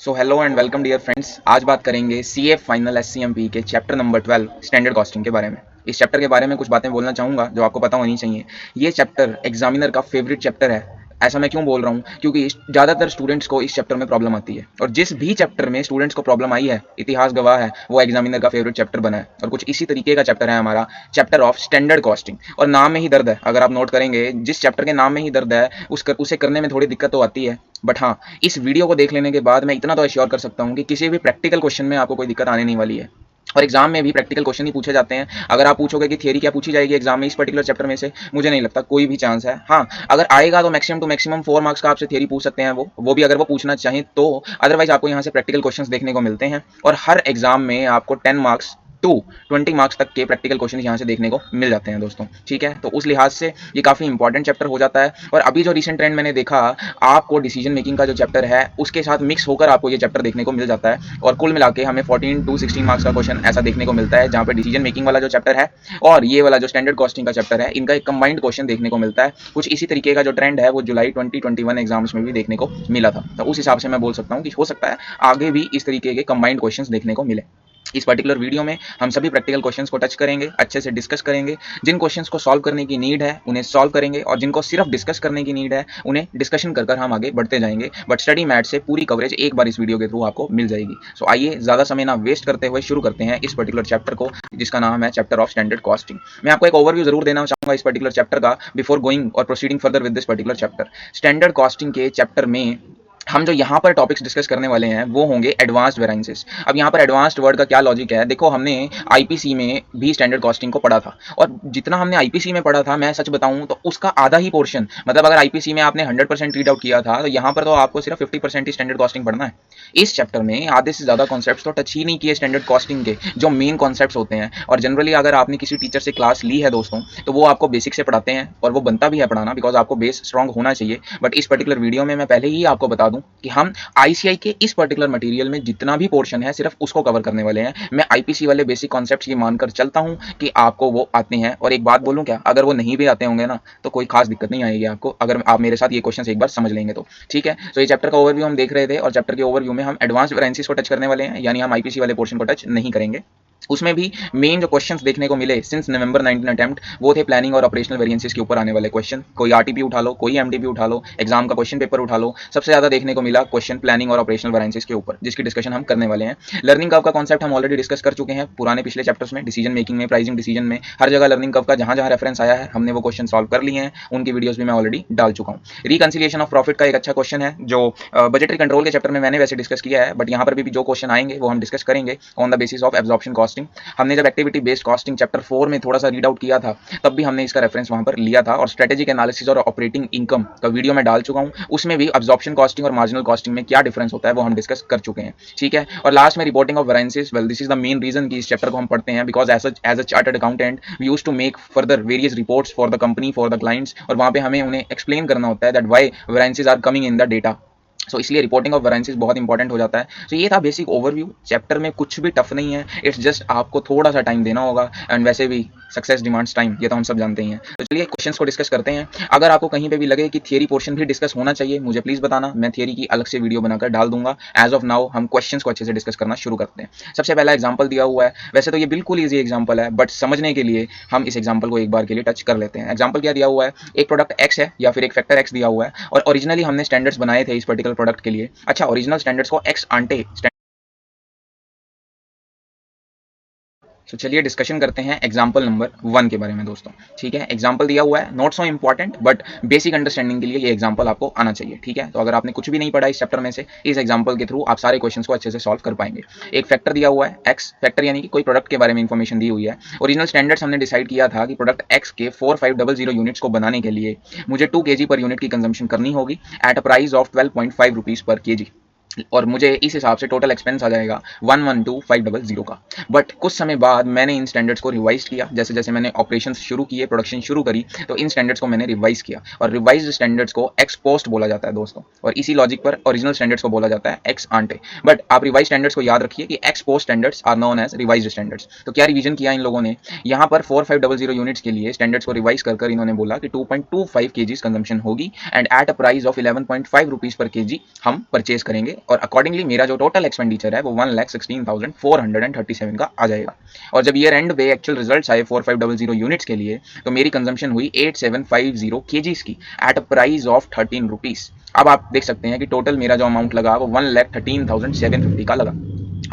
So hello and welcome dear friends. आज बात करेंगे सीए फाइनल एससीएमपी के चैप्टर नंबर 12 स्टैंडर्ड कॉस्टिंग के बारे में। इस चैप्टर के बारे में कुछ बातें बोलना चाहूँगा जो आपको पता होनी चाहिए। ये चैप्टर एग्जामिनर का फेवरेट चैप्टर है। ऐसा मैं क्यों बोल रहा हूँ? क्योंकि ज़्यादातर स्टूडेंट्स को इस चैप्टर में प्रॉब्लम आती है, और जिस भी चैप्टर में स्टूडेंट्स को प्रॉब्लम आई है, इतिहास गवाह है, वो एग्जामिनर का फेवरेट चैप्टर बना है। और कुछ इसी तरीके का चैप्टर है हमारा चैप्टर ऑफ स्टैंडर्ड कॉस्टिंग। और नाम में ही दर्द है, अगर आप नोट करेंगे, जिस चैप्टर के नाम में ही दर्द है उसे करने में थोड़ी दिक्कत तो आती है। बट हाँ, इस वीडियो को देख लेने के बाद मैं इतना तो एश्योर कर सकता हूँ कि किसी भी प्रैक्टिकल क्वेश्चन में आपको कोई दिक्कत आने नहीं वाली है। और एग्जाम में भी प्रैक्टिकल क्वेश्चन ही पूछे जाते हैं। अगर आप पूछोगे कि थियरी क्या पूछी जाएगी एग्जाम में इस पर्टिकुलर चैप्टर में से, मुझे नहीं लगता कोई भी चांस है। हाँ, अगर आएगा तो मैक्सिमम टू मैक्सिमम 4 मार्क्स का आपसे थियरी पूछ सकते हैं, वो भी अगर वो पूछना चाहें तो। अदरवाइज आपको यहाँ से प्रैक्टिकल क्वेश्चंस देखने को मिलते हैं, और हर एग्जाम में आपको 10 मार्क्स टू 20 मार्क्स तक के प्रैक्टिकल क्वेश्चन यहाँ से देखने को मिल जाते हैं दोस्तों। ठीक है, तो उस लिहाज से ये काफ़ी इंपॉर्टेंट चैप्टर हो जाता है। और अभी जो रिसेंट ट्रेंड मैंने देखा, आपको डिसीजन मेकिंग का जो चैप्टर है उसके साथ मिक्स होकर आपको ये चैप्टर देखने को मिल जाता है, और कुल मिला के हमें 14 to 16 मार्क्स का क्वेश्चन ऐसा देखने को मिलता है, जहाँ पे डिसीजन मेकिंग वाला जो चैप्टर है और ये वाला जो स्टैंडर्ड कॉस्टिंग का चैप्टर है, इनका एक कंबाइंड क्वेश्चन देखने को मिलता है। कुछ इसी तरीके का जो ट्रेंड है वो जुलाई 2021 एग्जाम्स में भी देखने को मिला था। तो उस हिसाब से मैं बोल सकता हूँ कि हो सकता है आगे भी इस तरीके के कंबाइंड क्वेश्चन देखने को मिले। इस पर्टिकुलर वीडियो में हम सभी प्रैक्टिकल क्वेश्चंस को टच करेंगे, अच्छे से डिस्कस करेंगे। जिन क्वेश्चंस को सॉल्व करने की नीड है उन्हें सॉल्व करेंगे, और जिनको सिर्फ डिस्कस करने की नीड है उन्हें डिस्कशन कर कर हम आगे बढ़ते जाएंगे। बट स्टडी मैट से पूरी कवरेज एक बार इस वीडियो के थ्रू आपको मिल जाएगी। सो आइए ज़्यादा समय ना वेस्ट करते हुए शुरू करते हैं इस पर्टिकुलर चैप्टर को, जिसका नाम है चैप्टर ऑफ स्टैंडर्ड कॉस्टिंग। मैं आपको एक ओवरव्यू जरूर देना चाहूँगा इस पर्टिकुलर चैप्टर का बिफोर गोइंग और proceeding further with this particular chapter. Standard costing के चैप्टर में हम जो यहाँ पर टॉपिक्स डिस्कस करने वाले हैं वो होंगे एडवांस्ड वेरिएंसेस। अब यहाँ पर एडवांस्ड वर्ड का क्या लॉजिक है, देखो हमने आईपीसी में भी स्टैंडर्ड कॉस्टिंग को पढ़ा था, और जितना हमने आईपीसी में पढ़ा था, मैं सच बताऊं तो उसका आधा ही पोर्शन, मतलब अगर आईपीसी में आपने 100% रीड आउट किया था, तो यहाँ पर तो आपको सिर्फ 50% ही स्टैंडर्ड कॉस्टिंग पढ़ना है। इस चैप्टर में आधे से ज़्यादा कॉन्सेप्ट्स तो टच ही नहीं किए स्टैंडर्ड कॉस्टिंग के, जो मेन कॉन्सेप्ट्स होते हैं। और जनरली अगर आपने किसी टीचर से क्लास ली है दोस्तों, तो वो आपको बेसिक से पढ़ाते हैं, और वो बनता भी है पढ़ाना, बिकॉज आपको बेस स्ट्रॉन्ग होना चाहिए। बट इस पर्टिकुलर वीडियो में मैं पहले ही आपको बता दूं कि हम आईसीआई के इस पर्टिकुलर मटेरियल में जितना भी पोर्शन है सिर्फ उसको कवर करने वाले हैं। मैं आईपीसी वाले बेसिक कॉन्सेप्ट्स ये मानकर चलता हूं कि आपको वो आते हैं। और एक बात बोलूं क्या, अगर वो नहीं भी आते होंगे ना, तो कोई खास दिक्कत नहीं आएगी आपको, अगर आप मेरे साथ ये क्वेश्चन एक बार समझ लेंगे तो। ठीक है, तो ये चैप्टर का ओवरव्यू हम देख रहे थे, और चैप्टर के ओवरव्यू में हम एडवांस वेरिएंसेस को टच करने वाले हैं, यानी हम आईपीसी वाले पोर्शन को टच नहीं करेंगे। उसमें भी मेन जो क्वेश्चंस देखने को मिले सिंस नवंबर 19 अटेम्प्ट, वो थे प्लानिंग और ऑपरेशनल वेरिएंसेस के ऊपर आने वाले क्वेश्चन। कोई आरटीपी उठा लो, कोई एमटीपी उठा लो, एग्जाम का क्वेश्चन पेपर उठा लो, सबसे ज्यादा देखने को मिला क्वेश्चन प्लानिंग और ऑपरेशनल वेरिएंसेस के ऊपर, जिसकी डिस्कशन हम करने वाले हैं। लर्निंग कर्व का कॉन्सेप्ट हम ऑलरेडी डिस्कस कर चुके हैं पुराने पिछले चैप्टर्स में, डिसीजन मेकिंग में, प्राइसिंग डिसीजन में, हर जगह लर्निंग कर्व का जहां जहां रेफरेंस आया है हमने वो क्वेश्चन सॉल्व कर लिए हैं। उनकी वीडियोस भी मैं ऑलरेडी डाल चुका हूँ। रिकंसिलिएशन ऑफ प्रॉफिट का एक अच्छा क्वेश्चन है, जो बजटरी कंट्रोल के चैप्टर में मैंने वैसे डिस्कस किया है, बट यहाँ पर भी जो क्वेश्चन आएंगे वो हम डिस्कस करेंगे on the basis of absorption costing. हमने जब एक्टिविटी बेस्ड कॉस्टिंग चैप्टर 4 में थोड़ा सा रीड आउट किया था, तब भी हमने इसका रेफरेंस वहां पर लिया था। और स्ट्रेटेजिक एनालिसिस और ऑपरेटिंग इनकम का वीडियो मैं डाल चुका हूं, उसमें भी एब्जॉर्प्शन कॉस्टिंग और मार्जिनल कॉस्टिंग में क्या डिफरेंस होता है वो हम डिस्कस कर चुके हैं। ठीक है, और लास्ट में reporting of variances, well this is the main reason कि इस चैप्टर को हम पढ़ते हैं, because as a chartered accountant we used to make further various reports for the company, for the clients, और वहां पे हमें उन्हें एक्सप्लेन करना होता है that why variances are coming in the data. So इसलिए रिपोर्टिंग ऑफ वेरिएंसेस बहुत इंपॉर्टेंट हो जाता है। सो ये था बेसिक ओवरव्यू। चैप्टर में कुछ भी टफ नहीं है, इट्स जस्ट आपको थोड़ा सा टाइम देना होगा, एंड वैसे भी सक्सेस डिमांड्स टाइम, ये तो हम सब जानते ही हैं। तो चलिए क्वेश्चंस को डिस्कस करते हैं। अगर आपको कहीं पे भी लगे कि थियरी पोर्शन भी डिस्कस होना चाहिए, मुझे प्लीज बताना, मैं थियरी की अलग से वीडियो बनाकर डाल दूंगा। एज ऑफ नाउ हम क्वेश्चंस को अच्छे से डिस्कस करना शुरू करते हैं। सबसे पहला एग्जाम्पल दिया हुआ है, वैसे तो ये बिल्कुल ईजी एग्जाम्पल है, बट समझने के लिए हम इस एग्जाम्पल को एक बार के लिए टच कर लेते हैं। एग्जाम्पल क्या दिया हुआ है, एक प्रोडक्ट एक्स है या फिर एक फैक्टर एक्स दिया हुआ है, और ओरिजिनली हमने स्टैंडर्ड्स बनाए थे इस पर्टिकुलर प्रोडक्ट के लिए। अच्छा, ओरिजिनल स्टैंडर्ड्स को एक्स आंटे। तो चलिए डिस्कशन करते हैं एग्जाम्पल नंबर 1 के बारे में दोस्तों। ठीक है, एग्जाम्पल दिया हुआ है, not so important, but basic understanding के लिए ये एग्जाम्पल आपको आना चाहिए। ठीक है, तो अगर आपने कुछ भी नहीं पढ़ा इस चैप्टर में से, इस एग्जाम्पल के थ्रू आप सारे क्वेश्चन को अच्छे से सॉल्व कर पाएंगे। एक फैक्टर दिया हुआ है एक्स, फैक्टर यानी कि कोई प्रोडक्ट के बारे में इंफॉर्मेशन दी हुई है। ओरिजिनल स्टैंडर्ड्स हमने डिसाइड किया था कि प्रोडक्ट एक्स के 4500 यूनिट्स को बनाने के लिए मुझे 2 kg पर यूनिट की कंजम्पशन करनी होगी at a price of 12.5 rupees per kg, और मुझे इस हिसाब से टोटल एक्सपेंस आ जाएगा 112500 का। बट कुछ समय बाद मैंने इन स्टैंडर्ड्स को रिवाइज किया, जैसे जैसे मैंने ऑपरेशंस शुरू किए, प्रोडक्शन शुरू करी, तो इन स्टैंडर्ड्स को मैंने रिवाइज किया, और रिवाइज्ड स्टैंडर्ड्स को एक्स पोस्ट बोला जाता है दोस्तों, और इसी लॉजिक पर ओरिजिनल स्टैंडर्ड्स को बोला जाता है एक्स आंटे। बट आप रिवाइज स्टैंडर्ड्स को याद रखिए कि ex post standards are known as revised standards. तो क्या रिवीजन किया इन लोगों ने, यहाँ पर 4500 यूनिट्स के लिए स्टैंडर्ड्स को रिवाइज कर इन्होंने बोला कि 2.25 kg कंजम्पशन होगी, and at a price of 11.5 rupees per kg हम परचेज करेंगे और अकॉर्डिंगली मेरा जो टोटल एक्सपेंडिचर है वो 1,16,437 का आ जाएगा। और जब ईयर एंड पे एक्चुअल रिजल्ट्स आए 4500 यूनिट्स के लिए तो मेरी कंजम्पशन हुई 8750 केजीज की at a price of 13 rupees. अब आप देख सकते हैं कि टोटल मेरा जो अमाउंट लगा वो 1,13,750 का लगा।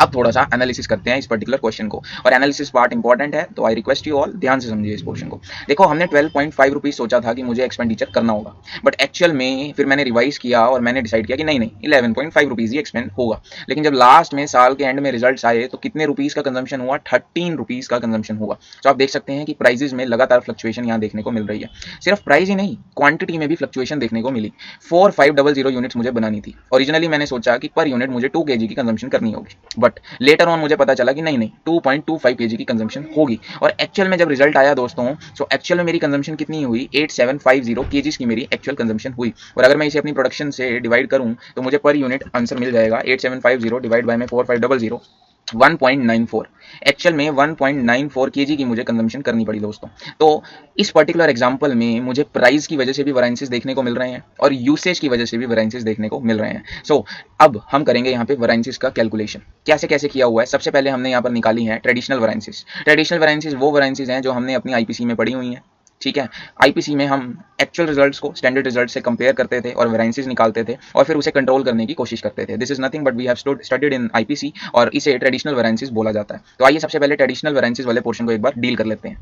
अब थोड़ा सा एनालिसिस करते हैं इस पर्टिकुलर क्वेश्चन को, और एनालिसिस पार्ट इंपॉर्टेंट है, तो आई रिक्वेस्ट यू ऑल ध्यान से समझिए इस पोर्शन को। देखो, हमने 12.5 रुपीज सोचा था कि मुझे एक्सपेंडिचर करना होगा, बट एक्चुअल में फिर मैंने रिवाइज किया और मैंने डिसाइड किया कि नहीं नहीं 11.5 रुपीज ही एक्सपेंड होगा। लेकिन जब लास्ट में साल के एंड में रिजल्ट्स आए तो कितने रुपीज का कंजम्पशन हुआ? 13 रुपीज का कंजम्पशन हुआ। तो आप देख सकते हैं कि प्राइजेस में लगातार फ्लक्चुएशन यहाँ देखने को मिल रही है। सिर्फ प्राइस ही नहीं, क्वांटिटी में भी फ्लक्चुएशन देखने को मिली। 4500 यूनिट्स मुझे बनानी थी। ओरिजिनली मैंने सोचा कि पर यूनिट मुझे 2 kg की कंजम्पशन करनी होगी, बट लेटर ऑन मुझे पता चला कि नहीं नहीं 2.25 kg की कंजम्पशन होगी। और एक्चुअल में जब रिजल्ट आया दोस्तों, सो एक्चुअल में मेरी कंजम्पशन कितनी हुई? 8750 kg की मेरी एक्चुअल कंजम्पशन हुई। और अगर मैं इसे अपनी प्रोडक्शन से डिवाइड करूं तो मुझे पर यूनिट आंसर मिल जाएगा 8750 डिवाइड बाय में 4500 1.94। एक्चुअल में 1.94 केजी की मुझे कंजम्पशन करनी पड़ी दोस्तों। तो इस पर्टिकुलर एग्जांपल में मुझे प्राइस की वजह से भी वेरिएंसेस देखने को मिल रहे हैं और यूसेज की वजह से भी वेरिएंसेस देखने को मिल रहे हैं। सो अब हम करेंगे यहाँ पे वेरिएंसेस का कैलकुलेशन। कैसे कैसे किया हुआ है? सबसे पहले हमने यहाँ पर निकाली है ट्रेडिशनल वेरिएंसेस। ट्रेडिशनल वेरिएंसेस वो वेरिएंसेस हैं जो हमने अपनी आईपीसी में पढ़ी हुई हैं। ठीक है, आईपीसी में हम एक्चुअल रिजल्ट्स को स्टैंडर्ड रिजल्ट से कंपेयर करते थे और वेरिएंसेस निकालते थे और फिर उसे कंट्रोल करने की कोशिश करते थे। This is nothing but we have studied in IPC और इसे ट्रेडिशनल वेरिएंसेस बोला जाता है। तो आइए सबसे पहले ट्रेडिशनल वेरिएंसेस वाले पोर्शन को एक बार डील कर लेते हैं।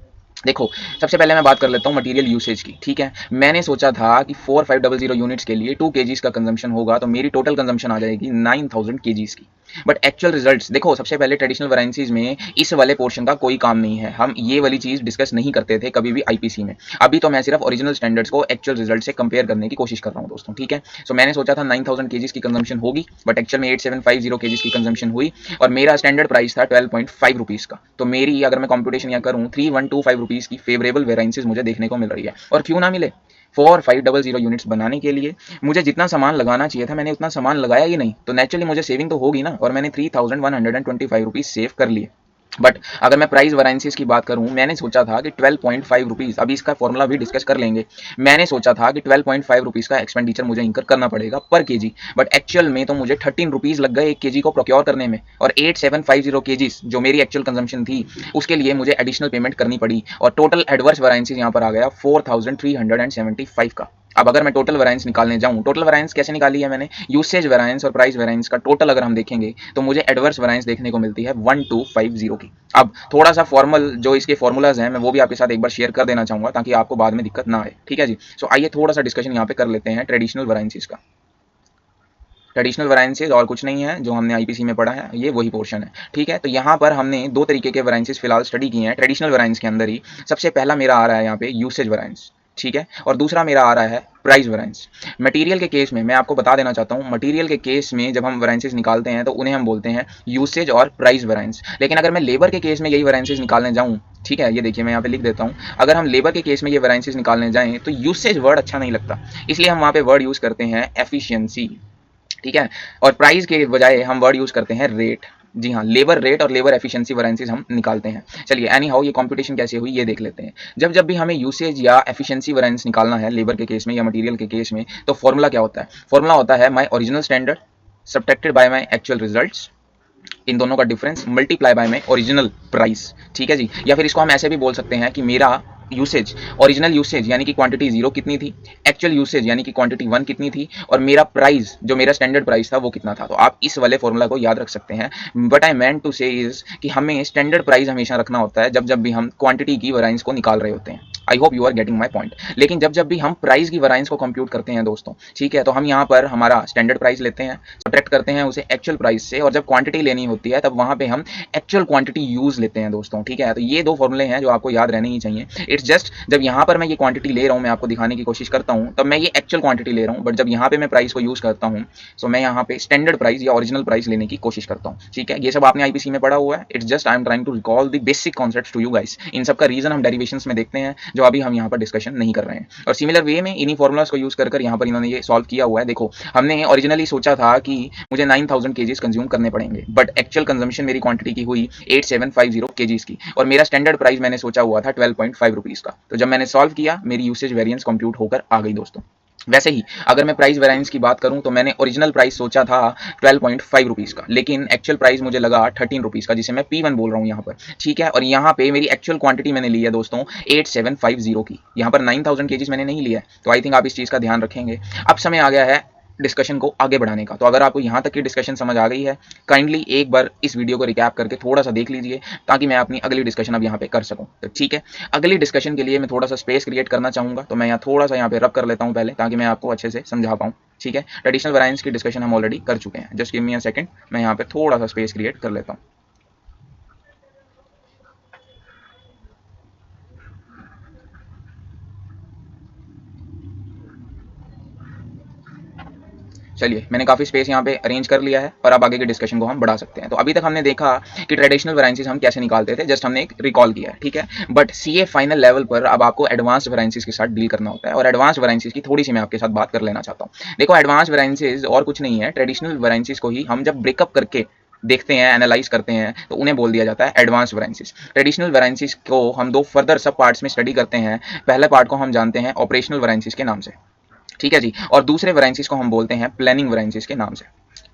देखो, सबसे पहले मैं बात कर लेता हूँ मटेरियल यूसेज की। ठीक है, मैंने सोचा था कि 4500 यूनिट्स के लिए 2 kgs का कंजम्पशन होगा, तो मेरी टोटल कंजम्पशन आ जाएगी 9000 kgs की। बट एक्चुअल रिजल्ट्स देखो, सबसे पहले ट्रेडिशनल वेरिएंसेस में इस वाले पोर्शन का कोई काम नहीं है। हम ये वाली चीज डिस्कस नहीं करते थे कभी भी आईपीसी में। अभी तो मैं सिर्फ ओरिजिनल स्टैंडर्ड्स को एक्चुअल रिजल्ट से कंपेयर करने की कोशिश कर रहा हूँ दोस्तों। ठीक है, सो मैंने सोचा था 9000 kgs की कंजम्पशन होगी, बट एक्चुअल में 8750 kgs की कंजम्पशन हुई और मेरा स्टैंडर्ड प्राइस था 12.5 रुपीज का। तो मेरी अगर मैं कंप्यूटेशन यहाँ करूँ 3125 रुपीज की फेवरेबल वेरिएंसेस मुझे देखने को मिल रही है। और क्यों ना मिले? 4500 यूनिट्स बनाने के लिए मुझे जितना सामान लगाना चाहिए था मैंने उतना सामान लगाया ही नहीं, तो नेचुरली मुझे सेविंग तो होगी ना, और मैंने 3125 रुपीज सेव कर लिए। बट अगर मैं प्राइस वेरिएंसेस की बात करूं, मैंने सोचा था कि 12.5 रुपीज, अभी इसका फॉर्मूला भी डिस्कस कर लेंगे। मैंने सोचा था कि 12.5 रुपीज का एक्सपेंडिचर मुझे इंकर करना पड़ेगा पर केजी, बट एक्चुअल में तो मुझे 13 रुपीज लग गए 1 केजी को प्रोक्योर करने में। और 8750 केजीज जो मेरी एक्चुअल कंजम्पशन थी उसके लिए मुझे एडिशनल पेमेंट करनी पड़ी और टोटल एडवर्स वेरिएंसेस यहाँ पर आ गया 4375 का। अब अगर मैं टोटल वेरिएंस निकालने जाऊं, टोटल वेरिएंस कैसे निकाली है मैंने? यूसेज वेरिएंस और प्राइस वेरिएंस का टोटल अगर हम देखेंगे तो मुझे एडवर्स वेरिएंस देखने को मिलती है 1250 की। अब थोड़ा सा फॉर्मल जो इसके फॉर्मूलाज हैं मैं वो भी आपके साथ एक बार शेयर कर देना चाहूंगा ताकि आपको बाद में दिक्कत ना आए। ठीक है जी, सो आइए थोड़ा सा डिस्कशन यहाँ पे कर लेते हैं ट्रेडिशनल वेरिएंसेस का। ट्रेडिशनल वेरिएंसेस और कुछ नहीं है, जो हमने आईपीसी में पढ़ा है ये वही पोर्शन है। ठीक है, तो यहाँ पर हमने दो तरीके के वेरिएंसेस फिलहाल स्टडी किए हैं ट्रेडिशनल वेरिएंस के अंदर ही। सबसे पहला मेरा आ रहा है यहाँ पे यूसेज वेरिएंस, ठीक है, और दूसरा मेरा आ रहा है प्राइस वेरिएंस। मटेरियल के केस में मैं आपको बता देना चाहता हूँ, मटेरियल के केस में जब हम वेरिएंसेस निकालते हैं तो उन्हें हम बोलते हैं यूसेज और प्राइस वेरिएंस। लेकिन अगर मैं लेबर के केस में यही वेरिएंसेस निकालने जाऊँ, ठीक है, ये देखिए मैं यहाँ पे लिख देता हूँ, अगर हम लेबर के केस में ये वेरिएंसेस निकालने जाएं तो यूसेज वर्ड अच्छा नहीं लगता, इसलिए हम वहाँ पे वर्ड यूज करते हैं एफिशिएंसी। ठीक है, और प्राइस के बजाय हम वर्ड यूज करते हैं रेट। जी हाँ, लेबर रेट और लेबर एफिशिएंसी वेरिएंसेस हम निकालते हैं। चलिए एनी हाउ ये कंप्यूटेशन कैसे हुई ये देख लेते हैं। जब जब भी हमें यूसेज या एफिशिएंसी वेरिएंस निकालना है लेबर के केस में या मटेरियल के केस में, तो फॉर्मूला क्या होता है? फॉर्मूला होता है my original standard subtracted by my actual results, इन दोनों का difference multiply by my original price. ठीक है जी, या फिर इसको हम ऐसे भी बोल सकते हैं कि मेरा यूसेज, ओरिजिनल यूसेज यानी कि क्वांटिटी 0 कितनी थी, एक्चुअल यूसेज यानी कि क्वांटिटी 1 कितनी थी, और मेरा प्राइस जो मेरा स्टैंडर्ड प्राइस था वो कितना था। तो आप इस वाले फॉर्मूला को याद रख सकते हैं। बट आई मेंट टू से इज कि हमें स्टैंडर्ड प्राइस हमेशा रखना होता है जब जब भी हम क्वांटिटी की वेरिएंस को निकाल रहे होते हैं। I hope you are getting my point. लेकिन जब जब भी हम प्राइस की वेरिएंस को कंप्यूट करते हैं दोस्तों, ठीक है, तो हम यहाँ पर हमारा स्टैंडर्ड प्राइस लेते हैं, सब्ट्रैक्ट करते हैं उसे एक्चुअल प्राइस से, और जब क्वांटिटी लेनी होती है तब वहाँ पे हम एक्चुअल क्वांटिटी यूज लेते हैं दोस्तों। ठीक है, तो ये दो फॉर्मूले हैं जो आपको याद रहने ही चाहिए। इट्स जस्ट जब यहाँ पर मैं ये क्वांटिटी ले रहा हूँ, मैं आपको दिखाने की कोशिश करता हूँ, तब मैं ये एक्चुअल क्वांटिटी ले रहा हूँ, बट जब यहाँ पे मैं प्राइस को यूज करता हूँ तो मैं यहाँ पे स्टैंडर्ड प्राइस या ओरिजिनल प्राइस लेने की कोशिश करता हूँ। ठीक है, ये सब आपने आईपीसी में पढ़ा हुआ है। It's just I am trying to recall the basic concepts to you guys. इन सब का रीजन हम डेरिवेशंस में देखते हैं जो अभी हम यहाँ पर डिस्कशन नहीं कर रहे हैं, और सिमिलर वे में इन्हीं फॉर्मुलाज को यूज कर यहाँ पर इन्होंने ये सॉल्व किया हुआ है। देखो, हमने ओरिजिनली सोचा था कि मुझे 9000 केजीज कंज्यूम करने पड़ेंगे, बट एक्चुअल कंजम्पशन मेरी क्वांटिटी की हुई 8750 केजीज की, और मेरा स्टैंडर्ड प्राइस मैंने सोचा हुआ था 12.5 रुपीज का। तो जब मैंने सॉल्व किया मेरी यूसेज वेरिएंस कंप्यूट होकर आ गई दोस्तों। वैसे ही अगर मैं प्राइस वेरिएंस की बात करूं तो मैंने ओरिजिनल प्राइस सोचा था 12.5 रुपीज़ का, लेकिन एक्चुअल प्राइस मुझे लगा 13 रुपीज़ का, जिसे मैं P1 बोल रहा हूं यहाँ पर। ठीक है, और यहाँ पे मेरी एक्चुअल क्वांटिटी मैंने ली है दोस्तों 8750 की, यहाँ पर 9000 केजीज मैंने नहीं लिया है। तो आई थिंक आप इस चीज़ का ध्यान रखेंगे। अब समय आ गया है डिस्कशन को आगे बढ़ाने का। तो अगर आपको यहाँ तक की डिस्कशन समझ आ गई है, काइंडली एक बार इस वीडियो को रिकैप करके थोड़ा सा देख लीजिए, ताकि मैं अपनी अगली डिस्कशन अब यहाँ पे कर सकूँ। तो ठीक है, अगली डिस्कशन के लिए मैं थोड़ा सा स्पेस क्रिएट करना चाहूँगा, तो मैं यहाँ थोड़ा सा यहाँ पे रब कर लेता हूँ पहले, ताकि मैं आपको अच्छे से समझा पाऊँ। ठीक है, ट्रेडिशनल वेरिएंस की डिस्कशन हम ऑलरेडी कर चुके हैं। Just give me a second, मैं यहाँ पे थोड़ा सा स्पेस क्रिएट कर लेता हूँ। चलिए, मैंने काफ़ी स्पेस यहाँ पे अरेंज कर लिया है और अब आगे के डिस्कशन को हम बढ़ा सकते हैं। तो अभी तक हमने देखा कि ट्रेडिशनल वेरिएंसेस हम कैसे निकालते थे, जस्ट हमने एक रिकॉल किया है। ठीक है, बट सीए फाइनल लेवल पर अब आपको एडवांस वेरिएंसेस के साथ डील करना होता है, और एडवांस वेरिएंसेस की थोड़ी सी मैं आपके साथ बात कर लेना चाहता हूँ। देखो, एडवांस वेरिएंसेस और कुछ नहीं है, ट्रेडिशनल वेरिएंसेस को ही हम जब ब्रेकअप करके देखते हैं, एनालाइज करते हैं, तो उन्हें बोल दिया जाता है एडवांस वेरिएंसेस। ट्रेडिशनल वेरिएंसेस को हम दो फर्दर सब पार्ट्स में स्टडी करते हैं। पहले पार्ट को हम जानते हैं ऑपरेशनल वेरिएंसेस के नाम से, ठीक है जी, और दूसरे वेरिएंसेस को हम बोलते हैं प्लानिंग वेरिएंसेस के नाम से।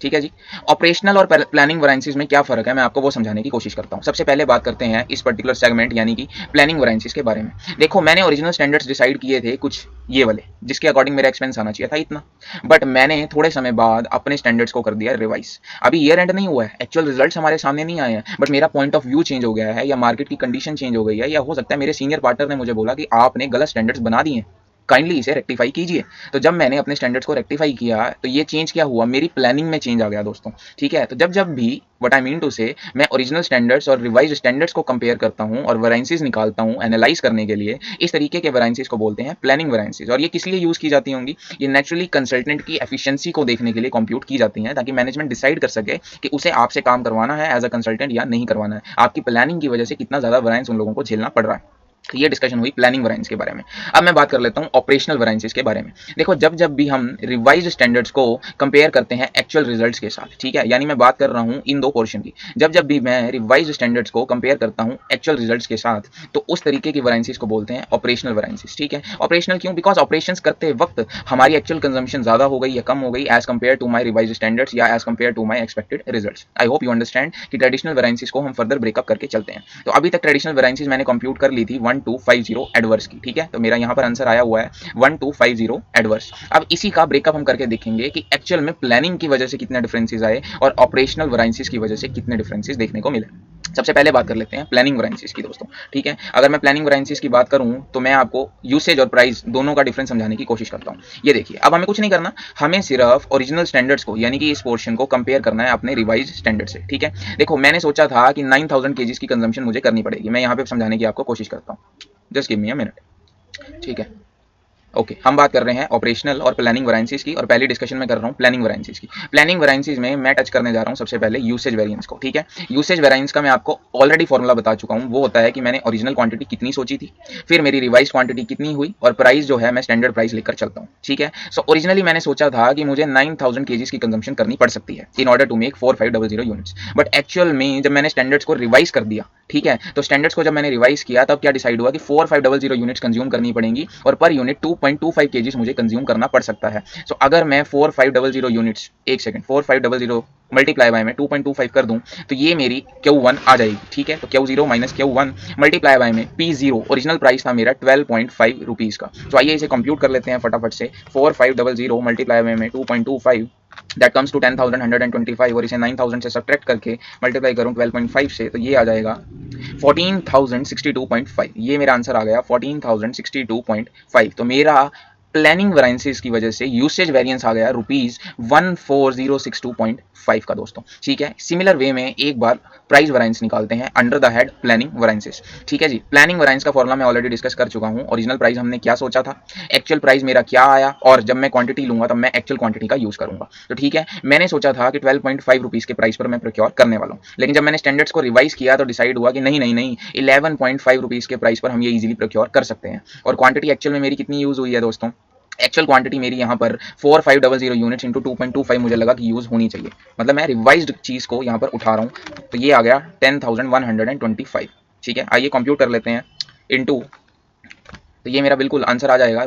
ठीक है जी, ऑपरेशनल और प्लानिंग वेरिएंसेस में क्या फर्क है, मैं आपको वो समझाने की कोशिश करता हूँ। सबसे पहले बात करते हैं इस पर्टिकुलर सेगमेंट यानी कि प्लानिंग वेरिएंसेस के बारे में। देखो, मैंने ओरिजिनल स्टैंडर्ड्स डिसाइड किए थे कुछ ये वाले, जिसके अकॉर्डिंग मेरा एक्सपेंस आना चाहिए था इतना, बट मैंने थोड़े समय बाद अपने स्टैंडर्ड्स को कर दिया रिवाइज। अभी ईयर एंड नहीं हुआ है, एक्चुअल रिजल्ट्स हमारे सामने नहीं आए हैं, बट मेरा पॉइंट ऑफ व्यू चेंज हो गया है, या मार्केट की कंडीशन चेंज हो गई है, या हो सकता है मेरे सीनियर पार्टनर ने मुझे बोला कि आपने गलत स्टैंडर्ड्स बना दिए, काइंडली इसे रेक्टिफाई कीजिए। तो जब मैंने अपने स्टैंडर्ड्स को रेक्टिफाई किया, तो ये चेंज क्या हुआ, मेरी प्लानिंग में चेंज आ गया दोस्तों। ठीक है, तो जब जब भी व्हाट आई मीन टू से मैं ओरिजिनल स्टैंडर्ड्स और रिवाइज स्टैंडर्ड्स को कंपेयर करता हूं और वेरिएंसेस निकालता हूं एनालाइज करने के लिए, इस तरीके के वेरिएंसेस को बोलते हैं प्लानिंग वेरिएंसेस। और ये किस लिए यूज की जाती होंगी, ये नेचुरली कंसल्टेंट की एफिशिएंसी को देखने के लिए कंप्यूट की जाती हैं, ताकि मैनेजमेंट डिसाइड कर सके कि उसे आपसे काम करवाना है एज अ कंसल्टेंट या नहीं करवाना है। आपकी प्लानिंग की वजह से कितना ज्यादा वेरिएंस उन लोगों को झेलना पड़ रहा है। ये डिस्कशन हुई प्लानिंग वेरिएंस के बारे में। अब मैं बात कर लेता हूं ऑपरेशनल वेरिएंसेस के बारे में। देखो, जब जब भी हम रिवाइज्ड स्टैंडर्ड्स को कंपेयर करते हैं एक्चुअल रिजल्ट्स के साथ, ठीक है, यानी मैं बात कर रहा हूं इन दो पोर्शन की, जब जब भी मैं रिवाइज्ड स्टैंडर्ड्स को कंपेयर करता हूं एक्चुअल रिजल्ट्स के साथ, तो उस तरीके की वेरिएंसेस को बोलते हैं ऑपरेशनल वेरिएंसेस। ठीक है, ऑपरेशनल क्यों, बिकॉज ऑपरेशंस करते वक्त हमारी एक्चुअल कंजम्पशन ज्यादा हो गई या कम हो गई as compare to my revised standards या as compare to my expected results. I hope you understand कि ट्रेडिशनल वेरिएंसेस को हम फर्दर ब्रेकअप करके चलते हैं। तो अभी तक ट्रेडिशनल वेरिएंसेस मैंने कंप्यूट कर ली थी 1250 एडवर्स की। ठीक है, तो मेरा यहाँ पर आंसर आया हुआ है 1250 एडवर्स। अब इसी का ब्रेकअप हम करके देखेंगे कि एक्चुअल में प्लानिंग की वजह से कितने डिफरेंसेस आए और ऑपरेशनल वेरिएंसेस की वजह से कितने डिफरेंसेस देखने को मिले। सबसे पहले बात कर लेते हैं प्लानिंग वेरिएंसेस की दोस्तों। ठीक है, अगर मैं प्लानिंग वेरिएंसेस की बात करूं तो मैं आपको यूसेज और प्राइस दोनों का डिफरेंस समझाने की कोशिश करता हूं। ये देखिए, अब हमें कुछ नहीं करना, हमें सिर्फ ओरिजिनल स्टैंडर्ड्स को यानी कि इस पोर्शन को कंपेयर करना है अपने रिवाइज स्टैंडर्ड से। ठीक है, देखो, मैंने सोचा था कि 9000 केजीज की कंजम्पशन मुझे करनी पड़ेगी। मैं यहाँ पे समझाने की आपको कोशिश करता हूँ, just give me a minute. ठीक है, ओके, हम बात कर रहे हैं ऑपरेशनल और प्लानिंग वेरिएंसेस की, और पहली डिस्कशन में कर रहा हूं प्लानिंग वेरिएंसेस की। प्लानिंग वेरिएंसेस में मैं टच करने जा रहा हूं सबसे पहले यूसेज वेरिएंस को। ठीक है, यूसेज वेरिएंस का मैं आपको ऑलरेडी फॉर्मूला बता चुका हूं। वो होता है कि मैंने ओरिजिनल क्वांटिटी कितनी सोची थी, फिर मेरी रिवाइज क्वांटिटी कितनी हुई, और प्राइस जो है मैं स्टैंडर्ड प्राइस लेकर चलता हूं। ठीक है, सो ओरिजिनली मैंने सोचा था कि मुझे 9000 केजीज की कंजम्पशन करनी पड़ सकती है in order to make 4500 units, but actual में जब मैंने स्टैंडर्ड्स को रिवाइज कर दिया, ठीक है, तो स्टैंडर्ड्स को जब मैंने रिवाइज किया तब क्या डिसाइड हुआ कि 4500 यूनिट्स कंज्यूम करनी पड़ेंगी, और पर यूनिट 2.25 केजीज मुझे कंज्यूम करना पड़ सकता है। सो अगर मैं 4500 यूनिट्स, एक सेकंड, 4500 मल्टीप्लाई बाय में 2.25 कर दूं, तो ये मेरी Q1 आ जाएगी। ठीक है, तो Q0 minus Q1 multiply by में P0, ओरिजिनल प्राइस था मेरा 12.5 रुपीज़ का। तो आइए इसे कंप्यूट कर लेते हैं फटाफट से। 4500 मल्टीप्लाई बाय में 2.25, दैट कम्स टू 10,125, और इसे 9000 से सब्ट्रैक्ट करके मल्टीप्लाई करूं 12.5 से, तो ये आ जाएगा 14,062.5। ये मेरा आंसर आ गया 14,062.5। तो मेरा प्लानिंग वेरिएंसेस की वजह से यूसेज वेरिएंस आ गया ₹14062.5 का दोस्तों। ठीक है, सिमिलर वे में एक बार प्राइस वेरिएंस निकालते हैं under the head planning variances. ठीक है जी, प्लानिंग वेरिएंस का फॉर्मूला मैं ऑलरेडी डिस्कस कर चुका हूं। ओरिजिनल प्राइस हमने क्या सोचा था, एक्चुअल प्राइस मेरा क्या आया, और जब मैं क्वांटिटी लूंगा तब मैं एक्चुअल क्वांटिटी का यूज करूंगा। तो ठीक है, मैंने सोचा था कि 12.5 रुपीज़ के प्राइस पर मैं प्रोक्योर करने वाला हूं, लेकिन जब मैंने स्टैंडर्ड्स को रिवाइज किया तो डिसाइड हुआ कि नहीं नहीं नहीं, 11.5 रुपीज़ के प्राइस पर हम ये इजीली प्रोक्योर कर सकते हैं। और क्वांटिटी एक्चुअल में मेरी कितनी यूज हुई है दोस्तों, एक्चुअल क्वांटिटी मेरी यहाँ पर 4500 यूनिट्स इंटू 2.25 मुझे लगा कि यूज़ होनी चाहिए, मतलब मैं रिवाइज्ड चीज़ को यहाँ पर उठा रहा हूँ। तो ये आ गया 10,125। ठीक है, आइए कंप्यूट कर लेते हैं इंटू तो ये मेरा बिल्कुल आंसर आ जाएगा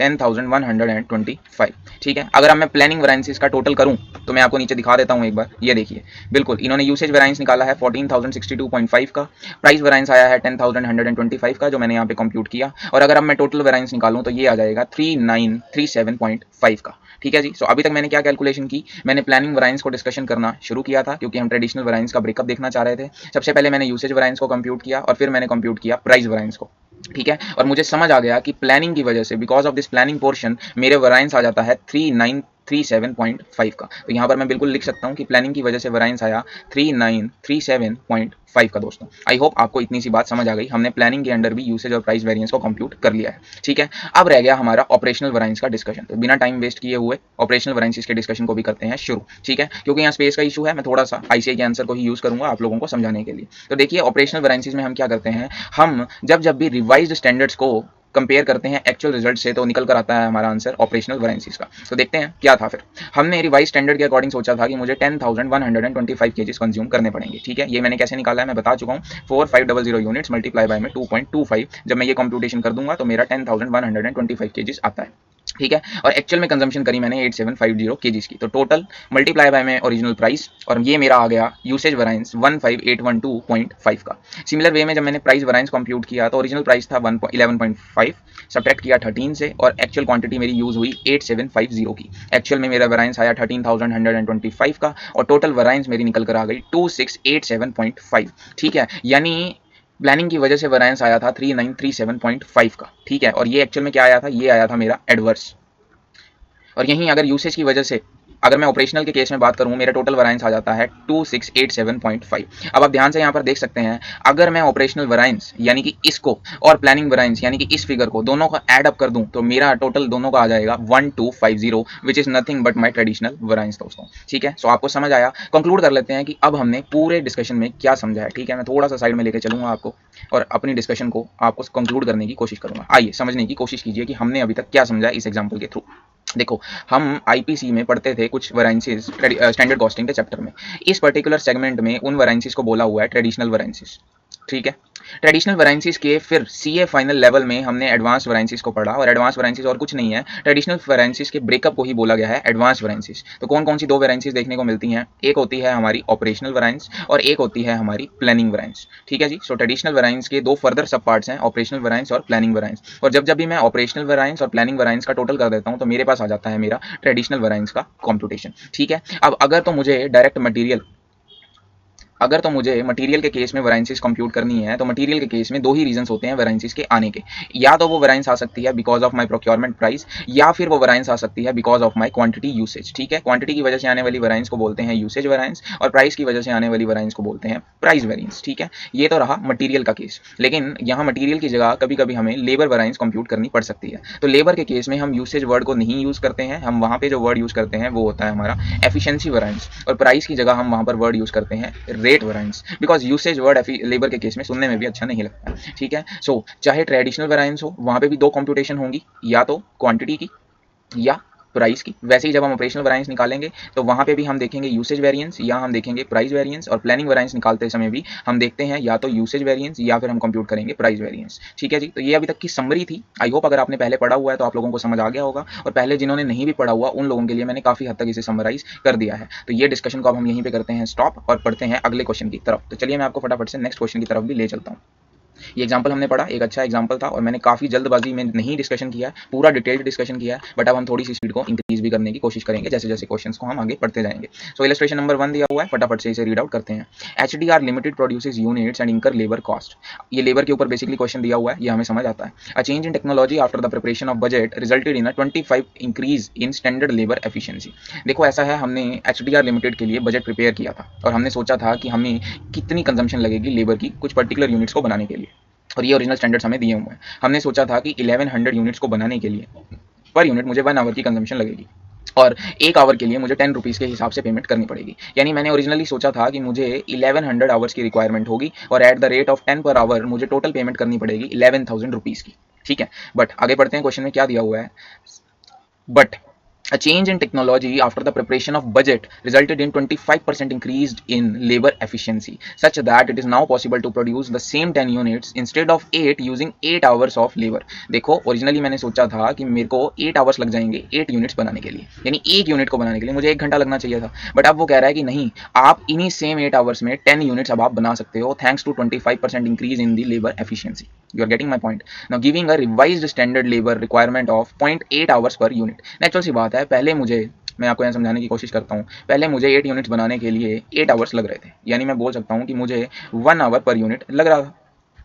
₹10,125। ठीक है, अगर अब मैं प्लानिंग वैरेंसीज का टोटल करूं तो मैं आपको नीचे दिखा देता हूं एक बार, ये देखिए बिल्कुल इन्होंने यूसेज वैरेंस निकाला है 14,062.5 का, प्राइस वैरेंस आया है 10,125 का जो मैंने यहाँ पे कंप्यूट किया, और अगर अब मैं टोटल वैरेंस निकालूं तो ये आ जाएगा 3937.5 का। ठीक है जी। सो अभी तक मैंने क्या कैलकुलेशन की, मैंने प्लानिंग वैरेंस को डिस्कशन करना शुरू किया था क्योंकि हम ट्रेडिशनल वैरेंस का ब्रेकअप देखना चाह रहे थे। सबसे पहले मैंने यूसेज वैरेंस को कंप्यूट किया और फिर मैंने कंप्यूट किया प्राइस वैरेंस को। ठीक है, और मुझे समझ आ गया कि प्लानिंग की वजह से, because of this planning portion, मेरे वैरेंस आ जाता है 3937.5 का। तो यहाँ पर मैं बिल्कुल लिख सकता हूँ कि प्लानिंग की वजह से वैरेंस आया 3937.5 का। दोस्तों आई होप आपको इतनी सी बात समझ आ गई, हमने प्लानिंग के अंडर भी यूसेज और प्राइस वेरिएंस को कंप्यूट कर लिया है। ठीक है, अब रह गया हमारा ऑपरेशनल वैरेंस का डिस्कशन। तो बिना टाइम वेस्ट किए हुए ऑपरेशनल वैरेंसेस के डिस्कशन को भी करते हैं शुरू। ठीक है, क्योंकि यहाँ स्पेस का इशू है, मैं थोड़ा सा आईसीआई के आंसर को ही यूज करूंगा आप लोगों को समझाने के लिए। तो देखिए ऑपरेशनल वैरेंसेस में हम क्या करते हैं, हम जब भी रिवाइज्ड स्टैंडर्ड्स को कंपेयर करते हैं एक्चुअल रिजल्ट से तो निकल कर आता है हमारा आंसर ऑपरेशनल वैरेंसीज का। तो देखते हैं क्या था फिर। हमने रिवाइज स्टैंडर्ड के अकॉर्डिंग सोचा था कि मुझे 10,125 केजीज कंज्यूम करने पड़ेंगे। ठीक है, ये मैंने कैसे निकाला है मैं बता चुका हूँ, 4500 यूनिट्स मल्टीप्लाई बाय में 2.25, जब मैं ये कंप्यूटेशन कर दूंगा तो मेरा 10,125 केजीज आता है। ठीक है, और एक्चुअल में कंजम्पशन करी मैंने 8750 केजीज की। तो टोटल मल्टीप्लाई बाय में ओरिजिनल प्राइस, और ये मेरा आ गया यूसेज वैरेंस 15812.5 का। सिमिलर वे में जब मैंने प्राइस वैरेंस कंप्यूट किया तो ओरिजिनल प्राइस था 11.5, सब्ट्रैक्ट किया 13 से, और एक्चुअल क्वांटिटी मेरी यूज हुई 8750 की। एक्चुअल में मेरा वैरेंस आया 13,125 का, और टोटल वैरेंस मेरी निकल कर आ गई 2687.5। ठीक है, यानी प्लानिंग की वजह से वैरेंस आया था 3937.5 का। ठीक है, और ये एक्चुअल में क्या आया था, ये आया था मेरा एडवर्स। और यहीं अगर यूसेज की वजह से, अगर मैं ऑपरेशनल के केस में बात करूं, मेरा टोटल वैरेंस आ जाता है 2687.5। अब आप ध्यान से यहां पर देख सकते हैं, अगर मैं ऑपरेशनल वैरेंस यानी कि इसको और प्लानिंग वैरेंस यानी कि इस फिगर को दोनों का ऐड अप कर दूं तो मेरा टोटल दोनों का आ जाएगा 1250, which is nothing but my traditional variance दोस्तों। ठीक है, सो आपको समझ आया। कंक्लूड कर लेते हैं कि अब हमने पूरे डिस्कशन में क्या समझा है। ठीक है, मैं थोड़ा सा साइड में लेकर चलूंगा आपको और अपनी डिस्कशन को आपको कंक्लूड करने की कोशिश करूंगा। आइए समझने की कोशिश कीजिए कि हमने अभी तक क्या समझा इस एग्जाम्पल के थ्रू। देखो, हम आईपीसी में पढ़ते थे कुछ वैरेंसीज स्टैंडर्ड कॉस्टिंग के चैप्टर में। इस पर्टिकुलर सेगमेंट में उन वैरेंसीज को बोला हुआ है ट्रेडिशनल वैरेंसीज। ठीक है, ट्रेडिशनल वैरेंसीज के फिर सीए फाइनल लेवल में हमने एडवांस वैरेंसीज को पढ़ा, और एडवांस वैरेंसीज और कुछ नहीं है, ट्रेडिशनल वैरेंसीज के ब्रेकअप को ही बोला गया है एडवांस वैरेंसीज। तो कौन कौन सी दो वैरेंसीज देखने को मिलती हैं, एक होती है हमारी ऑपरेशनल वैरेंस और एक होती है हमारी प्लानिंग वैरेंस। ठीक है जी। सो ट्रेडिशनल वैरेंस के दो फर्दर सब पार्ट्स हैं, ऑपरेशनल वैरेंस और प्लानिंग वैरेंस, और जब भी मैं ऑपरेशनल वैरेंस और प्लानिंग वैरेंस का टोटल कर देता हूं तो मेरे पास आ जाता है मेरा ट्रेडिशनल वैरेंस का कॉम्प्यूटेशन। ठीक है, अब अगर तो मुझे मटेरियल के केस में वैरेंसीज कंप्यूट करनी है तो मटेरियल के केस में दो ही रीजंस होते हैं वैरेंसीज के आने के, या तो वो वैरेंस आ सकती है because of my procurement price, या फिर वो वैरेंस आ सकती है because of my quantity usage. ठीक है, क्वांटिटी की वजह से आने वाली वैरेंस को बोलते हैं यूसेज वैरेंस, और प्राइस की वजह से आने वाली वैरेंस को बोलते हैं प्राइस वैरेंस। ठीक है, ये तो रहा मटेरियल का केस, लेकिन यहाँ मटेरियल की जगह कभी कभी हमें लेबर वैरेंस कंप्यूट करनी पड़ सकती है। तो लेबर के केस में हम यूसेज वर्ड को नहीं यूज करते हैं, हम वहाँ पे जो वर्ड यूज करते हैं वो होता है हमारा एफिशिएंसी वैरेंस, और प्राइस की जगह हम वहाँ पर वर्ड यूज करते हैं rate variance, because usage word labour के केस में सुनने में भी अच्छा नहीं लगता। ठीक है, सो चाहे ट्रेडिशनल वैरेंस हो वहां पे भी दो कंप्यूटेशन होंगी, या तो क्वांटिटी की या प्राइस की। वैसे ही जब हम ऑपरेशनल वैरेंस निकालेंगे तो वहां पे भी हम देखेंगे यूसेज वेरिएंस या हम देखेंगे प्राइस वेरिएंस, और प्लानिंग वैरेंस निकालते समय भी हम देखते हैं या तो यूसेज वेरिएंस या फिर हम कंप्यूट करेंगे प्राइस वेरिएंस। ठीक है जी। तो ये अभी तक की समरी थी। आई होप अगर आपने पहले पढ़ा हुआ है तो आप लोगों को समझ आ गया होगा, और पहले जिन्होंने नहीं भी पढ़ा हुआ उन लोगों के लिए मैंने काफी हद तक इसे समराइज कर दिया है। तो ये डिस्कशन को अब हम यहीं पे करते हैं स्टॉप और पढ़ते हैं अगले क्वेश्चन की तरफ। तो चलिए मैं आपको फटाफट से नेक्स्ट क्वेश्चन की तरफ भी ले चलता हूँ। ये एग्जाम्पल हमने पढ़ा, एक अच्छा एग्जाम्पल था, और मैंने काफी जल्दबाजी में नहीं डिस्कशन किया है, पूरा डिटेल्ड डिस्कशन किया है, बट अब हम थोड़ी सी स्पीड को इंक्रीज भी करने की कोशिश करेंगे जैसे जैसे क्वेश्चंस को हम आगे पढ़ते जाएंगे। सो इलस्ट्रेशन नंबर 1 दिया हुआ है, फटाफट से इसे रीड आउट करते हैं। HDR limited produces units and इंकर लेबर कॉस्ट। ये लेबर के ऊपर बेसिकली क्वेश्चन दिया हुआ है, ये हमें समझ आता है। A change in technology after the preparation of budget resulted in a 25 increase in standard labour efficiency. देखो ऐसा है, हमने HDR लिमिटेड के लिए बजट प्रिपेयर किया था और हमने सोचा था कि हमें कितनी कंजम्पशन लगेगी लेबर की कुछ पर्टिकुलर यूनिट्स को बनाने के लिए, और ये ओरिजिनल स्टैंडर्ड्स हमें दिए हुए हैं। हमने सोचा था कि 1100 यूनिट्स को बनाने के लिए पर यूनिट मुझे 1 आवर की कंजम्पशन लगेगी, और 1 आवर के लिए मुझे 10 रुपीज़ के हिसाब से पेमेंट करनी पड़ेगी। यानी मैंने ओरिजिनली सोचा था कि मुझे 1100 आवर्स की रिक्वायरमेंट होगी, और at the rate of 10 per hour मुझे टोटल पेमेंट करनी पड़ेगी 11,000 रुपीज़ की। ठीक है, बट आगे बढ़ते हैं, क्वेश्चन में क्या दिया हुआ है, but A change in technology after the preparation of budget resulted in 25% increased in labor efficiency, such that it is now possible to produce the same 10 units instead of 8 using 8 hours of labor. देखो originally मैंने सोचा था कि मेरे को 8 hours लग जाएंगे 8 units बनाने के लिए, यानी एक यूनिट को बनाने के लिए मुझे 1 घंटा लगना चाहिए था, बट अब वो कह रहा है कि नहीं, आप इन्हीं सेम 8 आवर्स में 10 यूनिट्स अब आप बना सकते हो thanks to 25% increase in the labour efficiency. You are getting my point. Now giving a revised standard labour requirement of 0.8 hours per unit. Natural सी बात है, पहले मुझे, मैं आपको यहाँ समझाने की कोशिश करता हूँ, पहले मुझे 8 यूनिट्स बनाने के लिए 8 आवर्स लग रहे थे, यानी मैं बोल सकता हूँ कि मुझे 1 आवर पर यूनिट लग रहा था.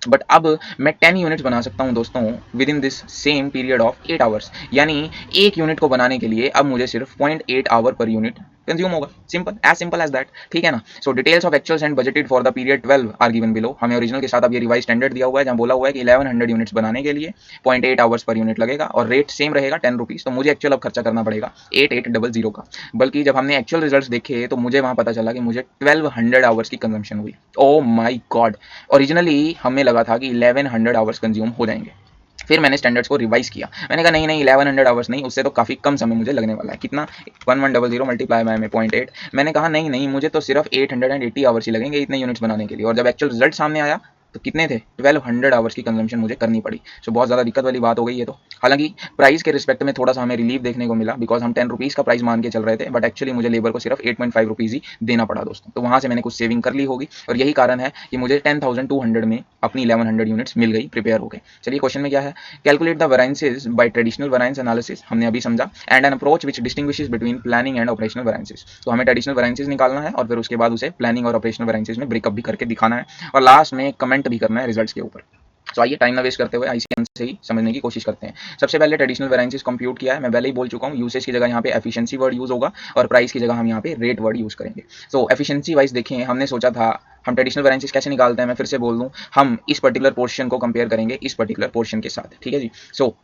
बट अब मैं 10 यूनिट्स बना सकता हूँ दोस्तों with in this same period of 8 hours, यानी एक यूनिट को बनाने के लिए अब मुझे सिर्फ 0.8 आवर पर यूनिट कंज्यूम होगा. Simple as that. ठीक है ना. So details of actuals and budgeted for the period 12 are given below. हमें ओरिजिनल के साथ अब ये रिवाइज स्टैंडर्ड दिया हुआ है जहाँ बोला हुआ है कि 1100 यूनिट्स बनाने के लिए 0.8 आवर्स पर यूनिट लगेगा और रेट सेम रहेगा 10 रुपीज़. तो मुझे एक्चुअल अब खर्चा करना पड़ेगा 8800 का, बल्कि जब हमने एक्चुअल रिजल्ट देखे तो मुझे वहाँ पता चला कि मुझे 1200 आवर्स की कंजम्पशन हुई. ओ माई गॉड. ओरिजिनली हमें लगा था कि 1100 आवर्स कंज्यूम हो जाएंगे. फिर मैंने स्टैंडर्ड्स को रिवाइज किया. मैंने कहा नहीं 1100 आवर्स नहीं, उससे तो काफ़ी कम समय मुझे लगने वाला है. कितना? 1100 मल्टीप्लाई बाय में 0.8. मैंने कहा नहीं मुझे तो सिर्फ 880 आवर्स ही लगेंगे इतने यूनिट्स बनाने के लिए. और जब एक्चुअल रिजल्ट सामने आया तो कितने थे? 1200 आवर्स की कंजम्पशन मुझे करनी पड़ी. सो बहुत ज़्यादा दिक्कत वाली बात हो गई है. तो हालांकि प्राइस के रिस्पेक्ट में थोड़ा सा हमें रिलीफ देखने को मिला, बिकॉज हम 10 रुपीज़ का प्राइस मान के चल रहे थे, बट एक्चुअली मुझे लेबर को सिर्फ 8.5 रुपीज़ ही देना पड़ा दोस्तों. तो वहाँ से मैंने कुछ सेविंग कर ली होगी और यही कारण है कि मुझे 10,200 में अपनी 1100 यूनिट्स मिल गई, प्रिपेयर हो गए. चलिए क्वेश्चन में क्या है? Calculate the variances by traditional variance analysis, हमने अभी समझा, and an approach which distinguishes between planning and operational variances. तो हमें ट्रेडिशनल वेरिएंसेस निकालना है और फिर उसके बाद उसे प्लानिंग और ऑपरेशनल वेरिएंसेस में ब्रेकअप भी करके दिखाना है और लास्ट में कमेंट भी करना है रिजल्ट्स के ऊपर. तो आइए टाइम ना वेस्ट करते हुए आईसीएम से ही समझने की कोशिश करते हैं. सबसे पहले ट्रेडिशनल वेरिएंसेस कंप्यूट किया है, मैं पहले ही बोल चुका हूँ. यूसेज की जगह यहाँ पे एफिशिएंसी वर्ड यूज होगा और प्राइस की जगह हम यहाँ पे रेट वर्ड यूज करेंगे. सो एफिशिएंसी वाइज देखें, हमने सोचा था हम ट्रेडिशनल वेरिएंसेस कैसे निकालते हैं, मैं फिर से बोल दूं, हम इस पर्टिकुलर पोर्शन को कंपेयर करेंगे इस पर्टिकुलर पोर्शन के साथ. ठीक है जी. सो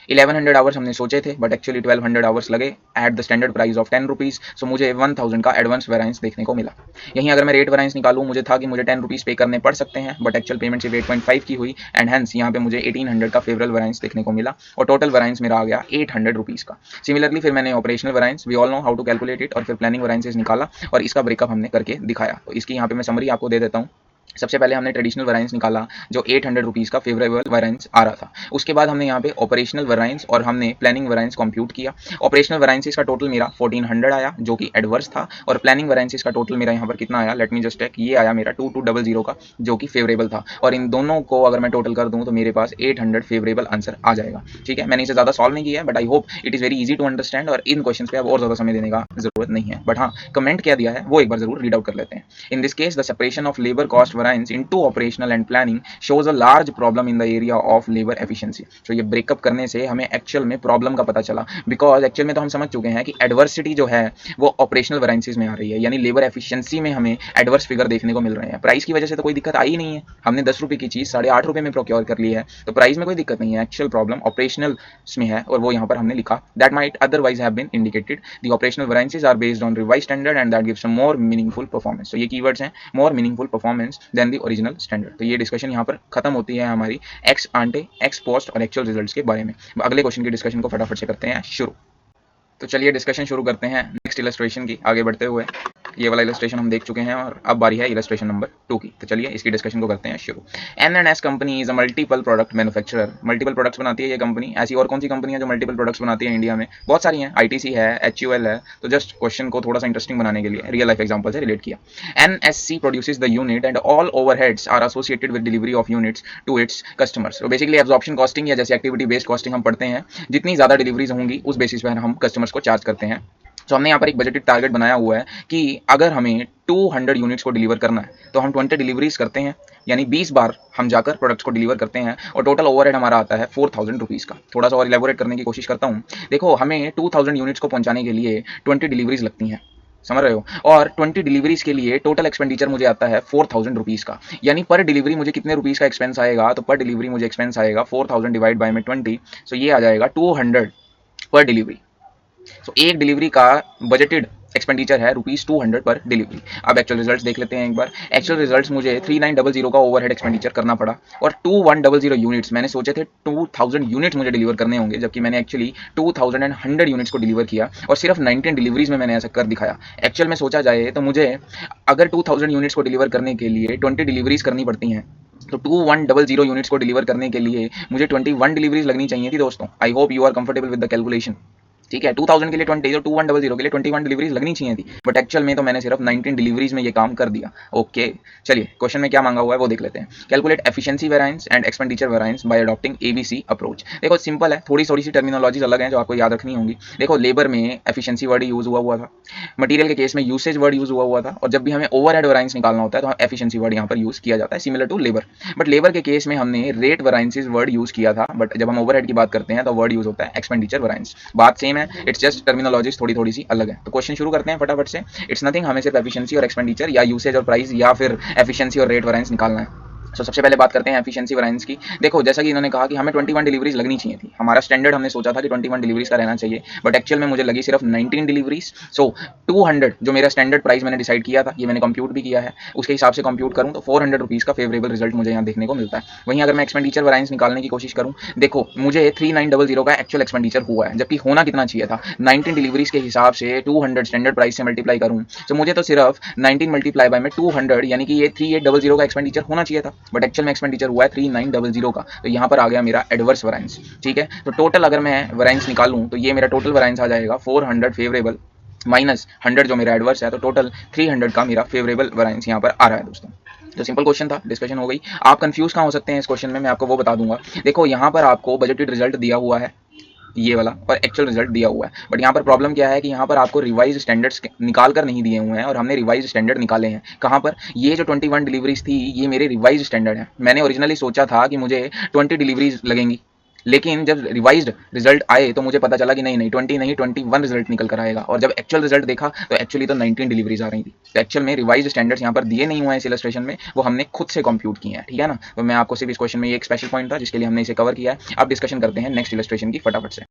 1100 आवर्स हमने सोचे थे, बट एक्चुअली 1200 आवर्स लगे at the standard price of 10 rupees. So मुझे 1000 का एडवांस वेरिएंस देखने को मिला. यहीं अगर मैं रेट वेरिएंस निकालूँ, मुझे था कि मुझे 10 रुपीज़ पे करने पड़ सकते हैं, बट एक्चुअल पेमेंट सिर्फ 8.5 की हुई एंड हेंस यहाँ पे मुझे 1800 का फेवरल वेरिएंस देखने को मिला और टोटल वेरिएंस मेरा आ गया 800 रुपीज़ का. सिमिलरली फिर मैंने operational variance, we all know how to calculate it, और फिर प्लानिंग वेरिएंसेस निकाला और इसका ब्रेकअप हमने करके दिखाया. तो इसकी यहाँ पे मैं समरी आपको दे देता हूँ. सबसे पहले हमने ट्रेडिशनल वेरिएंस निकाला जो 800 रुपीज़ का फेवरेबल वेरिएंस आ रहा था. उसके बाद हमने यहाँ पे ऑपरेशनल वेरिएंस और हमने प्लानिंग वेरिएंस कंप्यूट किया. ऑपरेशनल वेरिएंसेस का टोटल मेरा 1400 आया जो कि एडवर्स था और प्लानिंग वेरिएंसेस का टोटल मेरा यहाँ पर कितना आया, लेट मी जस्ट चेक, ये आया मेरा 2200 का जो कि फेवरेबल था. और इन दोनों को अगर मैं टोटल कर दूँ तो मेरे पास 800 फेवरेबल आंसर आ जाएगा. ठीक है, मैंने इसे ज़्यादा सॉल्व नहीं किया है, but I hope it is very easy to understand और इन क्वेश्चन पे अब और ज़्यादा समय देने का जरूरत नहीं है. बट हाँ, कमेंट क्या दिया है वो एक बार जरूर रीड आउट कर लेते हैं. In this case the separation of labour cost variance into operational and planning shows a large problem in the area of labor efficiency. तो ये ब्रेकअप करने से हमें एक्चुअल में प्रॉब्लम का पता चला, बिकॉज एक्चुअल में तो हम समझ चुके हैं कि एडवर्सिटी जो है वो ऑपरेशनल वेरिएंसेस में आ रही है, यानी लेबर एफिशिएंसी में हमें एडवर्स फिगर देखने को मिल रहे हैं. प्राइस की वजह से तो कोई दिक्कत आई ही नहीं है, हमने 10 रुपये की चीज़ 8.5 रुपये में प्रोक्योर कर ली है, तो प्राइस में कोई दिक्कत नहीं है. एक्चुअल प्रॉब्लम ऑपरेशनल में है और वो यहाँ पर हमने लिखा. That might otherwise have been indicated. The operational variances are based on revise standard and that gives a more meaningful performance. तो ये कीवर्ड्स हैं, more meaningful performance than the original standard. तो ये डिस्कशन यहाँ पर खत्म होती है हमारी एक्स आंटे, एक्स पोस्ट और एक्चुअल रिजल्ट्स के बारे में. अगले क्वेश्चन की डिस्कशन को फटाफट से करते हैं शुरू. तो चलिए डिस्कशन शुरू करते हैं नेक्स्ट इलस्ट्रेशन की. आगे बढ़ते हुए ये वाला इलस्ट्रेशन हम देख चुके हैं और अब बारी है इलस्ट्रेशन नंबर 2 की. तो चलिए इसकी डिस्कशन को करते हैं शुरू. N&S company is a multiple product manufacturer. Multiple products बनाती है ये कंपनी. ऐसी और कौन सी कंपनी है जो मल्टीपल प्रोडक्ट्स बनाती है इंडिया में? बहुत सारी हैं. ITC है, HUL है. तो जस्ट क्वेश्चन को थोड़ा सा इंटरेस्टिंग बनाने के लिए रियल लाइफ एग्जांपल से रिलेट किया. NSC produces the unit and all overheads are associated with delivery of units to its customers. तो बेसिकली एब्जॉर्प्शन कॉस्टिंग या जैसे एक्टिविटी बेस्ड कॉस्टिंग हम पढ़ते हैं, जितनी ज़्यादा डिलीवरीज होंगी उस बेसिस पर हम कस्टमर्स को चार्ज करते हैं. तो हमने यहाँ पर एक बजटेड टारगेट बनाया हुआ है कि अगर हमें 200 यूनिट्स को डिलीवर करना है तो हम 20 डिलीवरीज करते हैं, यानी 20 बार हम जाकर प्रोडक्ट्स को डिलीवर करते हैं और टोटल ओवरहेड हमारा आता है 4000 रुपीज़ का. थोड़ा सा और इलेबोरेट करने की कोशिश करता हूँ. देखो, हमें 2000 यूनिट्स को पहुँचाने के लिए 20 डिलीवरीज लगती हैं, समझ रहे हो, और 20 डिलीवरीज के लिए टोटल एक्सपेंडिचर मुझे आता है 4000 रुपीज़ का. यानी पर डिलीवरी मुझे कितने रुपीज़ का एक्सपेंस आएगा? तो पर डिलीवरी मुझे एक्सपेंस आएगा 4000 डिवाइड बाय में 20, सो ये आ जाएगा 200 पर डिलीवरी. तो एक डिलीवरी का बजटेड एक्सपेंडिचर है ₹200 पर डिलीवरी। अब एक्चुअल रिजल्ट्स देख लेते हैं एक बार। एक्चुअल रिजल्ट्स मुझे 3900 का ओवरहेड एक्सपेंडिचर करना पड़ा और 2100 यूनिट्स, मैंने सोचे थे 2000 यूनिट्स मुझे डिलीवर करने होंगे, जबकि मैंने एक्चुअली 2100 यूनिट्स को डिलीवर किया और सिर्फ 19 डिलीवरीज में मैंने ऐसा कर दिखाया। एक्चुअल में सोचा जाए तो मुझे अगर 2000 यूनिट्स को डिलीवर करने के लिए 20 डिलीवरीज करनी पड़ती हैं, तो 2100 यूनिट्स को डिलीवर करने के लिए मुझे 21 डिलीवरीज लगनी चाहिए थी दोस्तों। I hope you are comfortable with the calculation. ठीक है, 2000 के लिए 20, तो 2100 के लिए 21 डिलीवरीज लगनी चाहिए थी, बट एक्चुअल में तो मैंने सिर्फ 19 डिलीवरीज में ये काम कर दिया। ओके, चलिए क्वेश्चन में क्या मांगा हुआ है वो देख लेते हैं। Calculate efficiency variance and expenditure variance bye adopting ABC approach. देखो सिंपल है, थोड़ी थोड़ी सी टर्मिनोलॉजीज अलग हैं जो आपको याद रखनी होंगी। देखो लेबर में एफिशिएंसी वर्ड यूज हुआ था, मटेरियल के केस में यूसेज वर्ड यूज हुआ था, और जब भी हमें ओवरहेड वेरिएंस निकालना होता है तो एफिशिएंसी वर्ड यहाँ पर यूज किया जाता है, similar to labour. But labour के केस में हमने रेट वेरिएंसेस वर्ड यूज किया था, बट जब हम ओवरहेड की बात करते हैं तो वर्ड यूज होता है एक्सपेंडिचर वेरिएंस। बात सेम है, इट्स जस्ट टर्मिनोलॉजीज थोड़ी थोड़ी सी अलग है। तो क्वेश्चन शुरू करते हैं फटाफट से। इट्स नथिंग, हमें सिर्फ एफिशिएंसी और एक्सपेंडिचर या यूसेज और प्राइस या फिर एफिशिएंसी और रेट वेरिएंस निकालना है। तो सबसे पहले बात करते हैं एफिशिएंसी वेरिएंस की। देखो जैसा कि इन्होंने कहा कि हमें 21 डिलीवरीज लगनी चाहिए थी, हमारा स्टैंडर्ड हमने सोचा था कि 21 डिलीवरीज का रहना चाहिए, बट एक्चुअल में मुझे लगी सिर्फ 19 डिलीवरीज। सो 200 जो मेरा स्टैंडर्ड प्राइस मैंने डिसाइड किया था, ये मैंने कंप्यूट भी किया है, उसके हिसाब से कंप्यूट करूँ तो 400 रुपीज़ का फेवरेबल रिजल्ट मुझे यहाँ देखने को मिलता है। वहीं अगर मैं एक्सपेंडिचर वेरिएंस निकालने की कोशिश करूँ, देखो मुझे 3900 का एक्चुअल एक्सपेंडिचर हुआ है, जबकि होना कितना चाहिए था, 19 डिलीवरीज के हिसाब से 200 स्टैंडर्ड प्राइस से मल्टीप्लाई करूँ तो मुझे तो सिर्फ 19 मल्टीप्लाई बाय में 200 यानी कि ये 3800 का एक्सपेंडिचर होना चाहिए था, बट एक्चुअल में एक्सपेंडिचर हुआ है 3900 का। तो यहाँ पर आ गया मेरा एडवर्स वेरिएंस। ठीक है, तो टोटल अगर मैं वेरिएंस निकालूं तो ये मेरा टोटल वेरिएंस आ जाएगा 400 फेवरेबल माइनस 100 जो मेरा एडवर्स है, तो टोटल 300 का मेरा फेवरेबल वेरिएंस यहाँ पर आ रहा है दोस्तों। तो सिंपल क्वेश्चन था, डिस्कशन हो गई। आप कंफ्यूज कहाँ हो सकते हैं इस क्वेश्चन में, मैं आपको वो बता दूंगा। देखो यहाँ पर आपको बजटेड रिजल्ट दिया हुआ है ये वाला, और एक्चुअल रिजल्ट दिया हुआ है, बट यहाँ पर प्रॉब्लम क्या है कि यहाँ पर आपको रिवाइज स्टैंडर्ड्स निकाल कर नहीं दिए हुए हैं, और हमने रिवाइज स्टैंडर्ड निकाले हैं। कहाँ पर, ये जो 21 डिलीवरीज थी ये मेरे रिवाइज स्टैंडर्ड है। मैंने ओरिजिनली सोचा था कि मुझे 20 डिलीवरीज लगेंगी, लेकिन जब रिवाइज्ड रिजल्ट आए तो मुझे पता चला कि नहीं नहीं 20 नहीं 21 रिजल्ट निकल कर आएगा, और जब एक्चुअल रिजल्ट देखा तो एक्चुअली तो 19 डिलीवरीज आ रही थी। तो एक्चुअल में रिवाइज्ड स्टैंडर्ड्स यहाँ पर दिए नहीं हुए हैं इस इलस्ट्रेशन में, वो हमने खुद से कंप्यूट किए हैं। ठीक है ना, तो मैं आपको सिर्फ इस क्वेश्चन में ये एक स्पेशल पॉइंट था जिसके लिए हमने इसे कवर किया है। अब डिस्कशन करते हैं नेक्स्ट इलस्ट्रेशन की फटाफट से।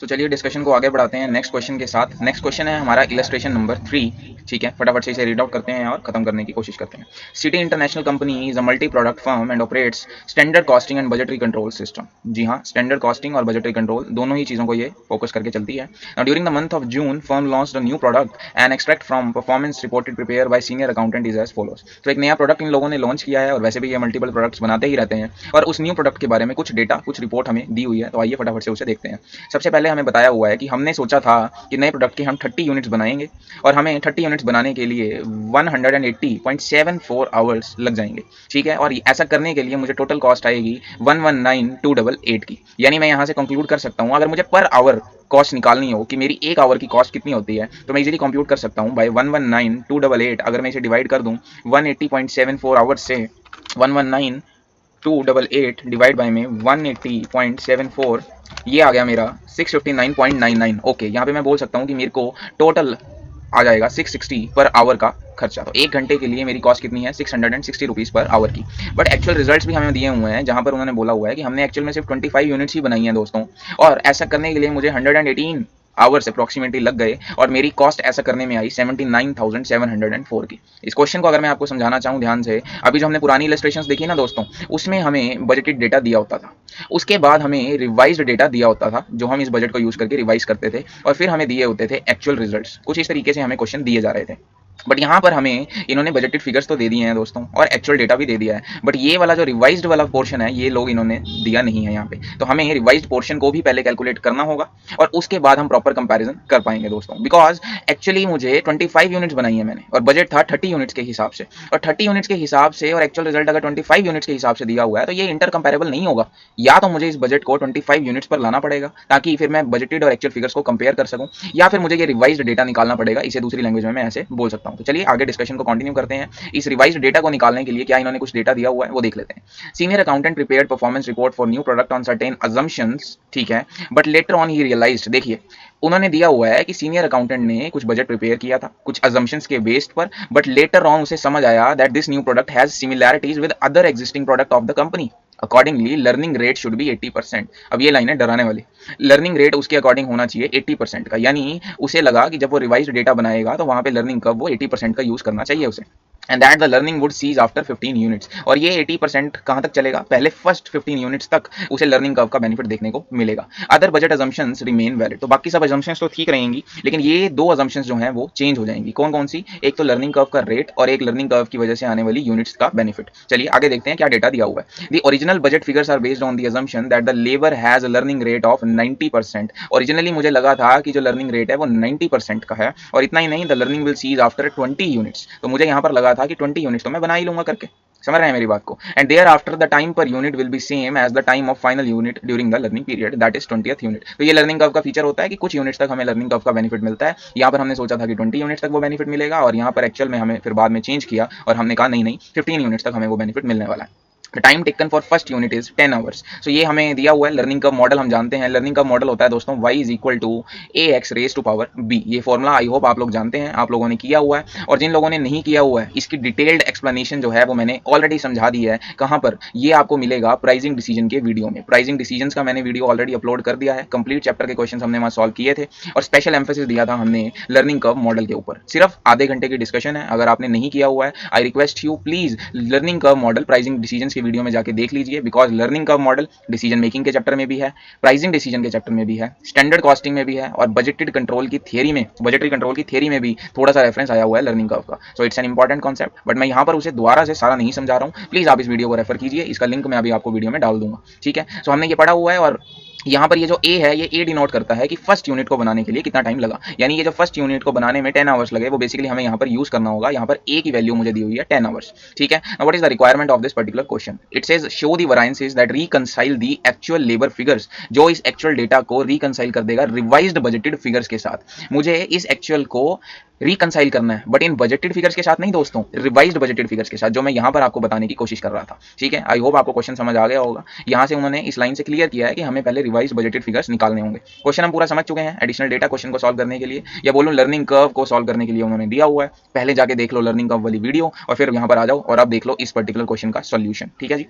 तो चलिए डिस्कशन को आगे बढ़ाते हैं नेक्स्ट क्वेश्चन के साथ। नेक्स्ट क्वेश्चन है हमारा इलस्ट्रेशन नंबर 3। ठीक है, फटाफट से इसे रीड आउट करते हैं और खत्म करने की कोशिश करते हैं। City international company is a multi product firm and operates standard costing and budgetary control system. जी हाँ, स्टैंडर्ड कॉस्टिंग और बजटरी कंट्रोल दोनों ही चीज़ों को ये फोकस करके चलती है। Now during the month of June firm launched a new product and extract from performance reported prepare by senior accountant is as follows. तो एक नया प्रोडक्ट इन लोगों ने लॉन्च किया है, और वैसे भी ये मल्टीपल प्रोडक्ट्स बनाते ही रहते हैं, और उस न्यू प्रोडक्ट के बारे में कुछ डेटा कुछ रिपोर्ट हमें दी हुई है। तो आइए फटाफट से उसे देखते हैं। सबसे पहले हमें बताया हुआ है कि हमने सोचा था कि नए प्रोडक्ट के हम 30 यूनिट्स बनाएंगे, और हमें 30 यूनिट्स बनाने के लिए 180.74 आवर्स लग जाएंगे। ठीक है, और ऐसा करने के लिए मुझे टोटल कॉस्ट आएगी 119,288 की। यानी मैं यहाँ से कंक्लूड कर सकता हूँ, अगर मुझे पर आवर कॉस्ट निकालनी हो कि मेरी एक आवर की कॉस्ट कितनी होती है, तो मैं इजीली कंप्यूट कर सकता हूँ बाय 119,288। अगर मैं इसे डिवाइड कर दूँ 180.74 आवर्स से, 119,288 डिवाइड बाय में 180.74, ये आ गया मेरा 659.99। ओके, यहाँ पे मैं बोल सकता हूँ कि मेरे को टोटल आ जाएगा 660 पर आवर का खर्चा। तो एक घंटे के लिए मेरी कॉस्ट कितनी है, 660 रुपीज़ पर आवर की। बट एक्चुअल रिजल्ट्स भी हमें दिए हुए हैं जहाँ पर उन्होंने बोला हुआ है कि हमने एक्चुअल में सिर्फ 25 यूनिट्स ही बनाई हैं दोस्तों, और ऐसा करने के लिए मुझे 118 आवर्स अप्रॉक्सीमेटली लग गए, और मेरी कॉस्ट ऐसा करने में आई 79,704 की। इस क्वेश्चन को अगर मैं आपको समझाना चाहूँ ध्यान से, अभी जो हमने पुरानी इलस्ट्रेशंस देखी ना दोस्तों, उसमें हमें बजटेड डेटा दिया होता था, उसके बाद हमें रिवाइज्ड डेटा दिया होता था जो हम इस बजट को यूज करके रिवाइज करते थे, और फिर हमें दिए होते थे एक्चुअल रिजल्ट्स। कुछ इस तरीके से हमें क्वेश्चन दिए जा रहे थे। बट यहाँ पर हमें इन्होंने बजटेड फिगर्स तो दे दिए हैं दोस्तों, और एक्चुअल डेटा भी दे दिया है, बट ये वाला जो रिवाइज्ड वाला पोर्शन है ये लोग इन्होंने दिया नहीं है यहाँ पे। तो हमें रिवाइज्ड पोर्शन को भी पहले कैलकुलेट करना होगा, और उसके बाद हम प्रॉपर कंपैरिजन कर पाएंगे दोस्तों। बिकॉज एक्चुअली मुझे 25 यूनिट्स बनाई है मैंने, और बजट था 30 यूनिट्स के हिसाब से, और 30 यूनिट्स के हिसाब से और एक्चुअल रिजल्ट अगर 25 यूनिट्स के हिसाब से दिया हुआ है, तो ये इंटर कंपेरेबल नहीं होगा। या तो मुझे इस बजट को 25 यूनिट्स पर लाना पड़ेगा ताकि फिर मैं बजटेड और एक्चुअल फिगर्स को कंपेयर कर सकूं, या फिर मुझे ये रिवाइज्ड डेटा निकालना पड़ेगा। इसे दूसरी लैंग्वेज में मैं ऐसे बोल सकता हूं। तो चलिए आगे डिस्कशन को कंटिन्यू करते हैं। इस रिवाइज्ड डेटा को निकालने के लिए क्या इन्होंने कुछ डेटा दिया हुआ है वो देख लेते हैं। Senior accountant prepared performance report for new product on certain assumptions. ठीक है, but later on he realised, देखिए उन्होंने दिया हुआ है कि सीनियर अकाउंटेंट ने कुछ बजट प्रिपेयर किया था कुछ अजम्पशंस के बेस्ड पर, बट लेटर ऑन उसे समझ आया that this new product has similarities with other existing product of the company. Accordingly learning rate should be 80%। अब ये लाइन है डराने वाली। लर्निंग रेट उसके अकॉर्डिंग होना चाहिए 80% का, यानी उसे लगा कि जब वो रिवाइज्ड डेटा बनाएगा तो वहां पे लर्निंग कर्व वो 80% का यूज करना चाहिए उसे, and that the learning would cease after 15 units. और ये 80% कहां तक चलेगा, पहले फर्स्ट 15 यूनिट्स तक उसे लर्निंग कर्व का बेनिफिट देखने को मिलेगा। Other budget assumptions remain valid. तो बाकी सब अजम्पशंस तो ठीक रहेंगी, लेकिन ये दो अजम्पशंस जो हैं वो चेंज हो जाएंगी। कौन कौन सी, एक तो लर्निंग कर्व का रेट और एक लर्निंग कर्व की वजह से आने वाली यूनिट्स का बेनिफिट। चलिए आगे देखते हैं क्या डेटा दिया हुआ है। The original budget figures are based on the assumption that the labour has a learning rate of 90%। Originally मुझे लगा था कि जो लर्निंग रेट है वो 90% का है, और इतना ही नहीं, the learning will cease after 20 units. तो मुझे यहाँ पर लगा था कि 20 यूनिट्स तो मैं बना ही लूंगा करके, समझ रहे हैं मेरी बात को। And thereafter the time per unit will be same as the time of final unit during the learning period, that is 20th unit. तो ये लर्निंग कर्व का फीचर होता है कि कुछ यूनिट्स तक हमें लर्निंग कर्व का बेनिफिट मिलता है। यहाँ पर हमने सोचा था कि 20 यूनिट्स तक वो बेनिफिट मिलेगा, और यहाँ पर एक्चुअल में हमें फिर बाद में चेंज किया और हमने कहा नहीं नहीं 15 यूनिट्स तक हमें वो बेनिफिट मिलने वाला है। Time taken for first unit is 10 hours. So ये हमें दिया हुआ है लर्निंग कर्व मॉडल। हम जानते हैं लर्निंग कर्व मॉडल होता है दोस्तों y is equal to A x raise to power b। ये फॉर्मूला आई होप आप लोग जानते हैं, आप लोगों ने किया हुआ है, और जिन लोगों ने नहीं किया हुआ है इसकी डिटेल्ड एक्सप्लेनेशन जो है वो मैंने ऑलरेडी समझा दी है। कहाँ पर, ये आपको मिलेगा प्राइसिंग डिसीजन के वीडियो में। प्राइसिंग डिसीजन का मैंने वीडियो ऑलरेडी अपलोड कर दिया है, कंप्लीट चैप्टर के क्वेश्चन हमने वहाँ सॉल्व किए थे, और स्पेशल एम्फेसिस दिया था हमने लर्निंग कर्व मॉडल के ऊपर। सिर्फ आधे घंटे की डिस्कशन है, अगर आपने नहीं किया हुआ है I request you please learning curve model pricing decision के वीडियो में जाके देख लीजिए, because learning curve model decision making के चैप्टर में भी है, प्राइसिंग डिसीजन के चैप्टर में भी है, स्टैंडर्ड कॉस्टिंग में भी है, और बजटेड कंट्रोल की थियरी में, बजटरी कंट्रोल की थियरी में भी थोड़ा सा रेफरेंस आया हुआ है लर्निंग कर्व का। So it's an important concept, but मैं यहाँ पर उसे दोबारा से सारा नहीं समझा रहा हूँ। प्लीज आप इस वीडियो को रेफर कीजिए, इसका लिंक मैं अभी आपको वीडियो में डाल दूंगा, ठीक है। सो हमने ये पढ़ा हुआ है, और यहाँ पर ये जो ए है, ये ए डिनोट करता है कि फर्स्ट यूनिट को बनाने के लिए कितना टाइम लगा, यानी ये जो फर्स्ट यूनिट को बनाने में 10 आवर्स लगे, वो बेसिकली हमें यहाँ पर यूज करना होगा। यहाँ पर ए की वैल्यू मुझे दी हुई है 10 आवर्स, ठीक है। What is the requirement of this particular question, it says show the variances that reconcile the actual labour figures. जो इस एक्चुअल डेटा को रिकंसाइल कर देगा रिवाइज्ड बजटेड फिगर्स के साथ। मुझे इस एक्चुअल को रिकंसाइल करना है, बट इन बजटेड फिगर्स के साथ नहीं दोस्तों, रिवाइज्ड बजटेड फिगर्स के साथ, जो मैं यहाँ पर आपको बताने की कोशिश कर रहा था, ठीक है। आई होप आपको क्वेश्चन समझ आ गया होगा। यहाँ से उन्होंने इस लाइन से क्लियर किया है कि हमें पहले रिवाइज्ड बजटेड फिगर्स निकालने होंगे। क्वेश्चन हम पूरा समझ चुके हैं, एडिशनल डेटा क्वेश्चन को सॉल्व करने के लिए, या बोलूं लर्निंग कर्व को सॉल्व करने के लिए उन्होंने दिया हुआ है। पहले जाके देख लो लर्निंग कर्व वाली वीडियो, और फिर यहाँ पर आ जाओ और अब देख लो इस पर्टिकुलर क्वेश्चन का सॉल्यूशन, ठीक है जी।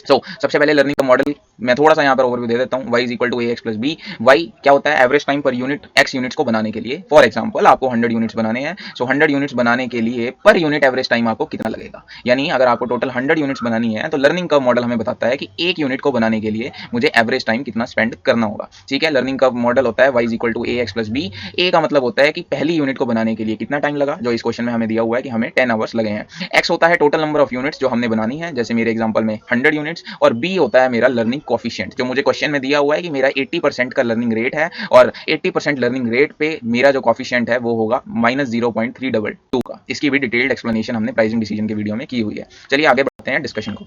सबसे पहले लर्निंग का मॉडल मैं थोड़ा सा यहाँ पर ओवरव्यू दे देता हूँ। y is equal to A x plus b. Y क्या होता है, average time per unit x units को बनाने के लिए। फॉर एग्जांपल आपको 100 यूनिट्स बनाने हैं, 100 यूनिट्स बनाने के लिए पर यूनिट एवरेज टाइम आपको कितना लगेगा, यानी अगर आपको टोटल 100 यूनिट्स बनानी है तो लर्निंग कर्व मॉडल हमें बताता है कि एक यूनिट को बनाने के लिए मुझे एवरेज टाइम कितना स्पेंड करना होगा, ठीक है। लर्निंग कर्व मॉडल होता है y is equal to A x plus B. A का मतलब होता है कि पहली यूनिट को बनाने के लिए कितना टाइम लगा, जो इस क्वेश्चन में हमें दिया हुआ है कि हमें 10 आवर्स लगे हैं। x होता है टोटल नंबर ऑफ यूनिट्स जो हमने बनानी है, जैसे मेरे एग्जांपल में 100 यूनिट्स, और b होता है मेरा लर्निंग कोफिशिएंट, जो मुझे क्वेश्चन में दिया हुआ है कि मेरा 80% का लर्निंग रेट है, और 80% लर्निंग रेट पे मेरा जो कोफिशिएंट है वो होगा -0.322 का। इसकी भी डिटेल्ड एक्सप्लेनेशन हमने प्राइसिंग डिसीजन के वीडियो में की हुई है। चलिए आगे बढ़ते हैं डिस्कशन को।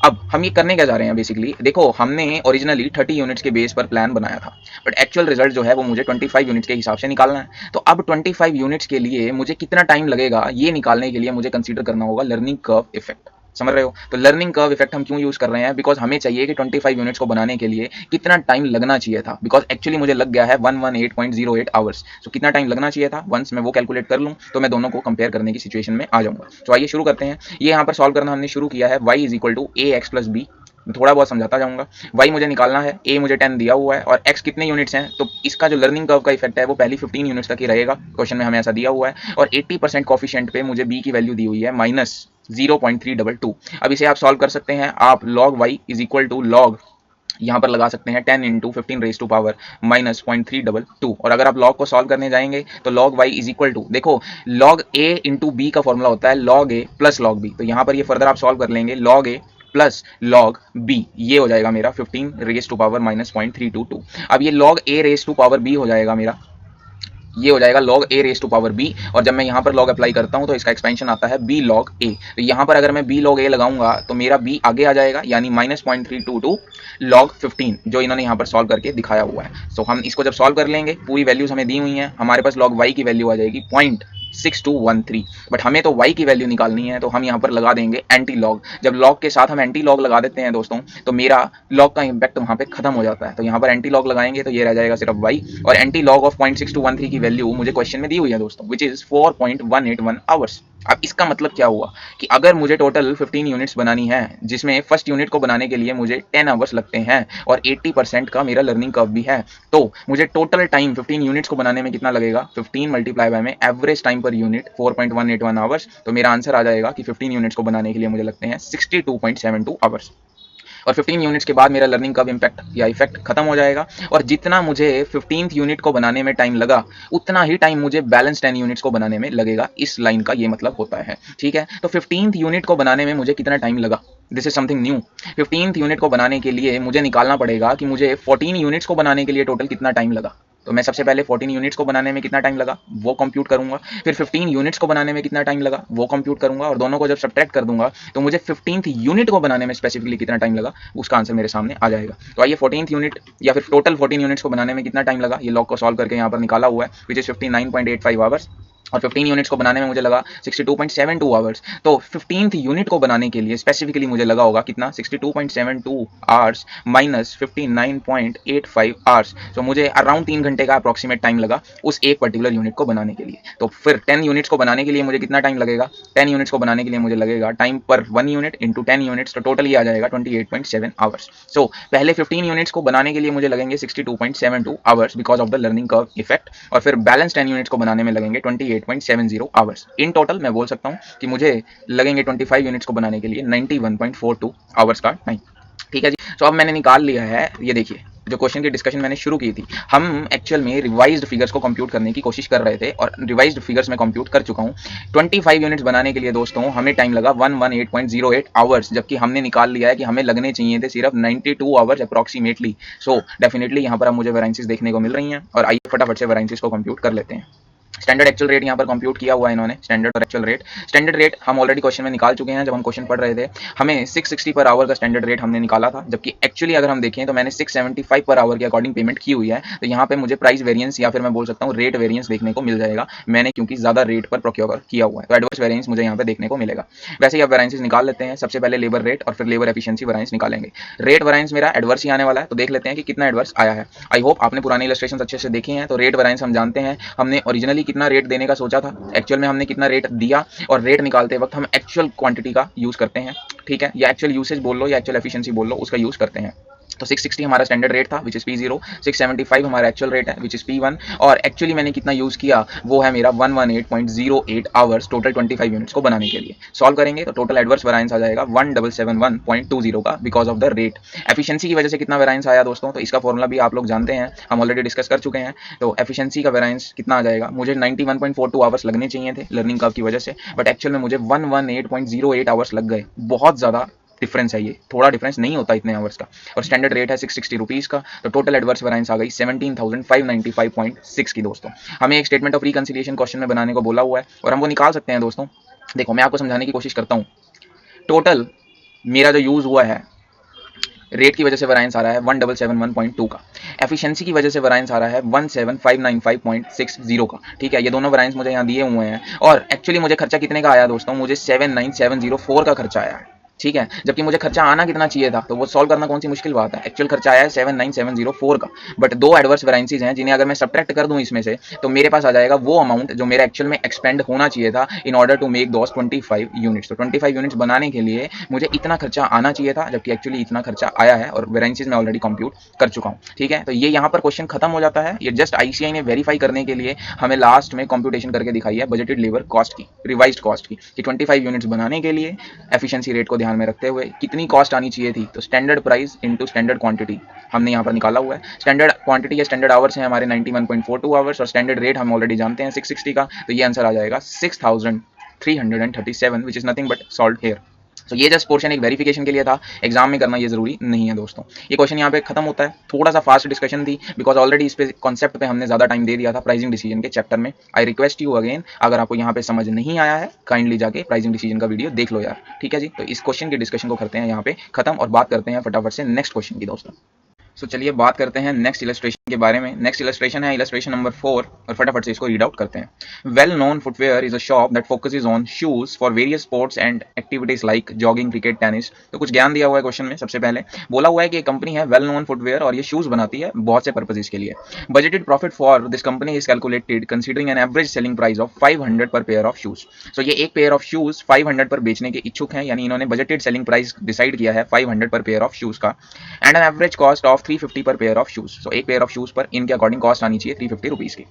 अब हम ये करने क्या जा रहे हैं, बेसिकली देखो हमने ओरिजिनली 30 यूनिट्स के बेस पर प्लान बनाया था, बट एक्चुअल रिजल्ट जो है वो मुझे 25 यूनिट्स के हिसाब से निकालना है। तो अब 25 यूनिट्स के लिए मुझे कितना टाइम लगेगा, ये निकालने के लिए मुझे कंसीडर करना होगा लर्निंग कर्व इफेक्ट। समझ रहे हो, तो लर्निंग कर्व इफेक्ट हम क्यों यूज कर रहे हैं, बिकॉज हमें चाहिए कि 25 यूनिट्स को बनाने के लिए कितना टाइम लगना चाहिए था, बिकॉज एक्चुअली मुझे लग गया है 118.08 आवर्स। सो कितना टाइम लगना चाहिए था, वंस मैं वो कैलकुलेट कर लूँ तो मैं दोनों को कंपेयर करने की सिचुएशन में आ जाऊंगा। तो आइए शुरू करते हैं। ये यहाँ पर सॉल्व करना हमने शुरू किया है। y is equal to A x plus b. थोड़ा बहुत समझाता जाऊंगा। y मुझे निकालना है, a मुझे 10 दिया हुआ है, और x कितने यूनिट्स हैं, तो इसका जो लर्निंग कर्व का इफेक्ट है वो पहली 15 यूनिट्स तक ही रहेगा, क्वेश्चन में हमें ऐसा दिया हुआ है, और 80% कॉफिशिएंट पे मुझे b की वैल्यू दी हुई है -0.322। अब इसे आप सॉल्व कर सकते हैं, आप log y is equal to log यहाँ पर लगा सकते हैं 10 इंटू 15 रेज टू पावर -0.322, और अगर आप लॉग को सॉल्व करने जाएंगे तो log y is equal to, देखो log a इंटू बी का फॉर्मूला होता है log a plus log b, तो यहाँ पर ये फर्दर आप सॉल्व कर लेंगे log a plus log b, ये हो जाएगा मेरा 15 रेज टू पावर -0.322। अब ये log a raise to power b हो जाएगा मेरा, ये हो जाएगा log a raise to power b, और जब मैं यहाँ पर log अप्लाई करता हूँ तो इसका एक्सपेंशन आता है b log a। तो यहाँ पर अगर मैं b log a लगाऊंगा तो मेरा b आगे आ जाएगा, यानी -0.322 log 15, जो इन्होंने यहाँ पर सॉल्व करके दिखाया हुआ है। सो हम इसको जब सॉल्व कर लेंगे, पूरी वैल्यूज हमें दी हुई हैं, हमारे पास log y की वैल्यू आ जाएगी 0.6213, बट हमें तो y की वैल्यू निकालनी है, तो हम यहाँ पर लगा देंगे एंटी लॉग। जब log के साथ हम एंटी लॉग लगा देते हैं दोस्तों, तो मेरा log का इंपैक्ट वहाँ पे खत्म हो जाता है। तो यहाँ पर एंटी लॉग लगाएंगे तो ये रह जाएगा सिर्फ y, और एंटी लॉग ऑफ 0.6213 की वैल्यू मुझे क्वेश्चन में दी हुई है दोस्तों, विच इज 4.181 आवर्स। अब इसका मतलब क्या हुआ कि अगर मुझे टोटल 15 यूनिट्स बनानी है, जिसमें फर्स्ट यूनिट को बनाने के लिए मुझे 10 आवर्स लगते हैं और 80% का मेरा लर्निंग कर्व भी है, तो मुझे टोटल टाइम 15 यूनिट्स को बनाने में कितना लगेगा, 15 मल्टीप्लाई बाय में average time per unit 4.181 hours. तो मेरा आंसर आ जाएगा कि 15 यूनिट्स को बनाने के लिए मुझे लगते हैं 62.72 आवर्स। और 15 यूनिट्स के बाद मेरा लर्निंग कर्व इम्पैक्ट या इफेक्ट खत्म हो जाएगा, और जितना मुझे 15th यूनिट को बनाने में टाइम लगा, उतना ही टाइम मुझे बैलेंस 10 यूनिट्स को बनाने में लगेगा। इस लाइन का ये मतलब होता है, ठीक है। तो 15th यूनिट को बनाने में मुझे कितना टाइम लगा, this is something new. 15th unit को बनाने के लिए मुझे निकालना पड़ेगा कि मुझे 14 यूनिट्स को बनाने के लिए टोटल कितना टाइम लगा। तो मैं सबसे पहले 14 यूनिट्स को बनाने में कितना टाइम लगा वो कंप्यूट करूंगा, फिर 15 यूनिट्स को बनाने में कितना टाइम लगा वो कंप्यूट करूंगा, और दोनों को जब सब्ट्रैक्ट कर दूंगा तो मुझे 15th यूनिट को बनाने में स्पेसिफिकली कितना टाइम लगा, उसका आंसर मेरे सामने आ जाएगा। तो आइए 14th यूनिट या फिर टोटल 14 यूनिट्स को बनाने में कितना टाइम लगा, ये लॉग को सॉल्व करके यहाँ पर निकाला हुआ है, विच इज 59.85 आवर्स। और 15 यूनिट्स को बनाने में मुझे लगा 62.72 आवर्स। तो 15th यूनिट को बनाने के लिए स्पेसिफिकली मुझे लगा होगा कितना, 62.72 आवर्स माइनस 59.85 आवर्स। तो मुझे अराउंड 3 घंटे का अप्रॉक्सीमेट टाइम लगा उस एक पर्टिकुलर यूनिट को बनाने के लिए। तो फिर 10 यूनिट्स को बनाने के लिए मुझे कितना टाइम लगेगा, 10 यूनिट्स को बनाने के लिए मुझे लगेगा टाइम पर 1 यूनिट इंटू 10 यूनिट्स, तो टोटल ये आ जाएगा 28.7 आवर्स। सो पहले 15 यूनिट्स को बनाने के लिए मुझे लगेंगे 62.72 hours because of the learning curve effect, और फिर बैलेंस 10 यूनिट्स को बनाने में लगेंगे 28.70 आवर्स। इन टोटल मैं बोल सकता हूँ कि मुझे लगेंगे 25 यूनिट्स को बनाने के लिए 91.42 आवर्स का टाइम, ठीक है जी। तो अब मैंने निकाल लिया है, ये देखिए जो क्वेश्चन की डिस्कशन मैंने शुरू की थी, हम एक्चुअल में रिवाइज्ड फिगर्स को कंप्यूट करने की कोशिश कर रहे थे, और रिवाइज्ड फिगर्स में कंप्यूट कर चुका हूं। 25 यूनिट्स बनाने के लिए दोस्तों हमें टाइम लगा 118.08 आवर्स, जबकि हमने निकाल लिया है कि हमें लगने चाहिए थे सिर्फ 92 आवर्स अप्रॉक्सीमेटली। सो डेफिनेटली यहाँ पर अब मुझे वेरिएंसेस देखने को मिल रही हैं, और आइए फटाफट से वेरिएंसेस को कंप्यूट कर लेते हैं। स्टैंडर्ड एक्चुअल रेट यहाँ पर कंप्यूट किया हुआ है इन्होंने, स्टैंडर्ड और एक्चुअल रेट। स्टैंडर्ड रेट हम ऑलरेडी क्वेश्चन में निकाल चुके हैं जब हम क्वेश्चन पढ़ रहे थे, हमें 660 पर आवर का स्टैंडर्ड रेट हमने निकाला था, जबकि एक्चुअली अगर हम देखें तो मैंने 675 पर आवर के अकॉर्डिंग पेमेंट की हुई है। तो यहाँ पे मुझे प्राइस वेरिएंस या फिर मैं बोल सकता हूँ रेट वेरिएंस देखने को मिल जाएगा, मैंने क्योंकि ज्यादा रेट पर प्रोक्योर किया हुआ है, तो एडवर्स वेरिएंस मुझे यहाँ पे देखने को मिलेगा। वैसे ही अब वेरिएंसेस निकाल लेते हैं, सबसे पहले लेबर रेट और फिर लेबर एफिशिएंसी वेरिएंस निकालेंगे। रेट वेरिएंस मेरा एडवर्स ही आने वाला है, तो देख लेते हैं कि कितना एडवर्स आया है। आई होप आपने पुराने इलस्ट्रेशन अच्छे से देखे हैं। तो रेट वेरिएंस हम जानते हैं, हमने ओरिजिनली कितना रेट देने का सोचा था, एक्चुअल में हमने कितना रेट दिया, और रेट निकालते वक्त हम एक्चुअल क्वांटिटी का यूज करते हैं, ठीक है, या एक्चुअल यूसेज बोल लो या एक्चुअल एफिशिएंसी बोल लो, उसका यूज करते हैं। तो 660 हमारा स्टैंडर्ड रेट था विच इज P0, 675 हमारा एक्चुअल रेट है विच इज P1, और एक्चुअली मैंने कितना यूज किया वो है मेरा 118.08 आवर्स टोटल 25 यूनिट्स को बनाने के लिए। सॉल्व करेंगे तो टोटल एडवर्स वेरिएंस आ जाएगा 1771.20 का because of the rate. Efficiency की वजह से कितना वेरिएंस आया दोस्तों, तो इसका फॉर्मूला भी आप लोग जानते हैं, हम ऑलरेडी डिस्कस कर चुके हैं। तो एफिशिएंसी का वेरिएंस कितना आ जाएगा, मुझे 91.42 आवर्स लगने चाहिए थे लर्निंग कर्व की वजह से, बट एक्चुअल में मुझे 118.08 आवर्स लग गए। बहुत ज़्यादा डिफरेंस है, ये थोड़ा डिफरेंस नहीं होता इतने आवर्स का, और स्टैंडर्ड रेट है 660 रुपीज़ का। तो टोटल एडवर्स वेरिएंस आ गई 17,595.6 की दोस्तों। हमें एक स्टेटमेंट ऑफ रिकंसिलिएशन क्वेश्चन में बनाने को बोला हुआ है, और हम वो निकाल सकते हैं दोस्तों। देखो मैं आपको समझाने की कोशिश करता हूँ। टोटल मेरा जो यूज़ हुआ है, रेट की वजह से वेरिएंस आ रहा है 1771.2 का, एफिशिएंसी की वजह से वेरिएंस आ रहा है 17595.60 का, ठीक है। ये दोनों वेरिएंस मुझे यहाँ दिए हुए हैं, और एक्चुअली मुझे खर्चा कितने का आया दोस्तों, मुझे 79704 का खर्चा आया है, ठीक है। जबकि मुझे खर्चा आना कितना चाहिए था, तो वो सॉल्व करना कौन सी मुश्किल बात है। एक्चुअल खर्चा आया है 79704 का, बट दो एडवर्स वेरिएंसेस हैं जिन्हें अगर मैं सब्ट्रैक्ट कर दूं इसमें से, तो मेरे पास आ जाएगा वो अमाउंट जो मेरा एक्चुअल में एक्सपेंड होना चाहिए था in order to make those 25 units. तो 25 यूनिट्स बनाने के लिए मुझे इतना खर्चा आना चाहिए था, जबकि एक्चुअली इतना खर्चा आया है, और वेरिएंसेस मैं ऑलरेडी कंप्यूट कर चुका हूँ, ठीक है। तो ये यहाँ पर क्वेश्चन खत्म हो जाता है। ये जस्ट आईसीआई ने वेरीफाई करने के लिए हमें लास्ट में कंप्यूटेशन करके दिखाई है बजटेड लेबर कॉस्ट की, रिवाइज्ड कॉस्ट की, कि 25 यूनिट्स बनाने के लिए एफिशिएंसी रेट को ध्यान में रखते हुए कितनी कॉस्ट आनी चाहिए थी। तो standard price into standard quantity हमने यहाँ पर निकाला हुआ है। स्टैंडर्ड क्वांटिटी या स्टैंडर्ड आवर्स हैं हमारे 91.42 आवर्स, और स्टैंडर्ड रेट हम ऑलरेडी जानते हैं 660 का। तो ये आंसर आ जाएगा 6337 which is nothing but solve here. तो ये जस्ट पोर्शन एक वेरिफिकेशन के लिए था, एग्जाम में करना ये जरूरी नहीं है दोस्तों। ये क्वेश्चन यहाँ पे खत्म होता है। थोड़ा सा फास्ट डिस्कशन थी बिकॉज ऑलरेडी इस पे कॉन्सेप्ट पे हमने ज्यादा टाइम दे दिया था प्राइसिंग डिसीजन के चैप्टर में। आई रिक्वेस्ट यू अगेन, अगर आपको यहाँ पे समझ नहीं आया है काइंडली जाके प्राइसिंग डिसीजन का वीडियो देख लो यार, ठीक है जी। तो इस क्वेश्चन की डिस्कशन को करते हैं यहाँ पे खत्म, और बात करते हैं फटाफट से नेक्स्ट क्वेश्चन की दोस्तों। सो चलिए बात करते हैं नेक्स्ट इलस्ट्रेशन के बारे में। नेक्स्ट इलस्ट्रेशन है इलस्ट्रेशन नंबर 4 और फटाफट से इसको रीड आउट करते हैं। Well known footwear is a shop that focuses on shoes for various sports and activities like jogging, cricket, tennis. तो कुछ ज्ञान दिया हुआ है क्वेश्चन में। सबसे पहले बोला हुआ है कि एक कंपनी है वेल नोन फुटवेयर और ये शूज बनाती है बहुत से पर्पजेस के लिए। Budgeted profit for this company is calculated considering an average selling price of 500 पर पेयर ऑफ शूज। सो ये एक पेयर ऑफ शूज 500 पर बेचने के इच्छुक हैं, यानी इन्होंने बजटेड सेलिंग प्राइस डिसाइड किया है 500 पर पेयर ऑफ शूज का and an average cost of 350 पर पेयर ऑफ शूज। सो एक पेयर ऑफ शूज पर इनके अकॉर्डिंग कॉस्ट आनी चाहिए 350 रुपीज की।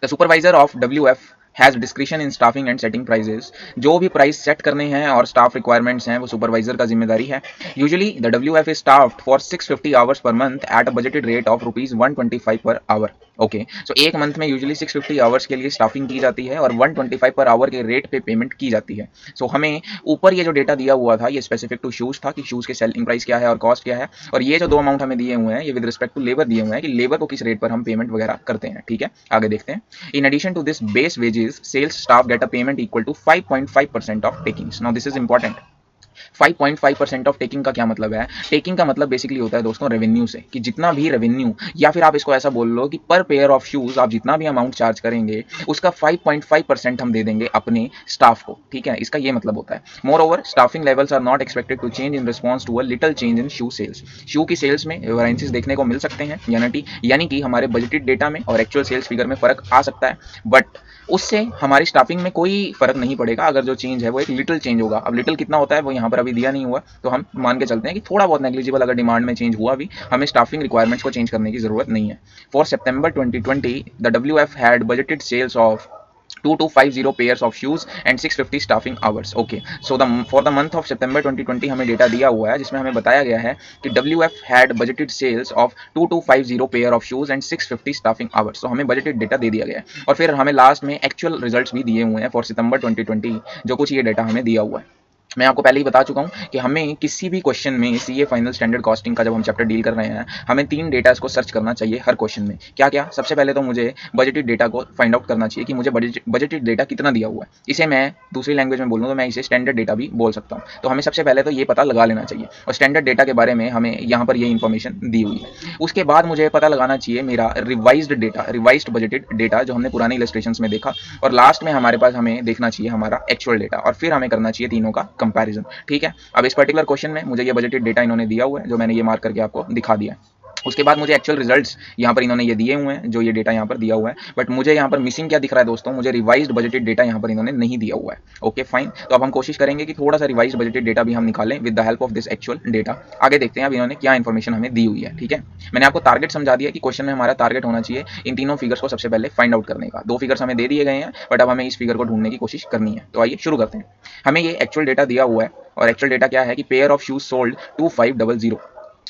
The supervisor of WF has discretion in staffing and setting prices. जो भी प्राइस सेट करने हैं और स्टाफ रिक्वायरमेंट्स हैं वो सुपरवाइजर का जिम्मेदारी है। Usually the WF is staffed for 650 hours per month at a budgeted rate of ₹125 per hour. Okay, सो एक मंथ में यूजुअली 650 आवर्स के लिए स्टाफिंग की जाती है और 125 पर आवर के रेट पे पेमेंट की जाती है। सो हमें ऊपर ये जो डेटा दिया हुआ था ये स्पेसिफिक टू शूज था कि शूज के सेलिंग प्राइस क्या है और कॉस्ट क्या है, और ये जो दो अमाउंट हमें दिए हुए हैं ये विद रिस्पेक्ट टू लेबर दिए हुए हैं कि लेबर को किस रेट पर हम पेमेंट वगैरह करते हैं। ठीक है, आगे देखते हैं। In addition to this base wages sales staff get a payment equal to 5.5% of takings. Now this is important. 5.5% of taking का क्या मतलब है? टेकिंग का मतलब बेसिकली होता है दोस्तों रेवेन्यू से, कि जितना भी रेवेन्यू, या फिर आप इसको ऐसा बोल लो कि पर पेयर ऑफ शूज आप जितना भी अमाउंट चार्ज करेंगे उसका 5.5% हम दे देंगे अपने स्टाफ को। ठीक है, इसका ये मतलब होता है। Moreover staffing levels are not expected to change in response to a little change in shoe sales. Shoe की सेल्स में वेरिएंसेस देखने को मिल सकते हैं, यानी कि हमारे बजटेड डेटा में और एक्चुअल सेल्स फिगर में फर्क आ सकता है, बट उससे हमारी स्टाफिंग में कोई फर्क नहीं पड़ेगा। अगर जो चेंज है वो एक लिटिल चेंज होगा। अब लिटिल कितना होता है वो यहाँ पर अभी दिया नहीं हुआ, तो हम मान के चलते हैं कि थोड़ा बहुत नेग्लिजिबल अगर डिमांड में चेंज हुआ भी, हमें स्टाफिंग रिक्वायरमेंट्स को चेंज करने की जरूरत नहीं है। फॉर सितंबर 2020 the WF had budgeted sales of 2250 pairs of shoes and 650 staffing hours. Okay, so for the month of September 2020 हमें डेटा दिया हुआ है जिसमें हमें बताया गया है कि WF had budgeted sales of 2250 pair of shoes and 650 staffing hours. So हमें budgeted डेटा दे दिया गया है और फिर हमें लास्ट में एक्चुअल रिजल्ट्स भी दिए हुए हैं फॉर सितंबर 2020, जो कुछ ये डेटा हमें दिया हुआ है। मैं आपको पहले ही बता चुका हूं कि हमें किसी भी क्वेश्चन में सीए फाइनल स्टैंडर्ड कॉस्टिंग का जब हम चैप्टर डील कर रहे हैं, हमें 3 डेटा को सर्च करना चाहिए हर क्वेश्चन में। क्या क्या? सबसे पहले तो मुझे बजटेड डेटा को फाइंड आउट करना चाहिए कि मुझे बजटेड डेटा कितना दिया हुआ है। इसे मैं दूसरी लैंग्वेज में बोलूँ तो मैं इसे स्टैंडर्ड डेटा भी बोल सकता हूँ। तो हमें सबसे पहले तो ये पता लगा लेना चाहिए, और स्टैंडर्ड डेटा के बारे में हमें यहाँ पर ये इन्फॉर्मेशन दी हुई है। उसके बाद मुझे पता लगाना चाहिए मेरा revised data, revised budgeted data जो हमने पुराने इलस्ट्रेशंस में देखा, और लास्ट में हमारे पास हमें देखना चाहिए हमारा एक्चुअल डेटा, और फिर हमें करना चाहिए तीनों का कंपैरिजन। ठीक है, अब इस पर्टिकुलर क्वेश्चन में मुझे ये बजटेड डेटा इन्होंने दिया हुआ है जो मैंने ये मार्क करके आपको दिखा दिया है। उसके बाद मुझे एक्चुअल रिजल्ट्स यहाँ पर इन्होंने ये दिए हुए हैं, जो ये डेटा यहाँ पर दिया हुआ है, बट मुझे यहाँ पर मिसिंग क्या दिख रहा है दोस्तों? मुझे रिवाइज्ड बजटेड डेटा यहाँ पर इन्होंने नहीं दिया हुआ है। ओके फाइन, तो अब हम कोशिश करेंगे कि थोड़ा सा रिवाइज्ड बजटेड डेटा भी हम निकालें with the help of this actual data. आगे देखते हैं अब इन्होंने क्या इन्फॉर्मेशन हमें दी हुई है। ठीक है, मैंने आपको टारगेट समझा दिया कि क्वेश्चन में हमारा टारगेट होना चाहिए इन तीनों फिगर्स को सबसे पहले फाइंड आउट करने का। 2 फिगर्स हमें दे दिए गए हैं, बट अब हमें इस फिगर को ढूंढने की कोशिश करनी है। तो आइए शुरू करते हैं। हमें ये एक्चुअल डेटा दिया हुआ है, और एक्चुअल डेटा क्या है कि पेयर ऑफ शूज सोल्ड 2500।